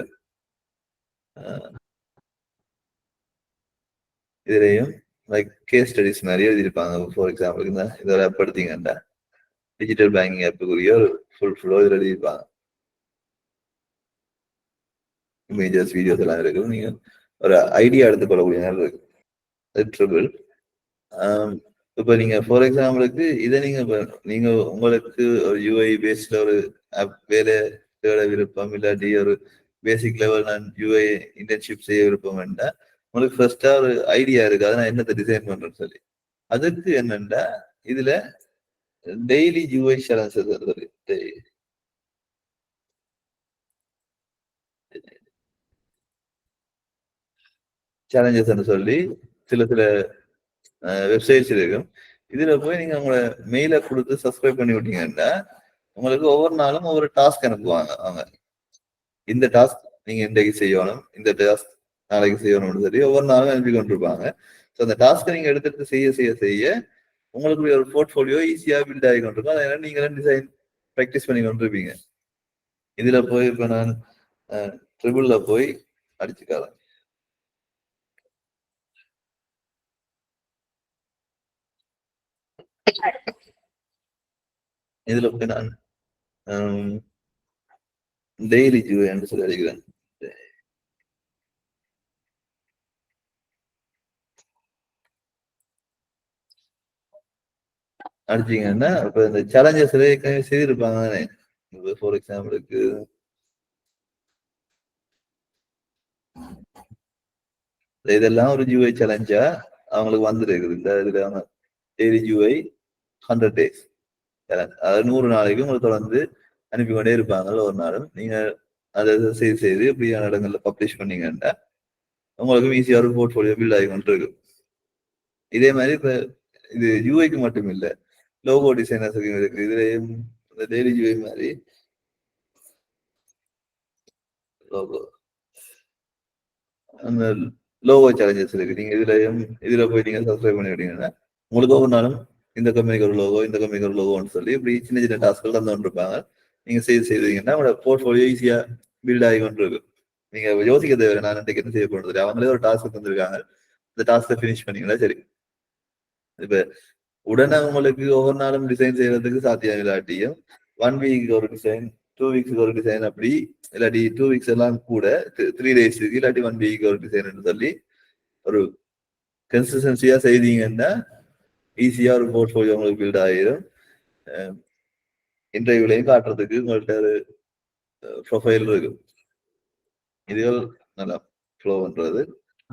இதுலையும் லைக் கேஸ் ஸ்டடிஸ் நிறைய எழுதியிருப்பாங்க. ஃபார் எக்ஸாம்பிள் இந்த இதில் ஆப் எடுத்தீங்கன்னா டிஜிட்டல் பேங்கிங் ஆப்புக்குரிய ஒரு ஃபுல் ஃப்ளோ இதில் எழுதியிருப்பாங்க. இமேஜஸ், வீடியோஸ் எல்லாம் இருக்குது. நீங்க ஒரு ஐடியா எடுத்துக்கொள்ளக்கூடிய நேரம் இருக்கு. அது ட்ரிபிள். இப்போ நீங்க ஃபார் எக்ஸாம்பிளுக்கு இதை நீங்க உங்களுக்கு ஒரு யூஐ பேஸ்ல ஒரு ஆப் வேலை தேட விருப்பம் இல்லாட்டி ஒரு பேசிக் லெவல் நான் யூஐ இன்டர்ன்ஷிப் செய்ய விருப்பம் வேண்டாம். உங்களுக்கு ஃபர்ஸ்டா ஒரு ஐடியா இருக்கு, அதை நான் என்னத்தை டிசைன் பண்றேன்னு சொல்லி அதுக்கு என்னண்டா இதுல டெய்லி யூஐ சேலஞ்சஸ் சேலஞ்சஸ் சொல்லி சில வெப்சைட்ஸ் இருக்கும். இதுல போய் நீங்க உங்களை மெயில கொடுத்து சப்ஸ்கிரைப் பண்ணி விட்டீங்கன்னா உங்களுக்கு ஒவ்வொரு நாளும் ஒவ்வொரு டாஸ்க் அனுப்புவாங்க. அவங்க இந்த டாஸ்க் நீங்க இன்றைக்கு செய்யணும், இந்த டாஸ்க் நாளைக்கு செய்யணும்னு சொல்லி ஒவ்வொரு நாளும் அனுப்பி கொண்டிருப்பாங்க. ஸோ அந்த டாஸ்க்கை நீங்க எடுத்துட்டு செய்ய உங்களுக்கு ஒரு போர்ட்ஃபோலியோ ஈஸியா பில்ட் ஆகி கொண்டிருக்கும். அதனால நீங்க டிசைன் ப்ராக்டிஸ் பண்ணி கொண்டிருப்பீங்க. இதுல போய் இப்ப நான் ட்ரிபிள்ல போய் அடிச்சுக்கலாம். இதுல போய் நான் டெய்லி ஜூஐ என்று சொல்லி அடிக்கிறேன். அடிச்சீங்கன்னா இப்ப இந்த சேலஞ்சஸ் செய்திருப்பாங்க தானே. ஃபார் எக்ஸாம்பிளுக்கு இதெல்லாம் ஒரு ஜூஐ சேலஞ்சா அவங்களுக்கு வந்துருக்குது. இந்த இதுல டெய்லி ஜூஐ 100 days அதாவது 100 நாளைக்கு உங்களுக்கு தொடர்ந்து அனுப்பி கொண்டே இருப்பாங்கல்ல. ஒரு நாளும் நீங்க அதை செய்து இப்படியான இடங்கள்ல பப்ளிஷ் பண்ணீங்கன்னா உங்களுக்கு ஈஸியா ஒரு போர்ட்ஃபோலியோ பில்ட் ஆகி கொண்டு இருக்கு. இதே மாதிரி இப்ப இது யூஐக்கு மட்டும் இல்லை, லோகோ டிசைனர்ஸ் இருக்கு. இதுலயும் இந்த டெய்லி யூஐ மாதிரி லோகோ அந்த லோகோ சேலஞ்சஸ் இருக்கு. நீங்க இதுல போய் நீங்க சப்ஸ்கிரைப் பண்ணி விட்டீங்கன்னா உங்களுக்கு ஒவ்வொரு நாளும் இந்த கம்பெனிக்கு ஒரு லோகோ, இந்த கம்பெனிக்கு ஒரு லோகோன்னு சொல்லி இப்படி சின்ன சின்ன டாஸ்க்கள் தந்து இருப்பாங்க. நீங்க செய்வீங்கன்னா உங்களோட போர்ட்ஃபோலியோ ஈஸியா பில்ட் ஆகி கொண்டு இருக்கு. நீங்க யோசிக்க தேவை, நான் இன்றைக்கு என்ன செய்ய போறது, அவங்களே ஒரு டாஸ்க் தந்திருக்காங்க, இந்த டாஸ்கை பினிஷ் பண்ணீங்களா சரி. இப்ப உடனே உங்களுக்கு ஒவ்வொரு நாளும் டிசைன் செய்யறதுக்கு சாத்தியம் இல்லாட்டியும் 1 வீக் ஒரு டிசைன், 2 வீக்ஸ்க்கு ஒரு டிசைன், அப்படி இல்லாட்டி 2 வீக்ஸ் எல்லாம் கூட 3 டேஸ்க்கு இல்லாட்டி 1 வீக் ஒரு டிசைன் சொல்லி ஒரு கன்சிஸ்டன்சியா செய்தீங்கன்னா ஈஸியா ஒரு போர்ட்ஃபோலியோ உங்களுக்கு பில்ட் ஆகிடும். இன்டர்வியூலையும் காட்டுறதுக்கு உங்கள்கிட்ட ஒரு ப்ரொஃபைல் இருக்கு. இதுகள் நல்லா ஃப்ளோ பண்றது.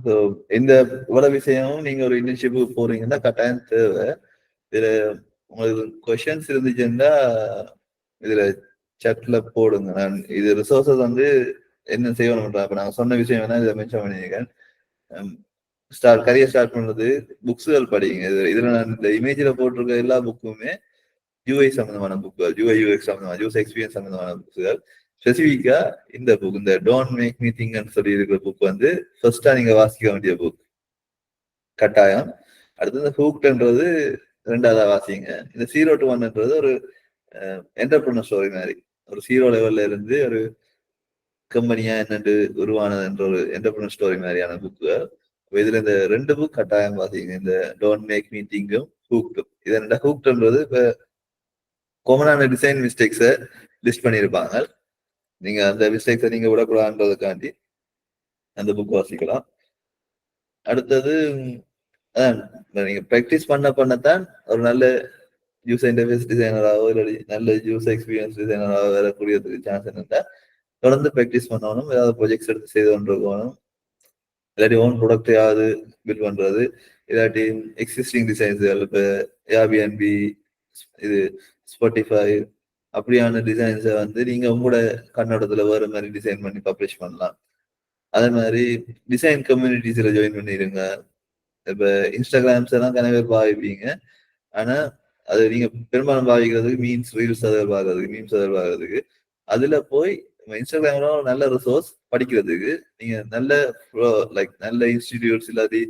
ஸோ இந்த இவ்வளவு விஷயமும் நீங்க ஒரு இன்டர்ன்ஷிப்புக்கு போறீங்கன்னா கட்டாயம் தேவை. இதுல உங்களுக்கு கொஸ்டின்ஸ் இருந்துச்சுன்னா இதுல சட்ல போடுங்க. நான் இது ரிசோர்ஸஸ் என்ன செய்யணும்ன்றா இப்ப நாங்க சொன்ன விஷயம் வேணா இதை மென்ஷன் பண்ணியிருக்கேன். கரியர் ஸ்டார்ட் பண்றது புக்ஸுகள் படிங்க. இதுல நான் இந்த இமேஜ்ல போட்டிருக்க எல்லா புக்குமே யூஐ சம்பந்தமான புக்குகள், யூஐ யூஎக்ஸ் சம்பந்தமான யூசர் எக்ஸ்பீரியன்ஸ் சம்பந்தமான புக்குகள். ஸ்பெசிஃபிக்கா இந்த புக், இந்த டோன்ட் மேக் மீ திங்க்னு சொல்லி இருக்கிற புக் ஃபர்ஸ்டா நீங்க வாசிக்க வேண்டிய புக் கட்டாயம். அடுத்தது ஹூக்ன்றது 2வது வாசிங்க. இந்த 0 to 1ன்றது ஒரு என்டர்பிரினர் ஸ்டோரி மாதிரி, ஒரு 0 லெவல்ல இருந்து ஒரு கம்பெனியா என்னென்று உருவானது என்ற ஒரு என்டர்பிரினர் ஸ்டோரி மாதிரியான புக்கு. இதுல இந்த 2 புக் கட்டாயம் வாசிங்க, இந்த டோன்ட் மேக் மீ திங்கும் ஹூக்டும். இது என்ன ஹூக்ன்றது இப்ப காமனான டிசைன் மிஸ்டேக்ஸை லிஸ்ட் பண்ணியிருப்பாங்க. நீங்க அந்த மிஸ்டேக்ஸை நீங்க விடக்கூடாதுன்றதுக்காண்டி அந்த புக் வாசிக்கலாம். அடுத்தது நீங்க ப்ராக்டிஸ் பண்ணத்தான் ஒரு நல்ல யூசர் இன்டர்ஃபேஸ் டிசைனராகவோ இல்லாட்டி நல்ல யூசர் எக்ஸ்பீரியன்ஸ் டிசைனராக வரக்கூடியதுக்கு சான்ஸ் என்னன்னா தொடர்ந்து ப்ராக்டிஸ் பண்ணணும். ஏதாவது ப்ரொஜெக்ட்ஸ் எடுத்து செய்து கொண்டிருக்கணும். இல்லாட்டி ஓன் ப்ராடக்டையாவது பில்ட் பண்றது, இல்லாட்டி எக்ஸிஸ்டிங் டிசைன்ஸ்கள், இப்போ ஏர்பிஎன்பி, இது ஸ்பாட்டிஃபை அப்படியான டிசைன்ஸை நீங்க உங்களோட கண்ணோட்டத்துல வேற மாதிரி டிசைன் பண்ணி பப்ளிஷ் பண்ணலாம். அதே மாதிரி டிசைன் கம்யூனிட்டிஸ்ல ஜாயின் பண்ணிடுங்க. இப்ப இன்ஸ்டாகிராம்ஸ் எல்லாம் கனவே பாவிப்பீங்க. ஆனா அது நீங்க பெரும்பாலும் பாவிக்கிறதுக்கு மீன்ஸ் ரீல்ஸ் எதிர்பார்க்கறதுக்கு, மீம்ஸ் எதிர்பார்க்கறதுக்கு. அதுல போய் இன்ஸ்டாகிராம்ல நல்ல ரிசோர்ஸ் படிக்கிறதுக்கு நீங்க நல்ல நல்ல இன்ஸ்டிடியூட்ஸ் இல்லாட்டி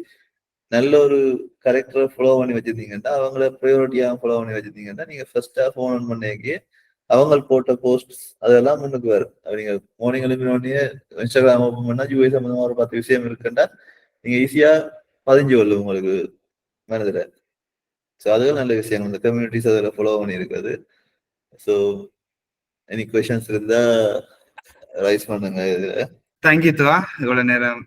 நல்ல ஒரு கரெக்டரை ஃபாலோ பண்ணி வச்சிருந்தீங்கன்னா, அவங்கள ப்ரையாரிட்டியாக ஃபாலோ பண்ணி வச்சிருந்தீங்கன்னா நீங்க ஃபர்ஸ்டா ஃபோன் ஆன் பண்ணி அவங்க போட்ட போஸ்ட் அதெல்லாம் முன்னுக்கு வரும். நீங்க மார்னிங் எழுப்பினோடனே இன்ஸ்டாகிராம் ஓப்பன் பண்ணா யூஐ சம்பந்தமா ஒரு 10 விஷயம் இருக்குன்னா நீங்க ஈஸியா பதிஞ்சு கொள்ளும் உங்களுக்கு மனதுல. ஸோ அதுவும் நல்ல விஷயம், இந்த கம்யூனிட்டிஸ் அதில் ஃபாலோ பண்ணி இருக்குது. ஸோ எனி கொஷன்ஸ் இருந்தா ரைஸ் பண்ணுங்க. இதுல தேங்க்யூ துவா, இவ்வளவு நேரம்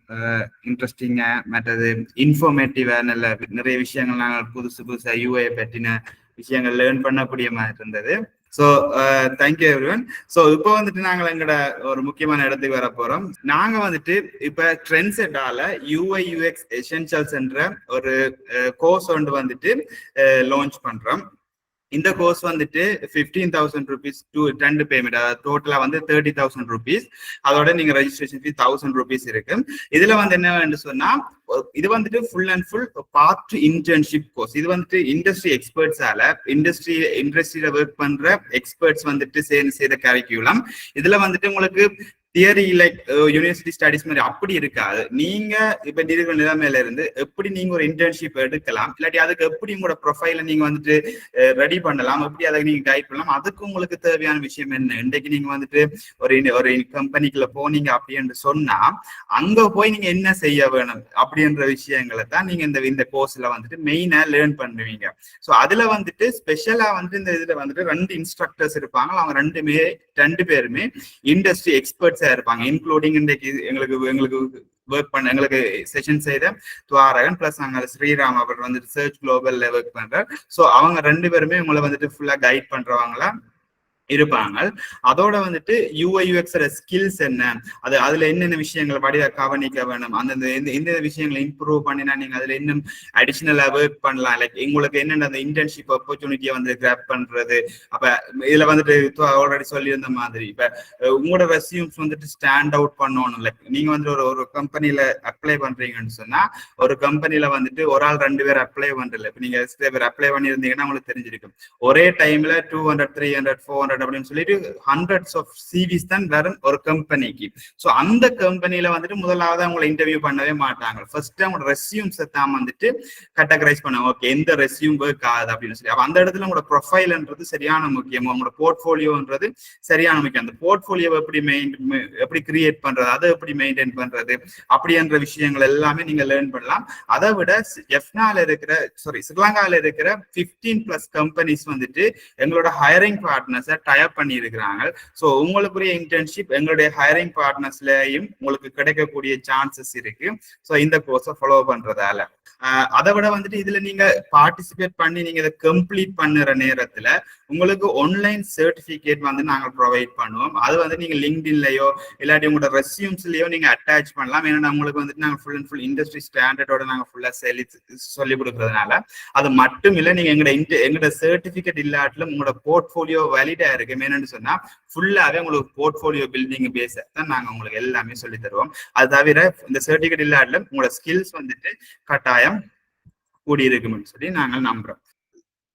இன்ட்ரெஸ்டிங்கா மற்றது இன்ஃபர்மேட்டிவா நல்ல நிறைய விஷயங்கள் நாங்கள் புதுசா யூஐ பற்றின விஷயங்கள் லேர்ன் பண்ணக்கூடிய மாதிரி இருந்தது. So thank you everyone. ஸோ இப்போ வந்துட்டு நாங்கள் எங்களோட ஒரு முக்கியமான இடத்துக்கு வர போறோம். நாங்க வந்துட்டு இப்ப ட்ரெண்ட்செட்டால UI UX எசென்ஷியல்ஸ் என்ற ஒரு கோர்ஸ் ஒன்று வந்துட்டு லான்ச் பண்றோம். இந்த கோர்ஸ் வந்துட்டு 15,000 rupees டு 10 பேமெண்ட், அதாவது டோட்டலா வந்து 30,000 rupees. அதோட நீங்க ரெஜிஸ்ட்ரேஷன் ஃபீஸ் 1000 rupees இருக்கு. இதுல வந்து என்ன சொன்னா, இது வந்துட்டு full and full part internship course. இது வந்துட்டு இண்டஸ்ட்ரி எக்ஸ்பர்ட்ஸால இண்டஸ்ட்ரியில ஒர்க் பண்ற எக்ஸ்பர்ட்ஸ் வந்துட்டு செய்த கரிக்குலம். இதுல வந்துட்டு உங்களுக்கு தியரி லைக் யூனிவர்சிட்டி ஸ்டடிஸ் மாதிரி அப்படி இருக்காது. நீங்க இப்ப இருக்கிற நிலைமையில இருந்து எப்படி நீங்க ஒரு இன்டர்ன்ஷிப் எடுக்கலாம், இல்லாட்டி அதுக்கு எப்படி உங்களோட ப்ரொஃபைல நீங்க வந்துட்டு ரெடி பண்ணலாம், எப்படி அதை நீங்க கைட் பண்ணலாம், அதுக்கு உங்களுக்கு தேவையான விஷயம் என்ன. இன்றைக்கு நீங்க வந்துட்டு ஒரு கம்பெனிக்குள்ள போனீங்க அப்படின்னு சொன்னா அங்க போய் நீங்க என்ன செய்ய வேணும் அப்படின்ற விஷயங்களை தான் நீங்க இந்த கோர்ஸ்ல வந்துட்டு மெயினா லேர்ன் பண்ணுவீங்க. ஸோ அதுல வந்துட்டு ஸ்பெஷலா வந்துட்டு இந்த இதுல வந்துட்டு 2 இன்ஸ்ட்ரக்டர்ஸ் இருப்பாங்க. அவங்க 2 பேருமே இண்டஸ்ட்ரி எக்ஸ்பர்ட்ஸ் இருப்பாங்க. இன்க்ளூடிங் இன்றைக்கு எங்களுக்கு ஒர்க் பண்ண எங்களுக்கு செஷன் செய்த துவாரகன் பிளஸ் அங்க ஸ்ரீராம் அவர் வந்து ரிசர்ச் குளோபல்ல ஒர்க் பண்றார். ஸோ அவங்க 2 பேருமே உங்களை வந்துட்டு ஃபுல்லா கைட் பண்றவங்களா இருப்பாங்க. அதோட வந்துட்டு UI UX ஸ்கில்ஸ் என்ன, அதுல என்னென்ன விஷயங்கள் வடிவ கவனிக்க வேணும், இந்த விஷயங்களை இம்ப்ரூவ் பண்ணினா நீங்க அதுல இன்னும் அடிஷனலா ஒர்க் பண்ணலாம். லைக் உங்களுக்கு என்னென்ன அந்த இன்டர்ன்ஷிப் ஆப்பர்ச்சுனிட்டியை வந்து கிராப் பண்றது. அப்ப இதுல வந்துட்டு ஆல்ரெடி சொல்லியிருந்த மாதிரி இப்ப உங்களோட ரெஸ்யூம்ஸ் வந்துட்டு ஸ்டாண்ட் அவுட் பண்ணணும். லைக் நீங்க வந்து ஒரு கம்பெனில அப்ளை பண்றீங்கன்னு சொன்னா, ஒரு கம்பெனில வந்துட்டு ஒரு ஆள் 2 பேர் அப்ளை பண்றல. இப்ப நீங்க அப்ளை பண்ணியிருந்தீங்கன்னா உங்களுக்கு தெரிஞ்சிருக்கும், ஒரே டைம்ல 200 300 400 அப்படின்னு சொல்லிட்டு ஹண்ட்ரட்ஸ் ஆஃப் சிவிஸ் தான் வரும் ஒரு கம்பெனிக்கு. ஸோ அந்த கம்பெனில வந்துட்டு முதலாவது அவங்களை இன்டர்வியூ பண்ணவே மாட்டாங்க. ஃபர்ஸ்ட் அவங்களோட ரெஸ்யூம்ஸ் தான் வந்துட்டு கேட்டகரைஸ் பண்ணுவாங்க. ஓகே, எந்த ரெஸ்யூம் ஒர்க் ஆகுது அப்படின்னு சொல்லி. அப்ப அந்த இடத்துல உங்களோட ப்ரொஃபைல்ன்றது சரியான முக்கியம், உங்களோட போர்ட்ஃபோலியோன்றது சரியான முக்கியம். அந்த போர்ட்ஃபோலியோ எப்படி கிரியேட் பண்றது, அதை எப்படி மெயின்டைன் பண்றது அப்படின்ற விஷயங்கள் எல்லாமே நீங்க லேர்ன் பண்ணலாம். அதை விட ஸ்ரீலங்கால இருக்கிற 15+ கம்பெனிஸ் வந்துட்டு எங்களோட ஹையரிங் பார்ட்னர்ஸை டயப் பண்ணி இருக்கிறாங்க. ஸோ உங்களுக்குரிய இன்டர்ன்ஷிப் எங்களுடைய ஹையரிங் பார்ட்னர்ஸ்லயும் உங்களுக்கு கிடைக்கக்கூடிய சான்சஸ் இருக்கு. ஸோ இந்த கோர்ஸை ஃபாலோ பண்றதால அதை விட வந்துட்டு இதுல நீங்க பார்ட்டிசிபேட் பண்ணி நீங்க இதை கம்ப்ளீட் பண்ணுற நேரத்துல உங்களுக்கு ஆன்லைன் சர்டிபிகேட் வந்து நாங்கள் ப்ரொவைட் பண்ணுவோம். அது வந்து நீங்க லிங்க்டின்லயோ இல்லாட்டி உங்களோட ரெஸ்யூம்ஸ்லயோ நீங்க அட்டாச் பண்ணலாம். ஏன்னா உங்களுக்கு வந்துட்டு நாங்கள் ஃபுல் அண்ட் ஃபுல் இண்டஸ்ட்ரி ஸ்டாண்டர்டோட நாங்கள் ஃபுல்லா சொல்லி கொடுக்கறதுனால அது மட்டும் இல்லை, நீங்க எங்களோட சர்டிபிகேட் இல்லாட்டிலும் உங்களோட போர்ட்ஃபோலியோ வேலிடா இருக்கு. என்னன்னு சொன்னா ஃபுல்லாவே உங்களுக்கு போர்ட்ஃபோலியோ பில்டிங் பேஸ் தான் நாங்க உங்களுக்கு எல்லாமே சொல்லி தருவோம். அது தவிர இந்த சர்டிபிகேட் இல்லாட்டிலும் உங்களோட ஸ்கில்ஸ் வந்துட்டு கட்டாயம் கூடியிருக்கும்னு சொல்லி நாங்கள் நம்புறோம்.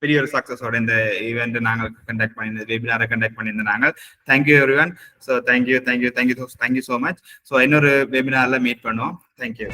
பெரிய ஒரு சக்சஸோட இந்த ஈவெண்ட் நாங்கள் கண்டக்ட் பண்ணியிருந்தோம், வெபினாரை கண்டக்ட் பண்ணியிருந்தோம் நாங்கள். Thank you everyone. So thank you so much. So இன்னொரு வெபினார்ல மீட் பண்ணுவோம். தேங்க்யூ.